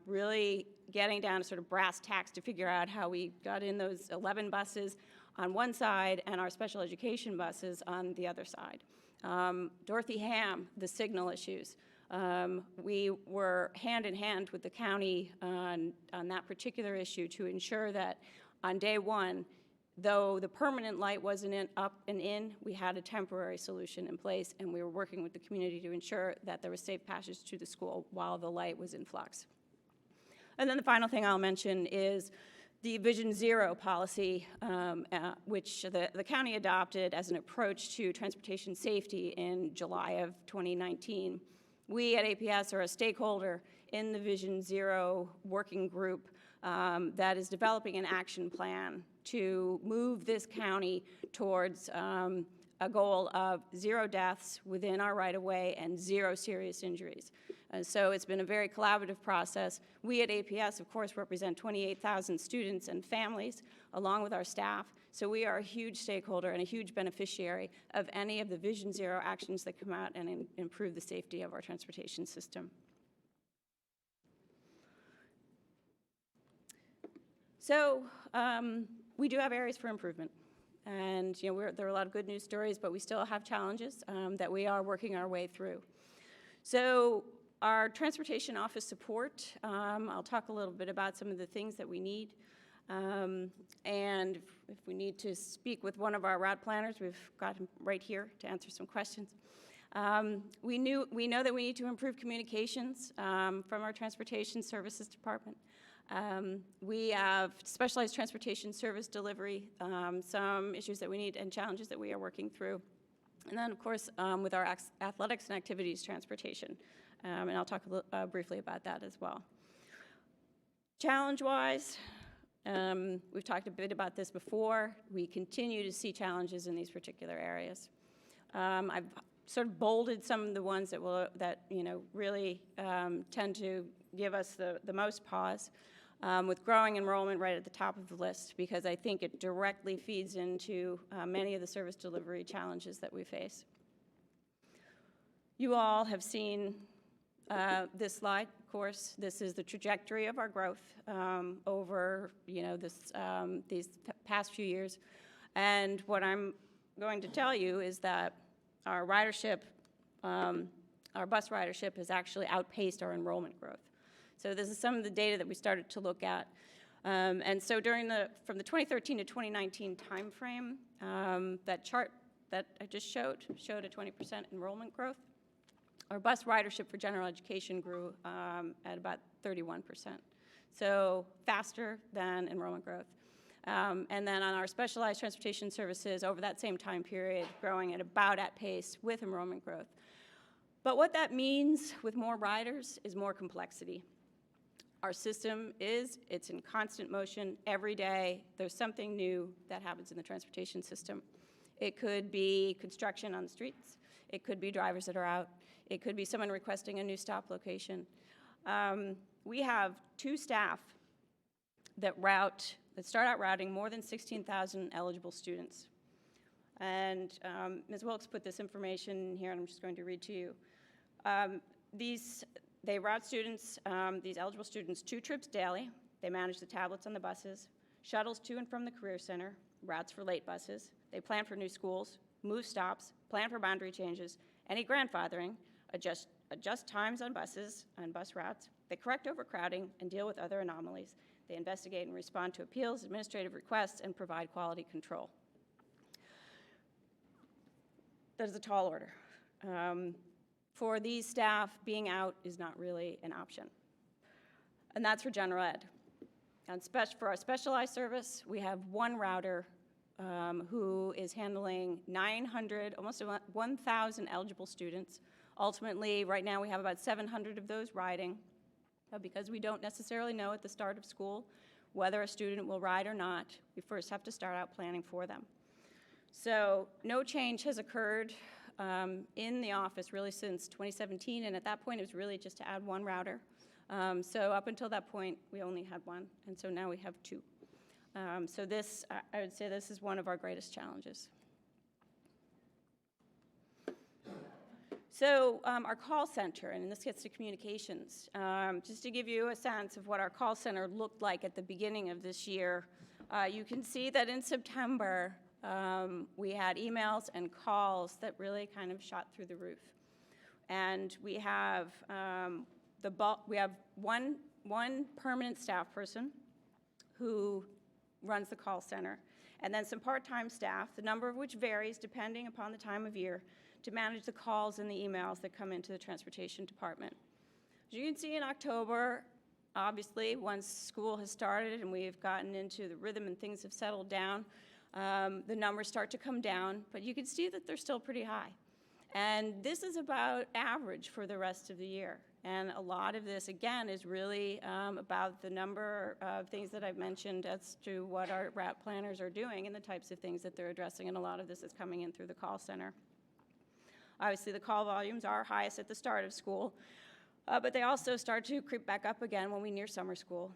really getting down to sort of brass tacks to figure out how we got in those 11 buses on one side and our special education buses on the other side. Dorothy Ham, the signal issues. We were hand in hand with the county on that particular issue to ensure that on day one, though the permanent light wasn't up and in, we had a temporary solution in place, and we were working with the community to ensure that there was safe passage to the school while the light was in flux. And then the final thing I'll mention is the Vision Zero policy, which the county adopted as an approach to transportation safety in July of 2019. We at APS are a stakeholder in the Vision Zero working group that is developing an action plan to move this county towards a goal of 0 deaths within our right-of-way and 0 serious injuries. So it's been a very collaborative process. We at APS, of course, represent 28,000 students and families, along with our staff. So we are a huge stakeholder and a huge beneficiary of any of the Vision Zero actions that come out and improve the safety of our transportation system. So we do have areas for improvement. And there are a lot of good news stories, but we still have challenges that we are working our way through. So our transportation office support, I'll talk a little bit about some of the things that we need. And if we need to speak with one of our route planners, we've got him right here to answer some questions. We know that we need to improve communications from our transportation services department. We have specialized transportation service delivery, some issues that we need and challenges that we are working through. And then, of course, with our athletics and activities transportation. And I'll talk briefly about that as well. Challenge-wise, we've talked a bit about this before. We continue to see challenges in these particular areas. I've sort of bolded some of the ones that really tend to give us the most pause. With growing enrollment right at the top of the list, because I think it directly feeds into many of the service delivery challenges that we face. You all have seen this slide, of course. This is the trajectory of our growth over these past few years. And what I'm going to tell you is that our ridership, our bus ridership has actually outpaced our enrollment growth. So this is some of the data that we started to look at. And so from the 2013 to 2019 timeframe, that chart that I just showed a 20% enrollment growth. Our bus ridership for general education grew at about 31%. So faster than enrollment growth. And then on our specialized transportation services over that same time period, growing at about at pace with enrollment growth. But what that means with more riders is more complexity. Our system it's in constant motion every day. There's something new that happens in the transportation system. It could be construction on the streets. It could be drivers that are out. It could be someone requesting a new stop location. We have 2 staff that start out routing more than 16,000 eligible students. And Ms. Wilkes put this information here, and I'm just going to read to you. They route students, these eligible students, 2 trips daily. They manage the tablets on the buses, shuttles to and from the Career Center, routes for late buses. They plan for new schools, move stops, plan for boundary changes, any grandfathering, adjust times on buses and bus routes. They correct overcrowding and deal with other anomalies. They investigate and respond to appeals, administrative requests, and provide quality control. That is a tall order. For these staff, being out is not really an option. And that's for general ed. And for our specialized service, we have one router who is handling 900, almost 1,000 eligible students. Ultimately, right now we have about 700 of those riding, because we don't necessarily know at the start of school whether a student will ride or not. We first have to start out planning for them. So no change has occurred in the office really since 2017, and at that point it was really just to add one router. So up until that point, we only had one, and so now we have two. So this, I would say this is one of our greatest challenges. So our call center, and this gets to communications, just to give you a sense of what our call center looked like at the beginning of this year, you can see that in September, we had emails and calls that really kind of shot through the roof. And we have one permanent staff person who runs the call center, and then some part-time staff, the number of which varies depending upon the time of year, to manage the calls and the emails that come into the transportation department. As you can see in October, obviously, once school has started and we've gotten into the rhythm and things have settled down, the numbers start to come down, but you can see that they're still pretty high. And this is about average for the rest of the year. And a lot of this, again, is really about the number of things that I've mentioned as to what our route planners are doing and the types of things that they're addressing, and a lot of this is coming in through the call center. Obviously, the call volumes are highest at the start of school, but they also start to creep back up again when we near summer school.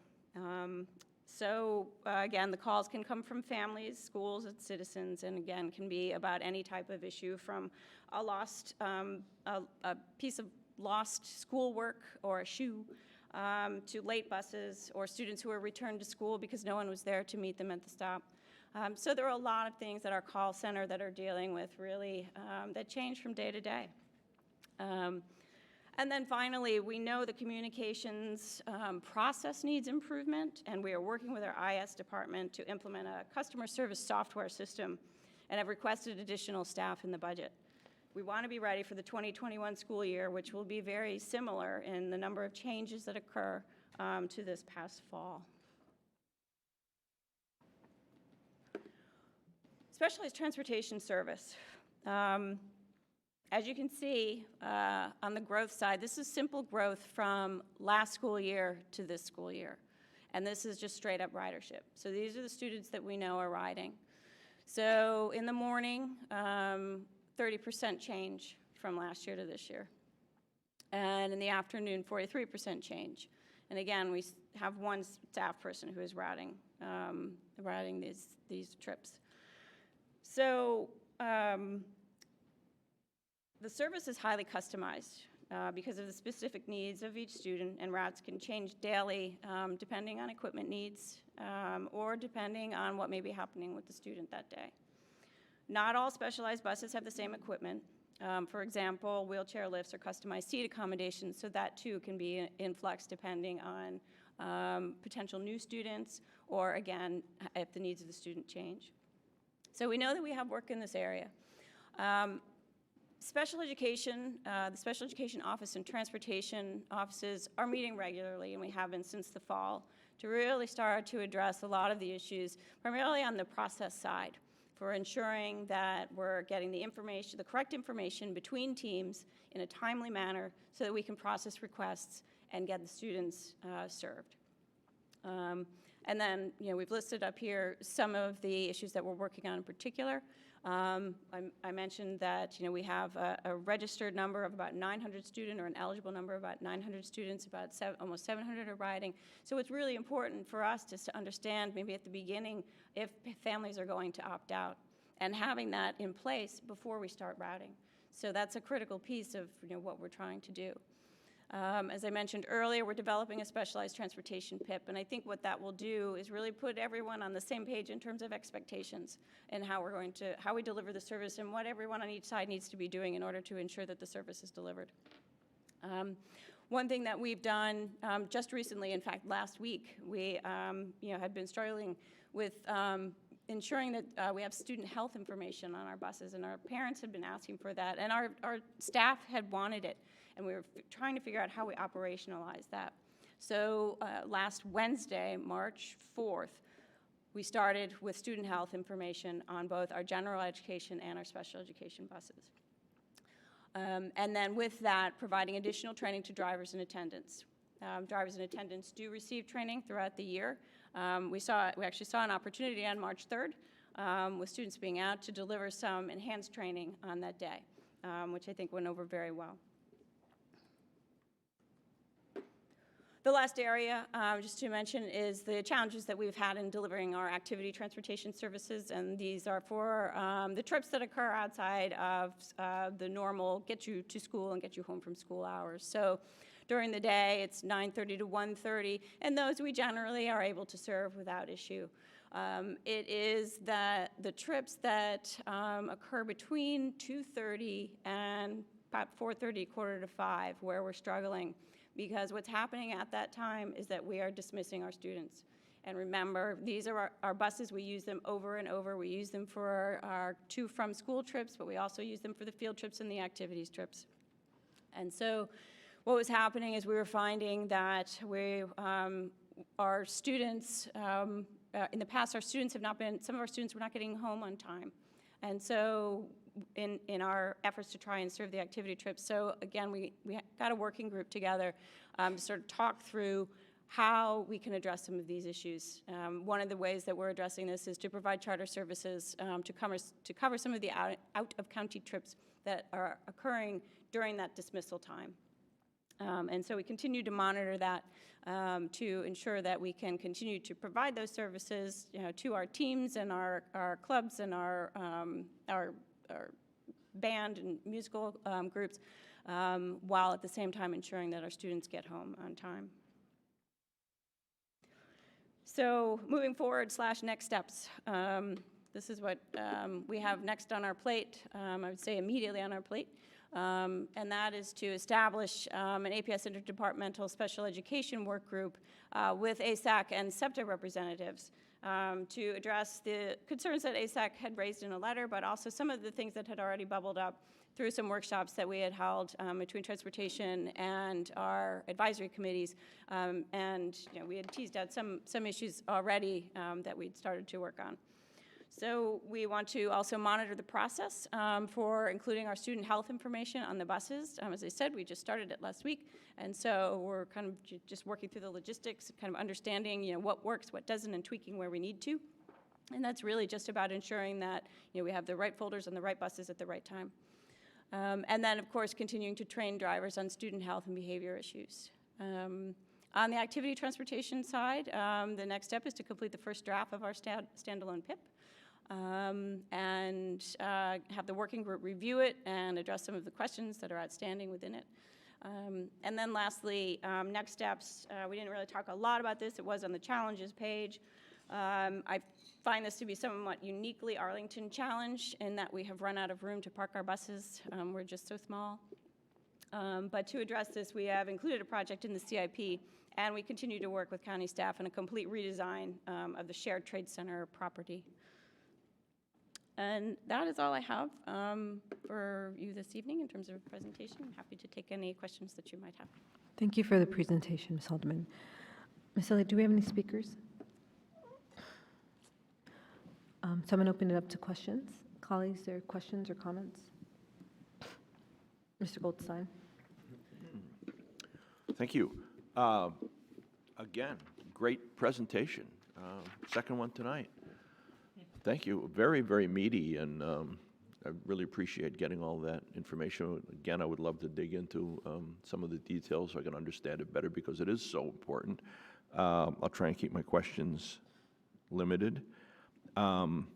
Again, the calls can come from families, schools, and citizens, and again, can be about any type of issue, from a lost, a piece of lost schoolwork or a shoe, to late buses or students who are returned to school because no one was there to meet them at the stop. So there are a lot of things at our call center that are dealing with really that change from day to day. And then finally, we know the communications process needs improvement, and we are working with our IS department to implement a customer service software system and have requested additional staff in the budget. We want to be ready for the 2021 school year, which will be very similar in the number of changes that occur to this past fall. Specialized transportation service. As you can see on the growth side, this is simple growth from last school year to this school year. And this is just straight up ridership. So these are the students that we know are riding. So in the morning, 30% change from last year to this year. And in the afternoon, 43% change. And again, we have one staff person who is routing these trips. So the service is highly customized because of the specific needs of each student, and routes can change daily depending on equipment needs or depending on what may be happening with the student that day. Not all specialized buses have the same equipment. For example, wheelchair lifts or customized seat accommodations, so that too can be in flux depending on potential new students or, again, if the needs of the student change. So we know that we have work in this area. Special education, the special education office and transportation offices are meeting regularly, and we have been since the fall, to really start to address a lot of the issues, primarily on the process side, for ensuring that we're getting the information, the correct information between teams in a timely manner so that we can process requests and get the students served. And then, we've listed up here some of the issues that we're working on in particular. I mentioned that, we have a registered number of about 900 students, or an eligible number of about 900 students, almost 700 are riding. So it's really important for us just to understand, maybe at the beginning, if families are going to opt out, and having that in place before we start routing. So that's a critical piece of what we're trying to do. As I mentioned earlier, we're developing a specialized transportation PIP, and I think what that will do is really put everyone on the same page in terms of expectations and how we deliver the service and what everyone on each side needs to be doing in order to ensure that the service is delivered. One thing that we've done just recently, in fact, last week, we had been struggling with ensuring that we have student health information on our buses, and our parents had been asking for that, and our staff had wanted it, and we were trying to figure out how we operationalize that. So last Wednesday, March 4th, we started with student health information on both our general education and our special education buses. And then with that, providing additional training to drivers and attendants. Drivers and attendants do receive training throughout the year. We actually saw an opportunity on March 3rd with students being out to deliver some enhanced training on that day, which I think went over very well. The last area, just to mention, is the challenges that we've had in delivering our activity transportation services, and these are for the trips that occur outside of the normal get you to school and get you home from school hours. So during the day, it's 9:30 to 1:30, and those we generally are able to serve without issue. It is the trips that occur between 2:30 and about 4:30, 4:45, where we're struggling. Because what's happening at that time is that we are dismissing our students. And remember, these are our buses. We use them over and over. We use them for our to-from school trips, but we also use them for the field trips and the activities trips. And so what was happening is we were finding that our students, in the past, some of our students were not getting home on time. And so in our efforts to try and serve the activity trips. So again, we got a working group together to sort of talk through how we can address some of these issues. One of the ways that we're addressing this is to provide charter services to cover some of the out-of-county trips that are occurring during that dismissal time. And so we continue to monitor that to ensure that we can continue to provide those services, to our teams and our clubs and our band and musical groups, while at the same time ensuring that our students get home on time. So moving forward / next steps. This is what we have next on our plate, I would say immediately on our plate. And that is to establish an APS interdepartmental special education work group with ASAC and SEPTA representatives to address the concerns that ASAC had raised in a letter, but also some of the things that had already bubbled up through some workshops that we had held between transportation and our advisory committees. And we had teased out some issues already that we'd started to work on. So we want to also monitor the process for including our student health information on the buses. As I said, we just started it last week, and so we're kind of just working through the logistics, kind of understanding what works, what doesn't, and tweaking where we need to. And that's really just about ensuring that we have the right folders on the right buses at the right time. And then, of course, continuing to train drivers on student health and behavior issues. On the activity transportation side, the next step is to complete the first draft of our standalone PIP. And have the working group review it and address some of the questions that are outstanding within it. And then lastly, next steps, we didn't really talk a lot about this. It was on the challenges page. I find this to be somewhat uniquely Arlington challenge in that we have run out of room to park our buses. We're just so small. But to address this, we have included a project in the CIP, and we continue to work with county staff on a complete redesign of the shared trade center property. And that is all I have for you this evening in terms of presentation. I'm happy to take any questions that you might have. Thank you for the presentation, Ms. Haldeman. Ms. Elliott, do we have any speakers? So I'm going to open it up to questions. Colleagues, there are questions or comments? Mr. Goldstein. Thank you. Again, great presentation. Second one tonight. Thank you. Very, very meaty, and I really appreciate getting all that information. Again, I would love to dig into some of the details so I can understand it better because it is so important. I'll try and keep my questions limited. One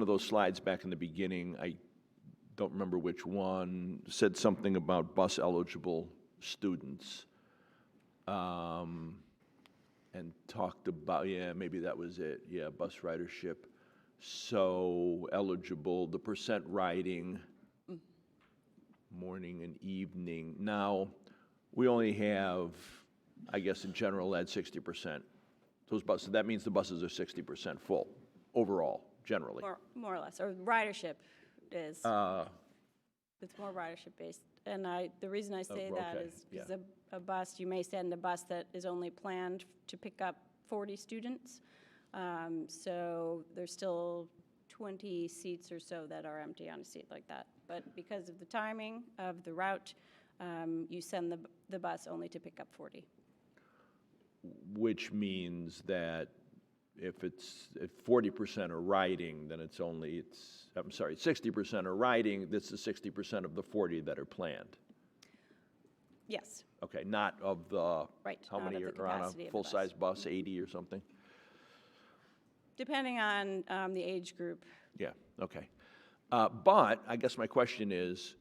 of those slides back in the beginning, I don't remember which one, said something about bus-eligible students. And talked about, maybe that was it, bus ridership. So eligible, the percent riding, morning and evening. Now, we only have, I guess in general ed, 60%. Those buses, that means the buses are 60% full overall, generally. More or less, or ridership is. It's more ridership based. And the reason I say that okay, is because a bus, you may send a bus that is only planned to pick up 40 students. So there's still 20 seats or so that are empty on a seat like that. But because of the timing of the route, you send the bus only to pick up 40. Which means that if 40% are riding, then it's 60% are riding, this is 60% of the 40 that are planned. Yes. Okay, not of the, right, how many are on a full-size bus, 80 or something? Depending on the age group. Yeah, okay. But I guess my question is,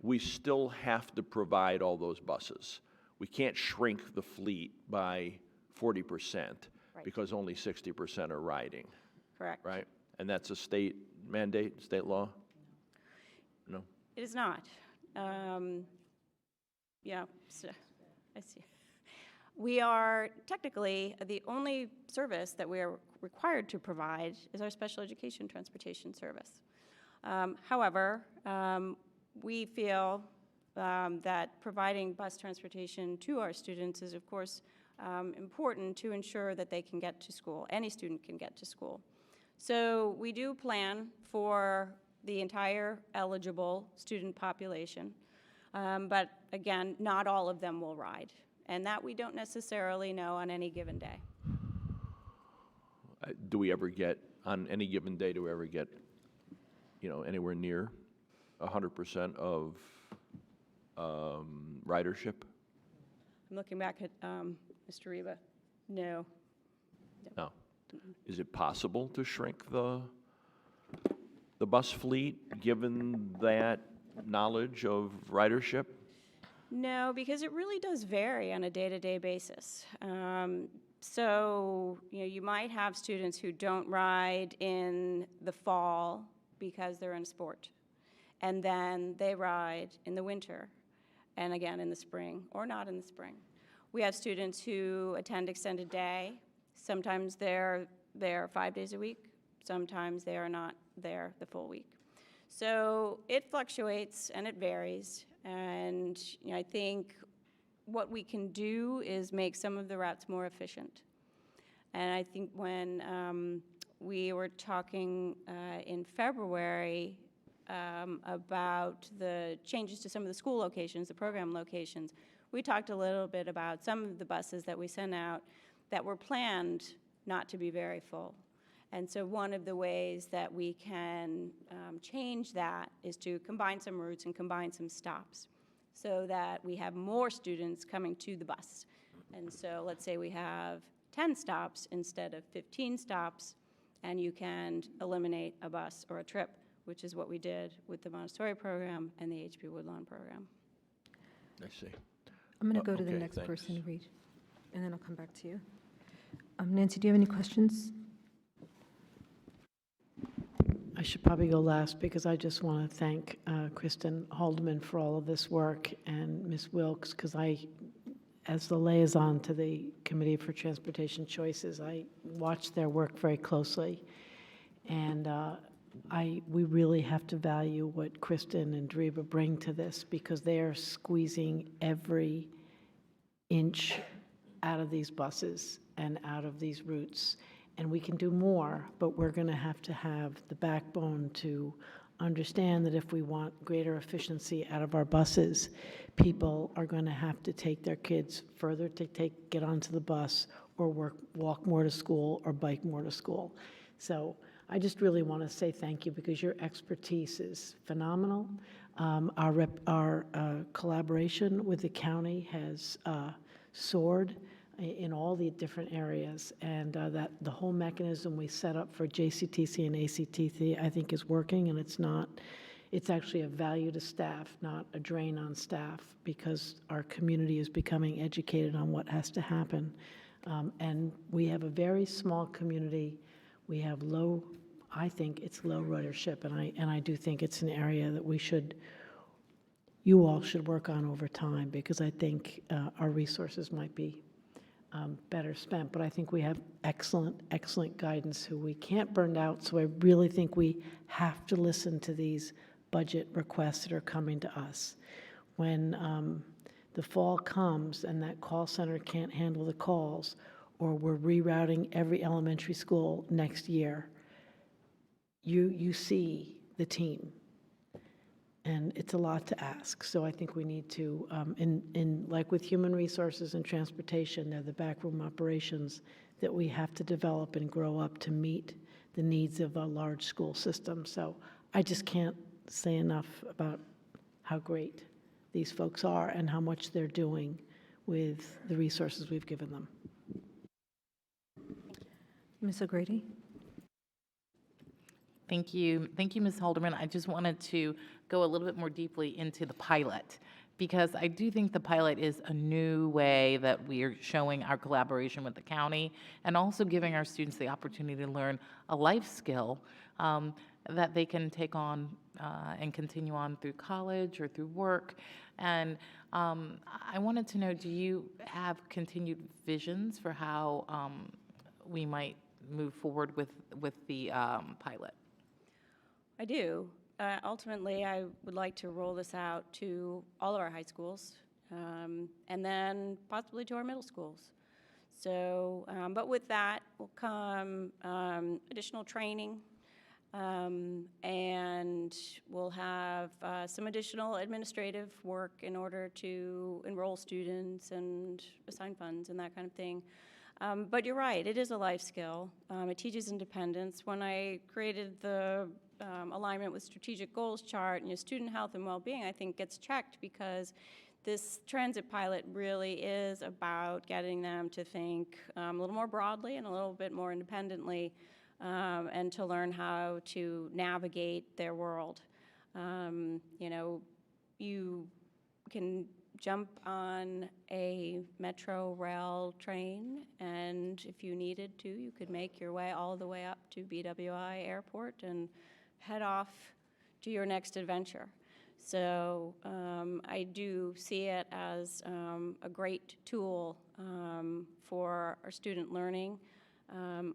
we still have to provide all those buses. We can't shrink the fleet by 40% because only 60% are riding. Correct. Right? And that's a state mandate, state law? No? It is not. Yeah, so, I see. We are technically, the only service that we are required to provide is our special education transportation service. However, we feel that providing bus transportation to our students is, of course, important to ensure that they can get to school. Any student can get to school. So we do plan for the entire eligible student population, but again, not all of them will ride, and that we don't necessarily know on any given day. Do we ever get, on any given day, do we ever get, anywhere near 100% of ridership? I'm looking back at Mr. Reba. No. No. Is it possible to shrink the bus fleet, given that knowledge of ridership? No, because it really does vary on a day-to-day basis. So, you might have students who don't ride in the fall because they're in sport, and then they ride in the winter, and again in the spring, or not in the spring. We have students who attend extended day. Sometimes they're there 5 days a week. Sometimes they are not there the full week. So it fluctuates and it varies. And I think what we can do is make some of the routes more efficient. And I think when we were talking in February about the changes to some of the school locations, the program locations, we talked a little bit about some of the buses that we sent out that were planned not to be very full. And so one of the ways that we can change that is to combine some routes and combine some stops so that we have more students coming to the bus. And so let's say we have 10 stops instead of 15 stops, and you can eliminate a bus or a trip, which is what we did with the Montessori program and the HB Woodlawn program. I see. I'm going to go to the okay, next thanks. person, Reed, and then I'll come back to you. Nancy, do you have any questions? I should probably go last because I just want to thank Kristen Haldeman for all of this work and Ms. Wilkes, because as the liaison to the Committee for Transportation Choices, I watched their work very closely. And we really have to value what Kristen and Dreba bring to this, because they are squeezing every inch out of these buses and out of these routes. And we can do more, but we're going to have the backbone to understand that if we want greater efficiency out of our buses, people are going to have to take their kids further to get onto the bus, or walk more to school, or bike more to school. So I just really want to say thank you, because your expertise is phenomenal. Our collaboration with the county has soared in all the different areas, and that the whole mechanism we set up for JCTC and ACTC, I think, is working, and it's actually a value to staff, not a drain on staff, because our community is becoming educated on what has to happen. And we have a very small community. We have I think it's low ridership, and I do think it's an area that we should you all should work on over time, because I think our resources might be better spent. But I think we have excellent, excellent guidance who we can't burn out. So I really think we have to listen to these budget requests that are coming to us. When the fall comes and that call center can't handle the calls, or we're rerouting every elementary school next year, you see the team. And it's a lot to ask. So I think we need to, like with human resources and transportation, they're the backroom operations that we have to develop and grow up to meet the needs of a large school system. So I just can't say enough about how great these folks are and how much they're doing with the resources we've given them. Ms. O'Grady? Thank you, Ms. Halderman. I just wanted to go a little bit more deeply into the pilot, because I do think the pilot is a new way that we are showing our collaboration with the county, and also giving our students the opportunity to learn a life skill that they can take on and continue on through college or through work. And I wanted to know, do you have continued visions for how we might move forward with the pilot? I do. Ultimately, I would like to roll this out to all of our high schools, and then possibly to our middle schools. So, but with that will come additional training, and we'll have some additional administrative work in order to enroll students and assign funds and that kind of thing. But you're right, it is a life skill. It teaches independence. When I created the alignment with strategic goals chart, and your student health and well-being, I think gets checked, because this transit pilot really is about getting them to think a little more broadly and a little bit more independently, and to learn how to navigate their world. You know, you can jump on a metro rail train, and if you needed to, you could make your way all the way up to BWI Airport and head off to your next adventure. So I do see it as a great tool for our student learning.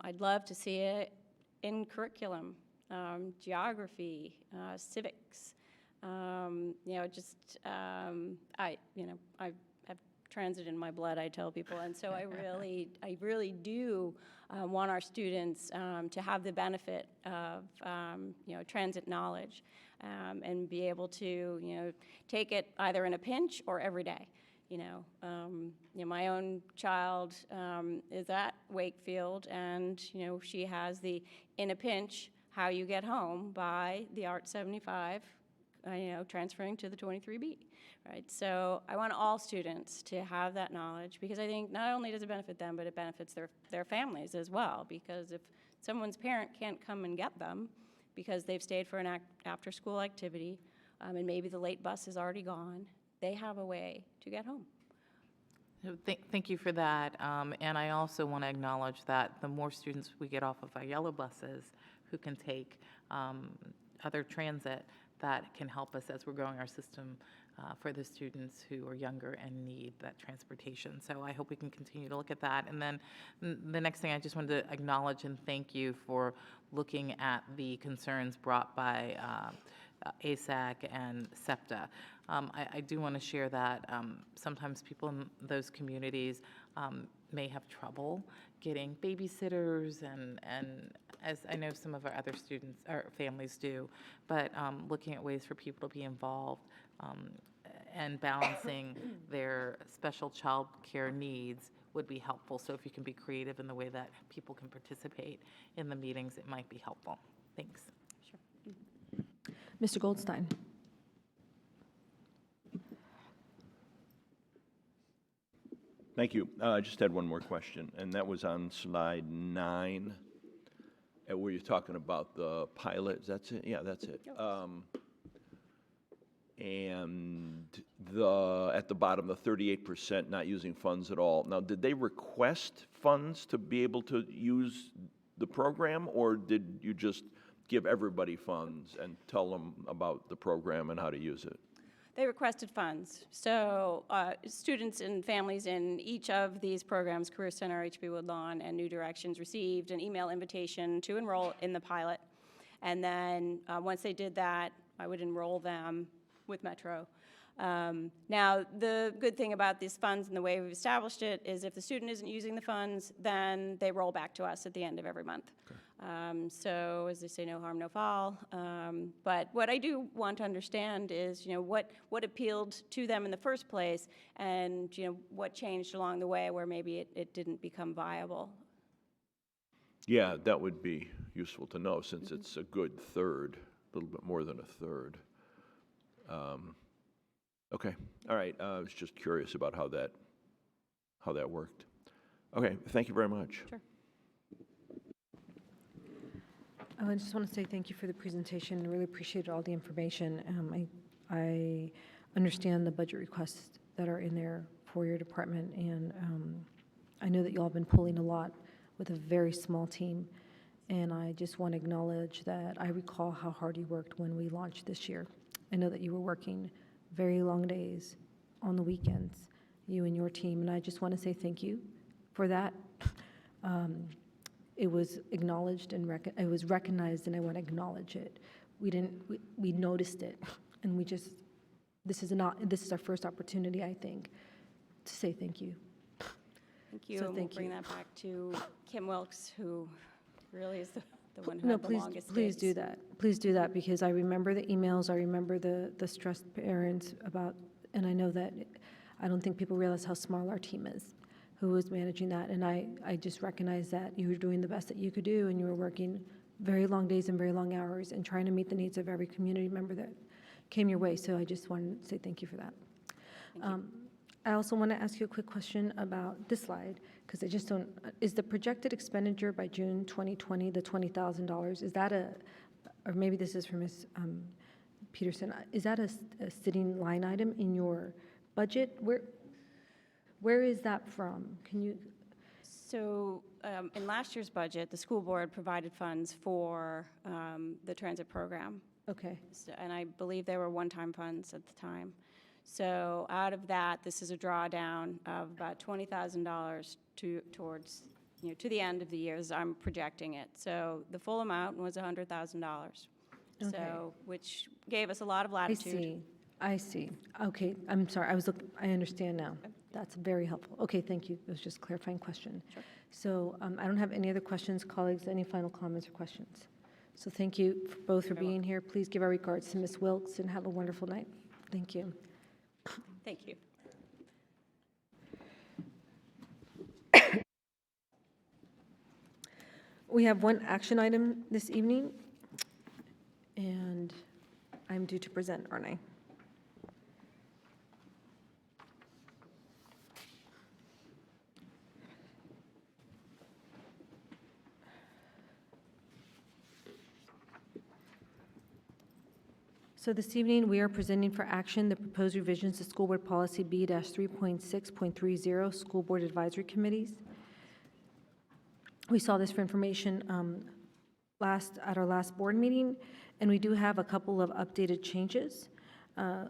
I'd love to see it in curriculum, geography, civics. You know, just I have transit in my blood, I tell people, and so I really do want our students to have the benefit of you know, transit knowledge, and be able to, you know, take it either in a pinch or every day. You know, my own child is at Wakefield, and you know, she has the in a pinch how you get home by the ART 75. You know, transferring to the 23B, right? So I want all students to have that knowledge, because I think not only does it benefit them, but it benefits their families as well, because if someone's parent can't come and get them because they've stayed for an after-school activity, and maybe the late bus is already gone, they have a way to get home. Thank you for that. And I also want to acknowledge that the more students we get off of our yellow buses who can take other transit, that can help us as we're growing our system for the students who are younger and need that transportation. So I hope we can continue to look at that. And then the next thing, I just wanted to acknowledge and thank you for looking at the concerns brought by ASAC and SEPTA. I do want to share that sometimes people in those communities may have trouble getting babysitters, and as I know some of our other students or families do, but looking at ways for people to be involved and balancing their special child care needs would be helpful. So if you can be creative in the way that people can participate in the meetings, it might be helpful. Thanks. Sure. Mr. Goldstein. Thank you. I just had one more question, and that was on slide 9, where you're talking about the pilot. That's it? Yeah, that's it. And at the bottom, the 38% not using funds at all. Now, did they request funds to be able to use the program, or did you just give everybody funds and tell them about the program and how to use it? they requested funds. So students and families in each of these programs, Career Center, HB Woodlawn, and New Directions, received an email invitation to enroll in the pilot. And then once they did that, I would enroll them with Metro. Now, the good thing about these funds and the way we've established it is if the student isn't using the funds, then they roll back to us at the end of every month. So as they say, no harm, no foul. But what I do want to understand is, what appealed to them in the first place, and what changed along the way where maybe it didn't become viable. Yeah, that would be useful to know, since it's a good third, a little bit more than a third. Okay, all right. I was just curious about how that worked. Okay, thank you very much. Sure. I just want to say thank you for the presentation. I really appreciated all the information. I understand the budget requests that are in there for your department, and I know that you all have been pulling a lot with a very small team. And I just want to acknowledge that I recall how hard you worked when we launched this year. I know that you were working very long days on the weekends, you and your team, and I just want to say thank you for that. It was acknowledged and it was recognized, and I want to acknowledge it. We noticed it, and this is our first opportunity, I think, to say thank you. Thank you. So and thank we'll bring you. that back to Kim Wilkes, who really is the one who No, had the longest please days. do that. Please do that, because I remember the emails, I remember the stressed parents about, and I know that, I don't think people realize how small our team is, who was managing that, and I just recognize that you were doing the best that you could do, and you were working very long days and very long hours and trying to meet the needs of every community member that came your way, so I just wanted to say thank you for that. I also want to ask you a quick question about this slide, because I just don't, is the projected expenditure by June 2020, the $20,000, is that or maybe this is for Ms. Peterson, is that a sitting line item in your budget? Where is that from? Can you? So in last year's budget, the school board provided funds for the transit program. Okay. And I believe they were one-time funds at the time. So out of that, this is a drawdown of about $20,000 towards, to the end of the year as I'm projecting it. So the full amount was $100,000. Okay. So, which gave us a lot of latitude. I see. Okay, I'm sorry. I understand now. That's very helpful. Okay, thank you. It was just a clarifying question. Sure. So I don't have any other questions. Colleagues, any final comments or questions? So thank you both for being here. Please give our regards to Ms. Wilkes and have a wonderful night. Thank you. Thank you. We have one action item this evening, and I'm due to present, aren't I? So this evening, we are presenting for action the proposed revisions to School Board Policy B-3.6.30, School Board Advisory Committees. We saw this for information at our last board meeting, and we do have a couple of updated changes.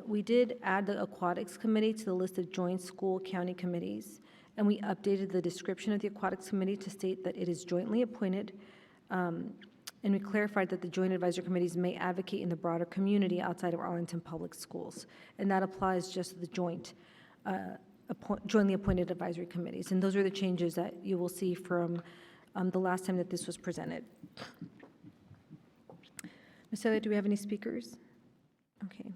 We did add the Aquatics Committee to the list of joint school county committees, and we updated the description of the Aquatics Committee to state that it is jointly appointed, and we clarified that the joint advisory committees may advocate in the broader community outside of Arlington Public Schools, and that applies just to the jointly appointed advisory committees. And those are the changes that you will see from the last time that this was presented. Ms. Elliott, do we have any speakers? Okay.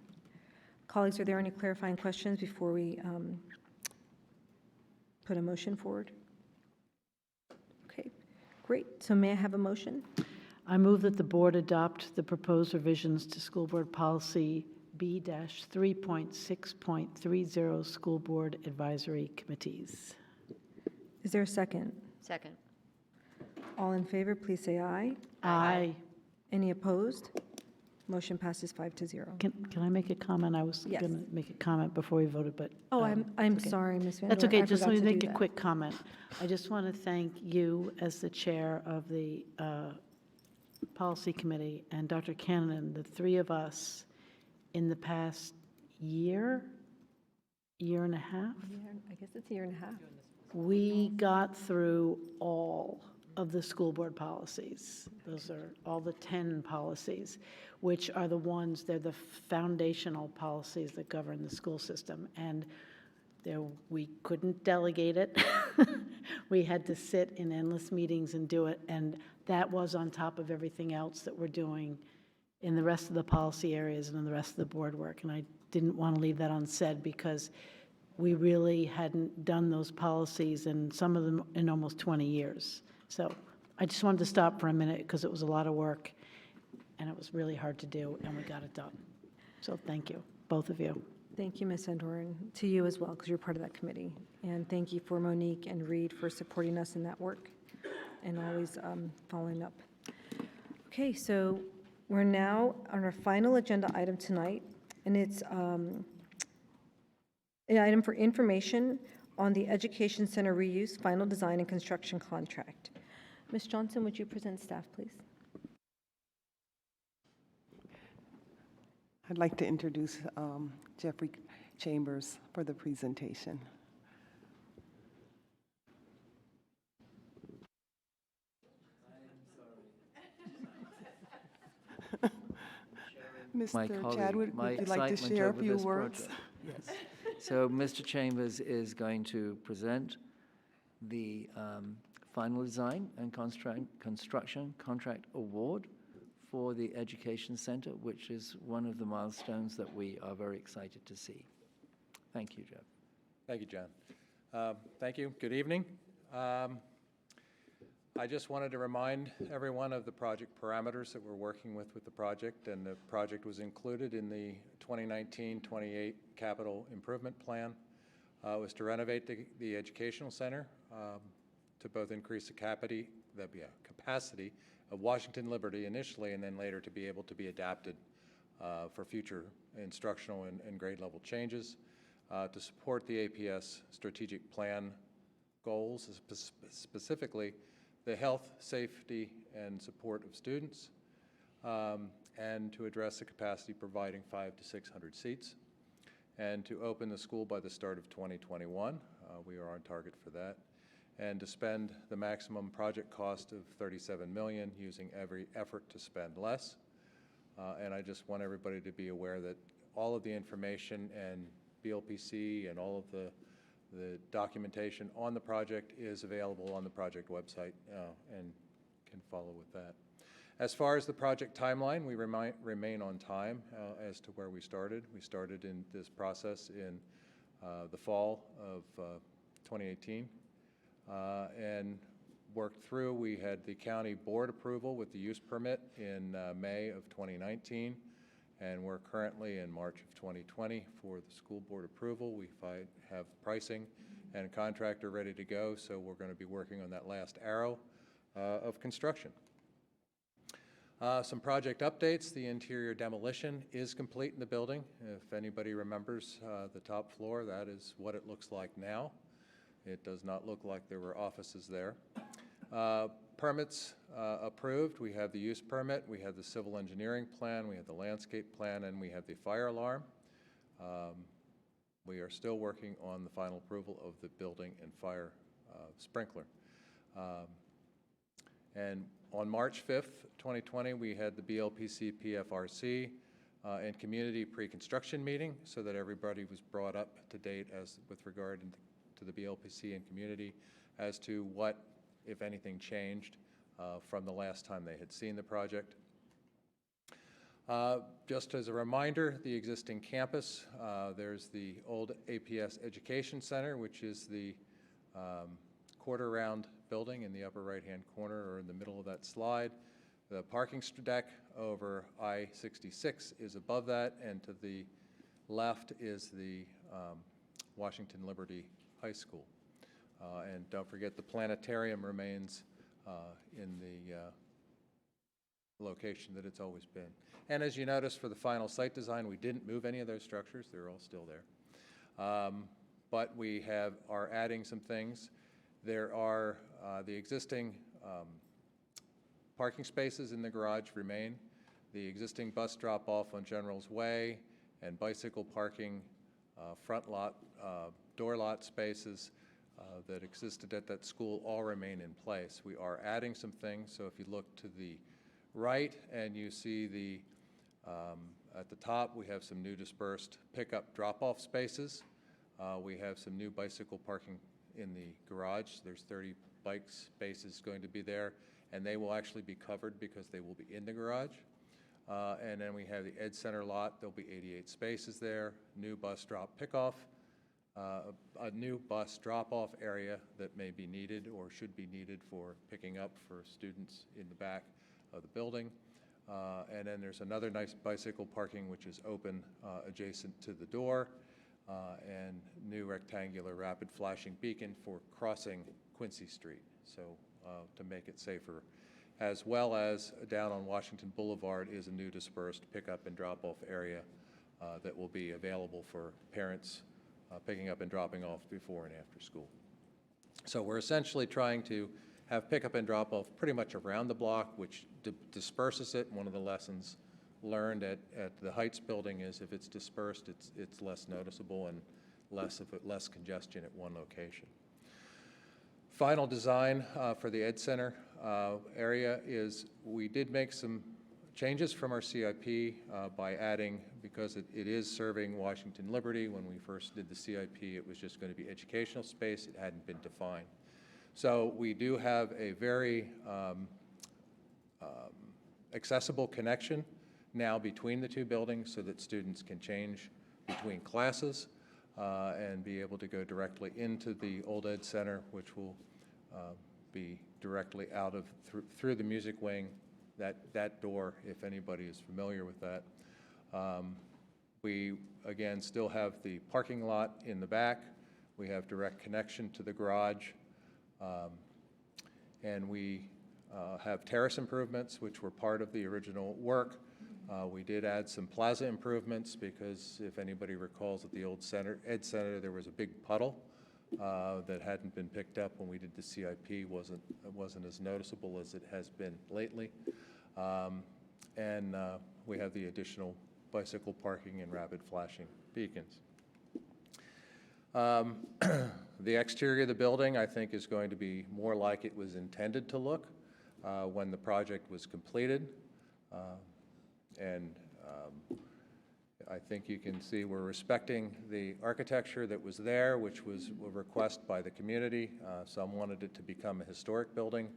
Colleagues, are there any clarifying questions before we put a motion forward? Okay, great. So may I have a motion? I move that the board adopt the proposed revisions to School Board Policy B-3.6.30, School Board Advisory Committees. Is there a second? Second. All in favor, please say aye. Aye. Any opposed? Motion passes 5-0. Can I make a comment? I was Yes. going to make a comment before we voted, but. Oh, I'm it's okay. sorry, Ms. Van That's Dorn, okay, I just forgot let me to make do a that. quick comment. I just want to thank you as the chair of the Policy Committee and Dr. Cannon, the three of us in the past year and a half, I guess it's a year and a half. we got through all of the school board policies. Those are all the 10 policies, which are the ones, they're the foundational policies that govern the school system. And there, we couldn't delegate it. We had to sit in endless meetings and do it. And that was on top of everything else that we're doing in the rest of the policy areas and in the rest of the board work. And I didn't want to leave that unsaid because we really hadn't done those policies, and some of them in almost 20 years. So I just wanted to stop for a minute because it was a lot of work and it was really hard to do, and we got it done. So thank you, both of you. Thank you, Ms. Endor, and to you as well, because you're part of that committee. And thank you for Monique and Reed for supporting us in that work and always following up. Okay, so we're now on our final agenda item tonight, and it's an item for information on the Education Center reuse final design and construction contract. Ms. Johnson, would you present staff, please? I'd like to introduce Jeffrey Chambers for the presentation. Mr. Chadwick, would you like to share a few words? Yes. So Mr. Chambers is going to present the final design and construction contract award for the Education Center, which is one of the milestones that we are very excited to see. Thank you, Jeff. Thank you, John. Thank you. Good evening. I just wanted to remind everyone of the project parameters that we're working with the project, and the project was included in the 2019-28 Capital Improvement Plan. It was to renovate the Educational Center to both increase the capacity of Washington Liberty initially, and then later to be able to be adapted for future instructional and grade level changes, to support the APS strategic plan goals, specifically the health, safety, and support of students, and to address the capacity providing 500 to 600 seats, and to open the school by the start of 2021. We are on target for that. And to spend the maximum project cost of $37 million, using every effort to spend less. And I just want everybody to be aware that all of the information and BLPC and all of the documentation on the project is available on the project website and can follow with that. As far as the project timeline, we remain on time as to where we started. We started in this process in the fall of 2018 and worked through. We had the county board approval with the use permit in May of 2019, and we're currently in March of 2020 for the school board approval. We have pricing and a contractor ready to go, so we're going to be working on that last arrow of construction. Some project updates. The interior demolition is complete in the building. If anybody remembers the top floor, that is what it looks like now. It does not look like there were offices there. Permits approved. We have the use permit, we have the civil engineering plan, we have the landscape plan, and we have the fire alarm. We are still working on the final approval of the building and fire sprinkler. And on March 5th, 2020, we had the BLPC PFRC and community pre-construction meeting, so that everybody was brought up to date as with regard to the BLPC and community as to what, if anything, changed from the last time they had seen the project. Just as a reminder, the existing campus, there's the old APS Education Center, which is the quarter-round building in the upper right-hand corner or in the middle of that slide. The parking deck over I-66 is above that, and to the left is the Washington Liberty High School. And don't forget, the planetarium remains in the location that it's always been. And as you notice, for the final site design, we didn't move any of those structures. They're all still there. But we are adding some things. There are the existing parking spaces in the garage remain. The existing bus drop-off on General's Way and bicycle parking, front lot, door lot spaces that existed at that school all remain in place. We are adding some things, so if you look to the right and you see the, at the top, we have some new dispersed pickup drop-off spaces. We have some new bicycle parking in the garage. There's 30 bike spaces going to be there, and they will actually be covered because they will be in the garage. And then we have the Ed Center lot. There'll be 88 spaces there, new bus drop pickoff, a new bus drop-off area that may be needed or should be needed for picking up for students in the back of the building. And then there's another nice bicycle parking which is open adjacent to the door, and new rectangular rapid flashing beacon for crossing Quincy Street, so to make it safer. As well as down on Washington Boulevard is a new dispersed pickup and drop-off area that will be available for parents picking up and dropping off before and after school. So we're essentially trying to have pickup and drop-off pretty much around the block, which disperses it. One of the lessons learned at the Heights building is if it's dispersed, it's less noticeable and less congestion at one location. Final design for the Ed Center area is we did make some changes from our CIP by adding, because it is serving Washington Liberty. When we first did the CIP, it was just going to be educational space. It hadn't been defined. So we do have a very accessible connection now between the two buildings so that students can change between classes and be able to go directly into the old Ed Center, which will be directly out of through the music wing, that door, if anybody is familiar with that. We, again, still have the parking lot in the back. We have direct connection to the garage. And we have terrace improvements, which were part of the original work. We did add some plaza improvements because if anybody recalls at the old Ed Center, there was a big puddle that hadn't been picked up when we did the CIP. Wasn't as noticeable as it has been lately. And we have the additional bicycle parking and rapid flashing beacons. The exterior of the building, I think, is going to be more like it was intended to look when the project was completed. I think you can see we're respecting the architecture that was there, which was a request by the community. Some wanted it to become a historic building,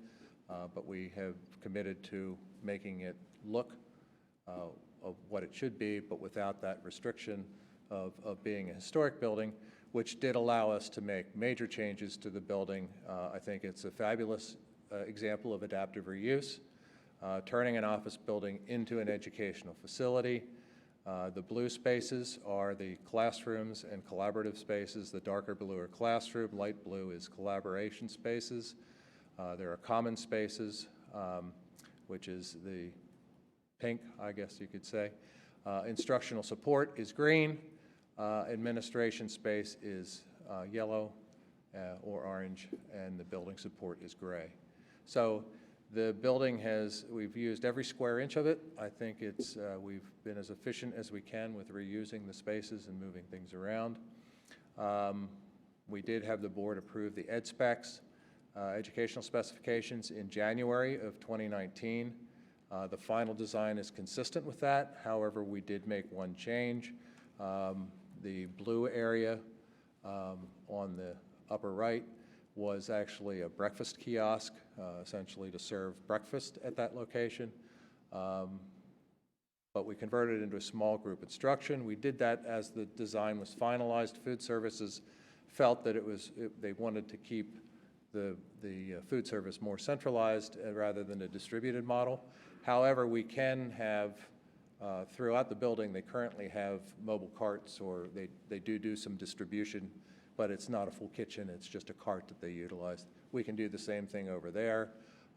but we have committed to making it look of what it should be, but without that restriction of being a historic building, which did allow us to make major changes to the building. I think it's a fabulous example of adaptive reuse, turning an office building into an educational facility. The blue spaces are the classrooms and collaborative spaces. The darker blue are classroom, light blue is collaboration spaces. There are common spaces, which is the pink, I guess you could say. Instructional support is green. Administration space is yellow or orange, and the building support is gray. So the building we've used every square inch of it. I think we've been as efficient as we can with reusing the spaces and moving things around. We did have the board approve the ed specs, educational specifications in January of 2019. The final design is consistent with that. However, we did make one change. The blue area on the upper right was actually a breakfast kiosk, essentially to serve breakfast at that location. But we converted it into a small group instruction. We did that as the design was finalized. Food services felt that they wanted to keep the food service more centralized rather than a distributed model. However, we can have throughout the building, they currently have mobile carts, or they do some distribution, but it's not a full kitchen, it's just a cart that they utilize. We can do the same thing over there,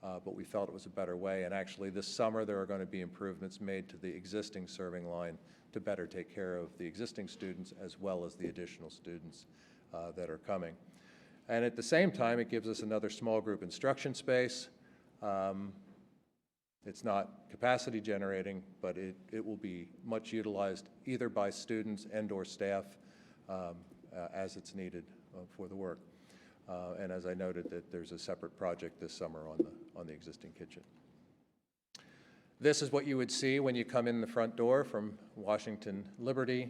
but we felt it was a better way. And actually this summer there are going to be improvements made to the existing serving line to better take care of the existing students as well as the additional students that are coming. And at the same time, it gives us another small group instruction space. It's not capacity generating, but it will be much utilized either by students and/or staff as it's needed for the work. And as I noted, that there's a separate project this summer on the existing kitchen. This is what you would see when you come in the front door from Washington Liberty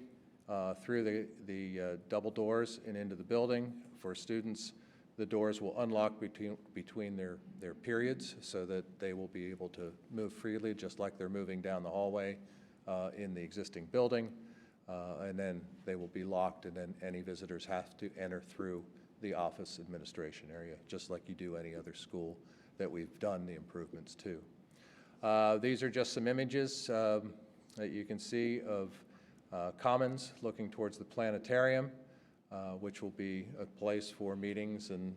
through the double doors and into the building. For students, the doors will unlock between their periods so that they will be able to move freely, just like they're moving down the hallway in the existing building. And then they will be locked, and then any visitors have to enter through the office administration area, just like you do any other school that we've done the improvements to. These are just some images that you can see of Commons looking towards the planetarium, which will be a place for meetings and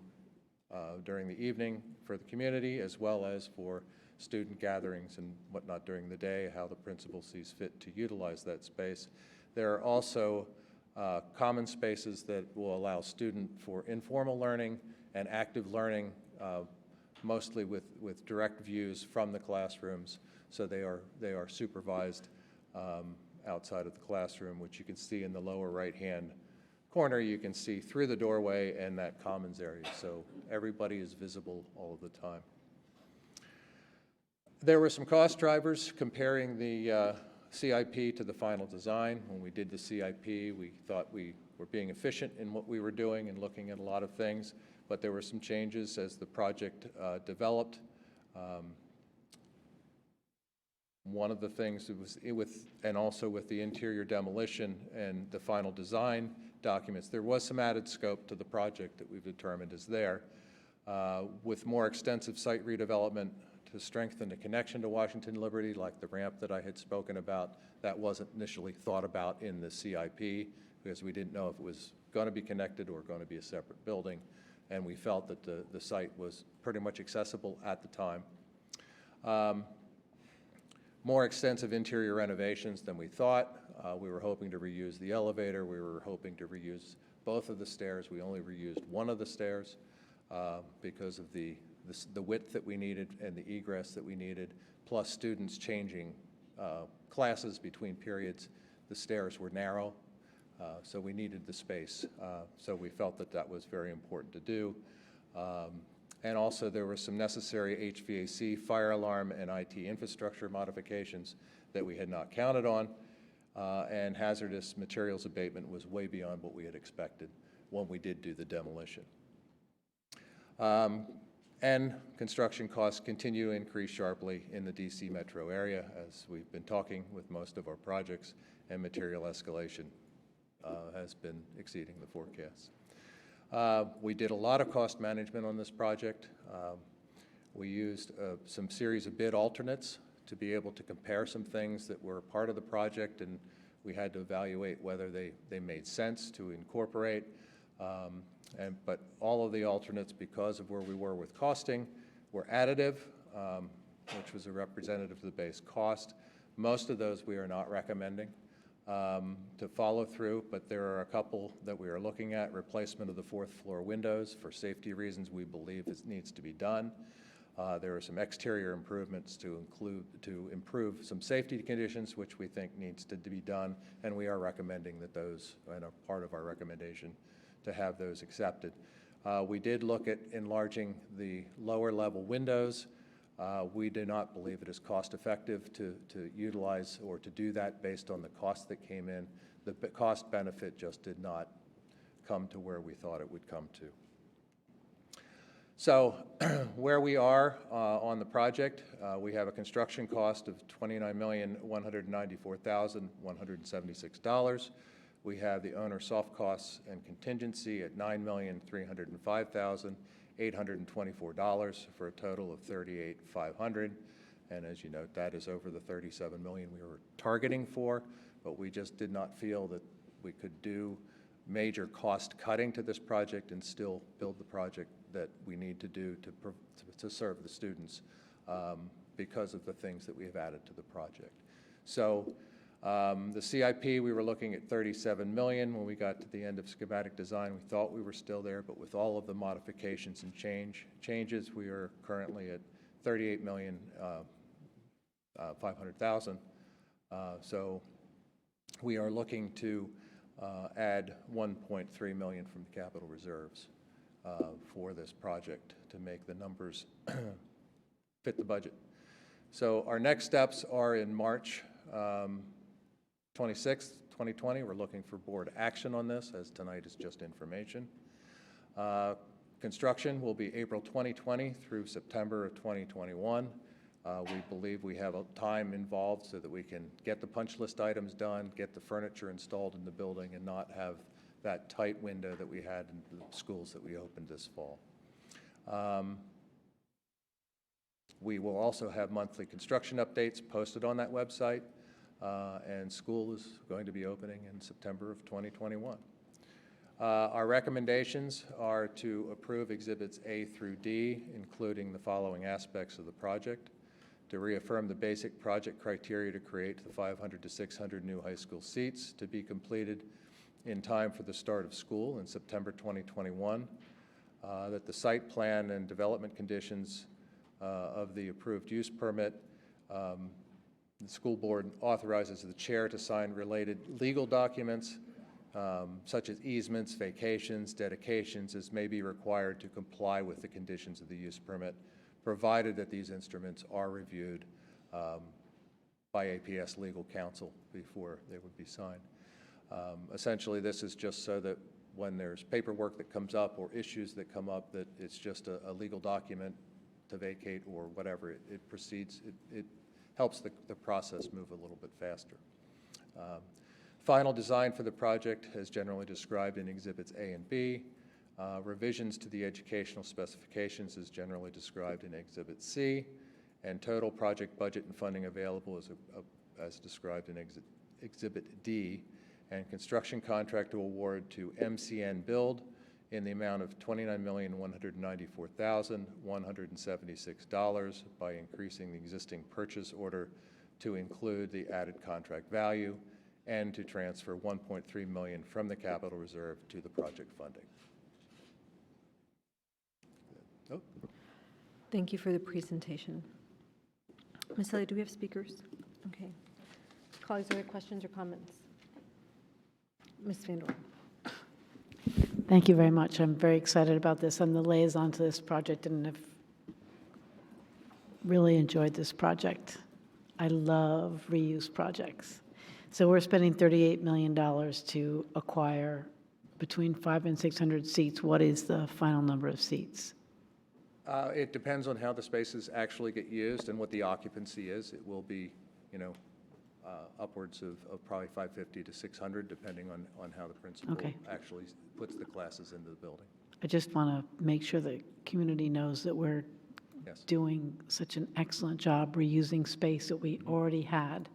during the evening for the community, as well as for student gatherings and whatnot during the day, how the principal sees fit to utilize that space. There are also common spaces that will allow student for informal learning and active learning, mostly with direct views from the classrooms. So they are supervised outside of the classroom, which you can see in the lower right-hand corner. You can see through the doorway and that commons area. So everybody is visible all of the time. There were some cost drivers comparing the CIP to the final design. When we did the CIP, we thought we were being efficient in what we were doing and looking at a lot of things, but there were some changes as the project developed. One of the things that was and also with the interior demolition and the final design documents, there was some added scope to the project that we've determined is there. With more extensive site redevelopment to strengthen the connection to Washington Liberty, like the ramp that I had spoken about, that wasn't initially thought about in the CIP because we didn't know if it was going to be connected or going to be a separate building, and we felt that the site was pretty much accessible at the time. More extensive interior renovations than we thought. We were hoping to reuse the elevator. We were hoping to reuse both of the stairs. We only reused one of the stairs because of the width that we needed and the egress that we needed, plus students changing classes between periods. The stairs were narrow, so we needed the space. So we felt that that was very important to do. And also there were some necessary HVAC, fire alarm, and IT infrastructure modifications that we had not counted on. And hazardous materials abatement was way beyond what we had expected when we did do the demolition. And construction costs continue to increase sharply in the DC metro area, as we've been talking with most of our projects, and material escalation has been exceeding the forecasts. We did a lot of cost management on this project. We used some series of bid alternates to be able to compare some things that were part of the project, and we had to evaluate whether they made sense to incorporate. But all of the alternates, because of where we were with costing, were additive, which was a representative of the base cost. Most of those we are not recommending to follow through, but there are a couple that we are looking at. Replacement of the fourth floor windows for safety reasons we believe it needs to be done. There are some exterior improvements to improve some safety conditions, which we think needs to be done, and we are recommending that those, and a part of our recommendation, to have those accepted. We did look at enlarging the lower level windows. We do not believe it is cost effective to utilize or to do that based on the cost that came in. The cost benefit just did not come to where we thought it would come to. So where we are on the project, we have a construction cost of $29,194,176. We have the owner soft costs and contingency at $9,305,824 for a total of $38,500. And as you note, that is over the $37 million we were targeting for, but we just did not feel that we could do major cost cutting to this project and still build the project that we need to do to serve the students because of the things that we have added to the project. So the CIP, we were looking at $37 million. When we got to the end of schematic design, we thought we were still there, but with all of the modifications and changes, we are currently at $38 million $500,000. So we are looking to add $1.3 million from the capital reserves for this project to make the numbers fit the budget. So our next steps are in March 26th, 2020. We're looking for board action on this, as tonight is just information. Construction will be April 2020 through September of 2021. We believe we have a time involved so that we can get the punch list items done, get the furniture installed in the building, and not have that tight window that we had in the schools that we opened this fall. We will also have monthly construction updates posted on that website, and school is going to be opening in September of 2021. Our recommendations are to approve Exhibits A through D, including the following aspects of the project: to reaffirm the basic project criteria to create the 500 to 600 new high school seats to be completed in time for the start of school in September 2021, that the site plan and development conditions of the approved use permit, the school board authorizes the chair to sign related legal documents such as easements, vacations, dedications, as may be required to comply with the conditions of the use permit, provided that these instruments are reviewed by APS legal counsel before they would be signed. Essentially, this is just so that when there's paperwork that comes up or issues that come up, that it's just a legal document to vacate or whatever. It proceeds, it helps the process move a little bit faster. Final design for the project as generally described in Exhibits A and B. Revisions to the educational specifications is generally described in Exhibit C, and total project budget and funding available as described in Exhibit D, and construction contract award to MCN Build in the amount of $29,194,176 by increasing the existing purchase order to include the added contract value, and to transfer $1.3 million from the capital reserve to the project funding. Oh. Thank you for the presentation. Ms. Elliott, do we have speakers? Okay. Colleagues, are there questions or comments? Ms. Van Dorn. Thank you very much. I'm very excited about this. I'm the liaison to this project and have really enjoyed this project. I love reuse projects. So we're spending $38 million to acquire between 500 and 600 seats. What is the final number of seats? It depends on how the spaces actually get used and what the occupancy is. It will be, upwards of probably 550 to 600, depending on how the principal actually puts the classes into the building. I just want to make sure the community knows that we're doing such an excellent job reusing space that we already had.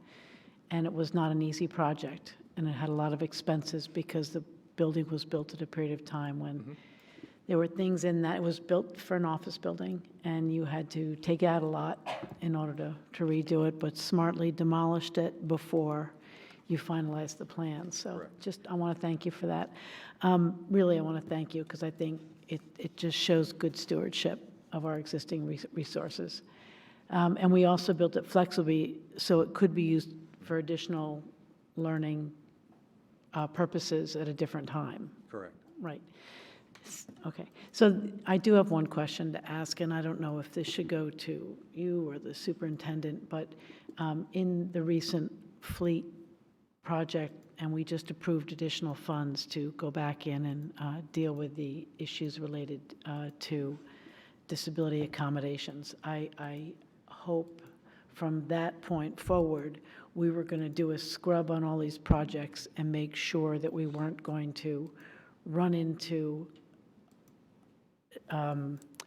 And it was not an easy project, and it had a lot of expenses because the building was built at a period of time when there were things in that. It was built for an office building, and you had to take out a lot in order to redo it, but smartly demolished it before you finalized the plan. So I want to thank you for that. Really, I want to thank you because I think it just shows good stewardship of our existing resources. And we also built it flexibly so it could be used for additional learning purposes at a different time. Correct. Right. Okay. So I do have one question to ask, and I don't know if this should go to you or the superintendent, but in the recent fleet project, and we just approved additional funds to go back in and deal with the issues related to disability accommodations. I hope from that point forward, we were going to do a scrub on all these projects and make sure that we weren't going to run into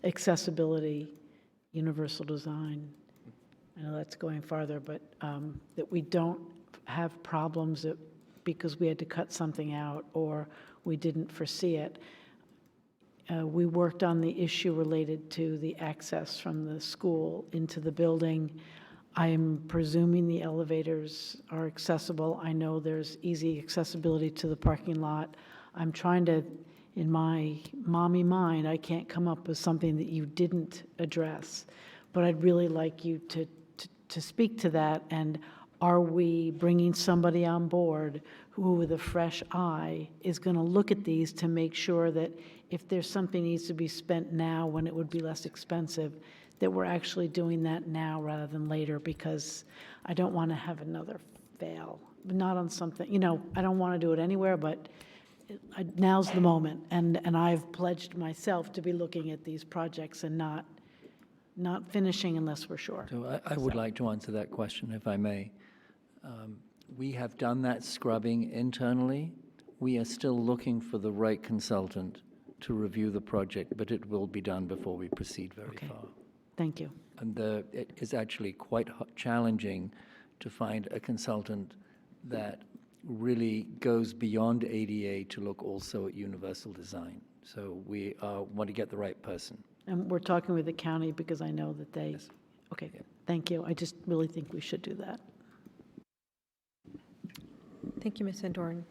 accessibility, universal design. I know that's going farther, but that we don't have problems because we had to cut something out or we didn't foresee it. We worked on the issue related to the access from the school into the building. I'm presuming the elevators are accessible. I know there's easy accessibility to the parking lot. I'm trying to, in my mommy mind, I can't come up with something that you didn't address, but I'd really like you to to speak to that, and are we bringing somebody on board who, with a fresh eye, is going to look at these to make sure that if there's something needs to be spent now when it would be less expensive, that we're actually doing that now rather than later, because I don't want to have another fail, not on something, you know, I don't want to do it anywhere, but now's the moment, and I've pledged myself to be looking at these projects and not finishing unless we're sure. So I would like to answer that question, if I may. We have done that scrubbing internally. We are still looking for the right consultant to review the project, but it will be done before we proceed very far. Thank you. And it is actually quite challenging to find a consultant that really goes beyond ADA to look also at universal design. So we want to get the right person. And we're talking with the county because I know that they, okay, thank you. I just really think we should do that. Thank you, Ms. Sandoran.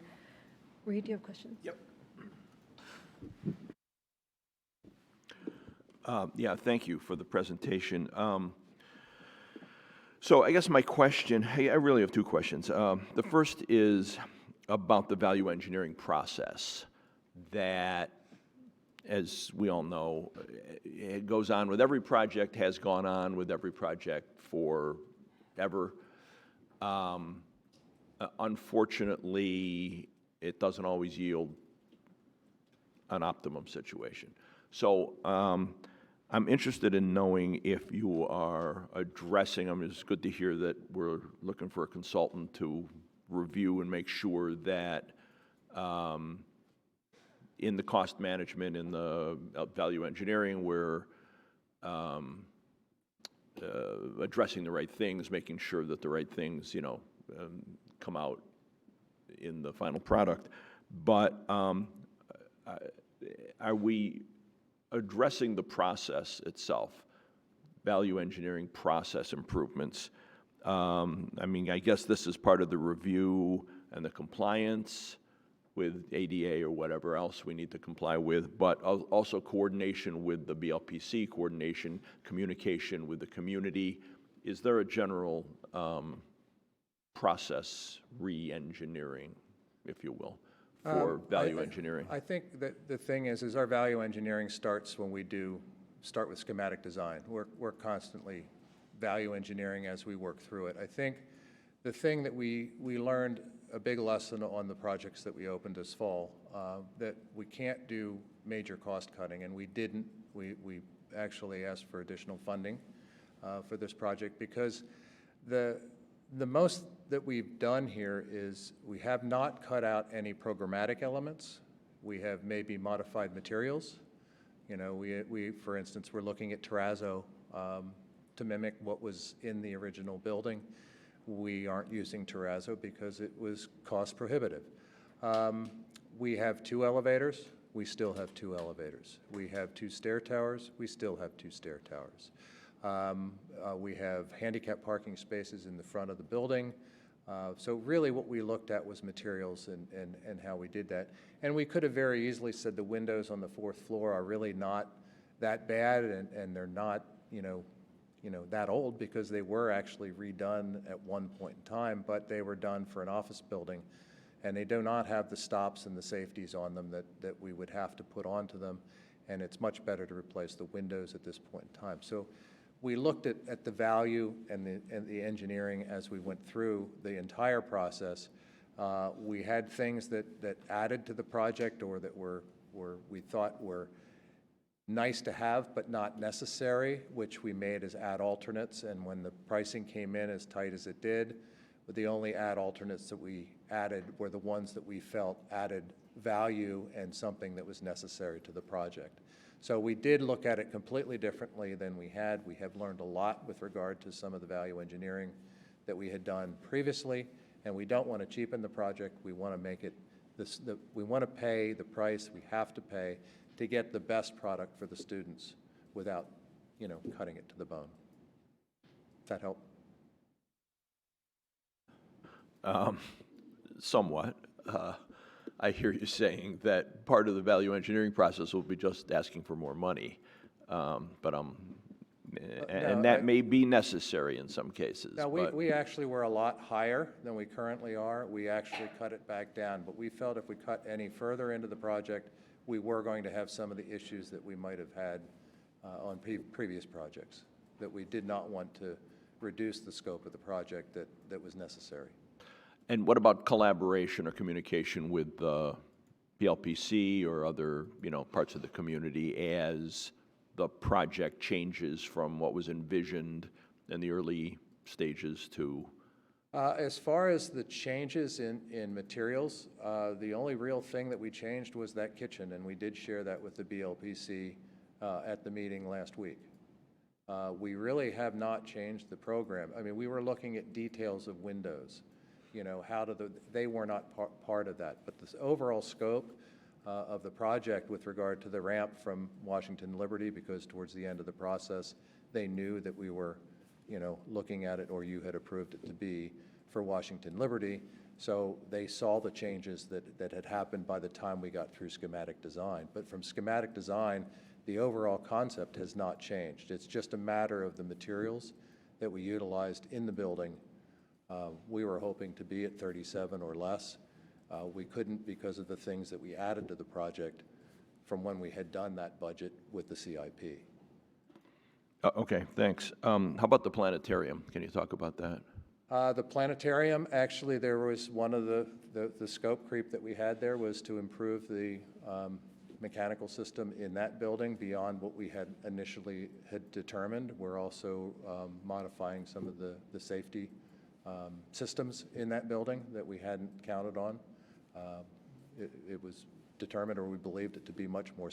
Reed, do you have questions? Yep. Yeah, thank you for the presentation. So I guess my question, I really have two questions. The first is about the value engineering process that, as we all know, it goes on with every project, has gone on with every project forever. Unfortunately, it doesn't always yield an optimum situation. So I'm interested in knowing if you are addressing, I mean, it's good to hear that we're looking for a consultant to review and make sure that in the cost management, in the value engineering, we're addressing the right things, making sure that the right things, you know, come out in the final product. But are we addressing the process itself, value engineering process improvements? I mean, I guess this is part of the review and the compliance with ADA or whatever else we need to comply with, but also coordination with the BLPC, coordination, communication with the community. Is there a general process re-engineering, if you will, for value engineering? I think that the thing is our value engineering starts when we start with schematic design. We're constantly value engineering as we work through it. I think the thing that we learned, a big lesson on the projects that we opened this fall, that we can't do major cost cutting, and we didn't. We actually asked for additional funding for this project because the most that we've done here is we have not cut out any programmatic elements. We have maybe modified materials. You know, we for instance, we're looking at terrazzo to mimic what was in the original building. We aren't using terrazzo because it was cost prohibitive. We have 2 elevators. We still have 2 elevators. We have 2 stair towers. We still have 2 stair towers. We have handicap parking spaces in the front of the building. So really what we looked at was materials and how we did that. And we could have very easily said the windows on the 4th floor are really not that bad and they're not, you know, that old because they were actually redone at one point in time, but they were done for an office building. And they do not have the stops and the safeties on them that we would have to put onto them. And it's much better to replace the windows at this point in time. So we looked at the value and the engineering as we went through the entire process. We had things that added to the project or that we thought were nice to have but not necessary, which we made as add alternates. And when the pricing came in as tight as it did, but the only add alternates that we added were the ones that we felt added value and something that was necessary to the project. So we did look at it completely differently than we had. We have learned a lot with regard to some of the value engineering that we had done previously, and we don't want to cheapen the project. We want to make it, we want to pay the price we have to pay to get the best product for the students without, you know, cutting it to the bone. Does that help? Somewhat. I hear you saying that part of the value engineering process will be just asking for more money, but I'm And that may be necessary in some cases. No, but- we actually were a lot higher than we currently are. We actually cut it back down, but we felt if we cut any further into the project, we were going to have some of the issues that we might have had on previous projects, that we did not want to reduce the scope of the project that was necessary. And what about collaboration or communication with PLPC or other, parts of the community as the project changes from what was envisioned in the early stages to? As far as the changes in materials, the only real thing that we changed was that kitchen, and we did share that with the BLPC at the meeting last week. We really have not changed the program. I mean, we were looking at details of windows, they were not part of that. But the overall scope of the project with regard to the ramp from Washington Liberty, because towards the end of the process, they knew that we were, looking at it, or you had approved it to be for Washington Liberty. So they saw the changes that had happened by the time we got through schematic design. But from schematic design, the overall concept has not changed. It's just a matter of the materials that we utilized in the building. We were hoping to be at 37 or less. We couldn't because of the things that we added to the project from when we had done that budget with the CIP. Okay, thanks. How about the planetarium? Can you talk about that? The planetarium, actually, there was one of the scope creep that we had there was to improve the mechanical system in that building beyond what we had initially determined. We're also modifying some of the safety systems in that building that we hadn't counted on. It was determined, or we believed it to be much more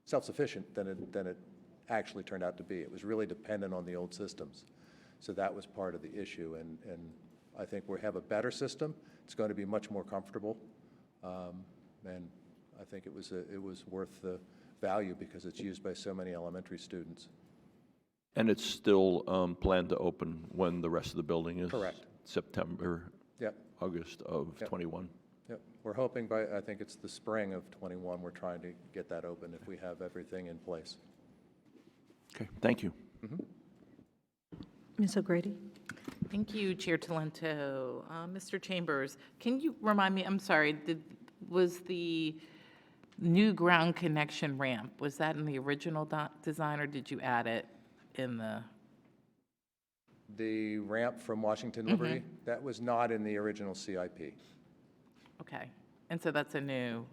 self-sufficient than it actually turned out to be. It was really dependent on the old systems. So that was part of the issue, and I think we have a better system. It's going to be much more comfortable, and I think it was worth the value because it's used by so many elementary students. And it's still planned to open when the rest of the building is? Correct. September, Yep. August of 21? Yep. We're hoping I think it's the spring of 21, we're trying to get that open if we have everything in place. Okay, thank you. Ms. O'Grady? Thank you, Chair Talento. Mr. Chambers, can you remind me, I'm sorry, was the new ground connection ramp, was that in the original design, or did you add it in The ramp from Washington Liberty, that was not in the original CIP. Okay, and so that's a new...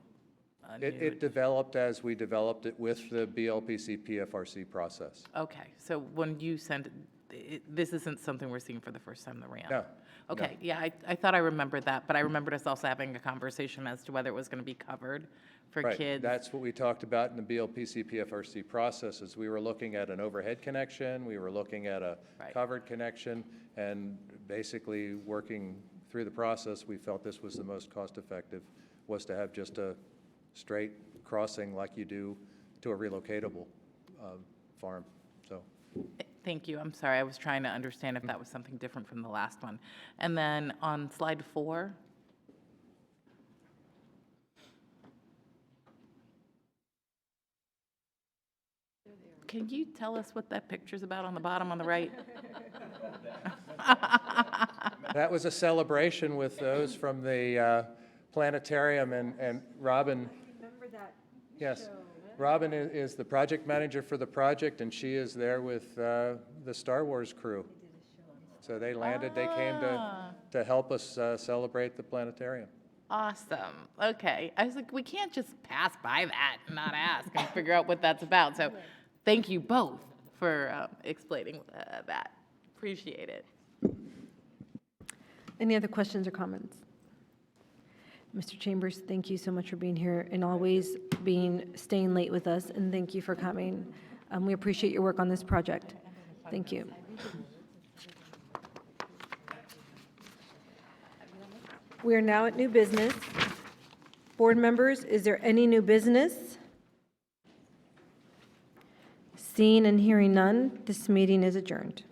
It developed as we developed it with the BLPC PFRC process. Okay, so when you send it, this isn't something we're seeing for the first time, the ramp? No. Okay, yeah, I thought I remembered that, but I remembered us also having a conversation as to whether it was going to be covered for Right. kids. That's what we talked about in the BLPC PFRC process, is we were looking at an overhead connection, we were looking at a covered connection, and basically working through the process, we felt this was the most cost-effective, was to have just a straight crossing like you do to a relocatable farm. So. Thank you. I'm sorry. I was trying to understand if that was something different from the last one. And then on slide 4. Can you tell us what that picture's about on the bottom on the right? That was a celebration with those from the planetarium, and Robin. Yes. Robin is the project manager for the project, and she is there with the Star Wars crew. So they landed, they came to help us celebrate the planetarium. Awesome. Okay. I was like, we can't just pass by that and not ask and figure out what that's about. So thank you both for explaining that. Appreciate it. Any other questions or comments? Mr. Chambers, thank you so much for being here and always staying late with us, and thank you for coming. We appreciate your work on this project. Thank you. We are now at new business. Board members, is there any new business? Seeing and hearing none, this meeting is adjourned.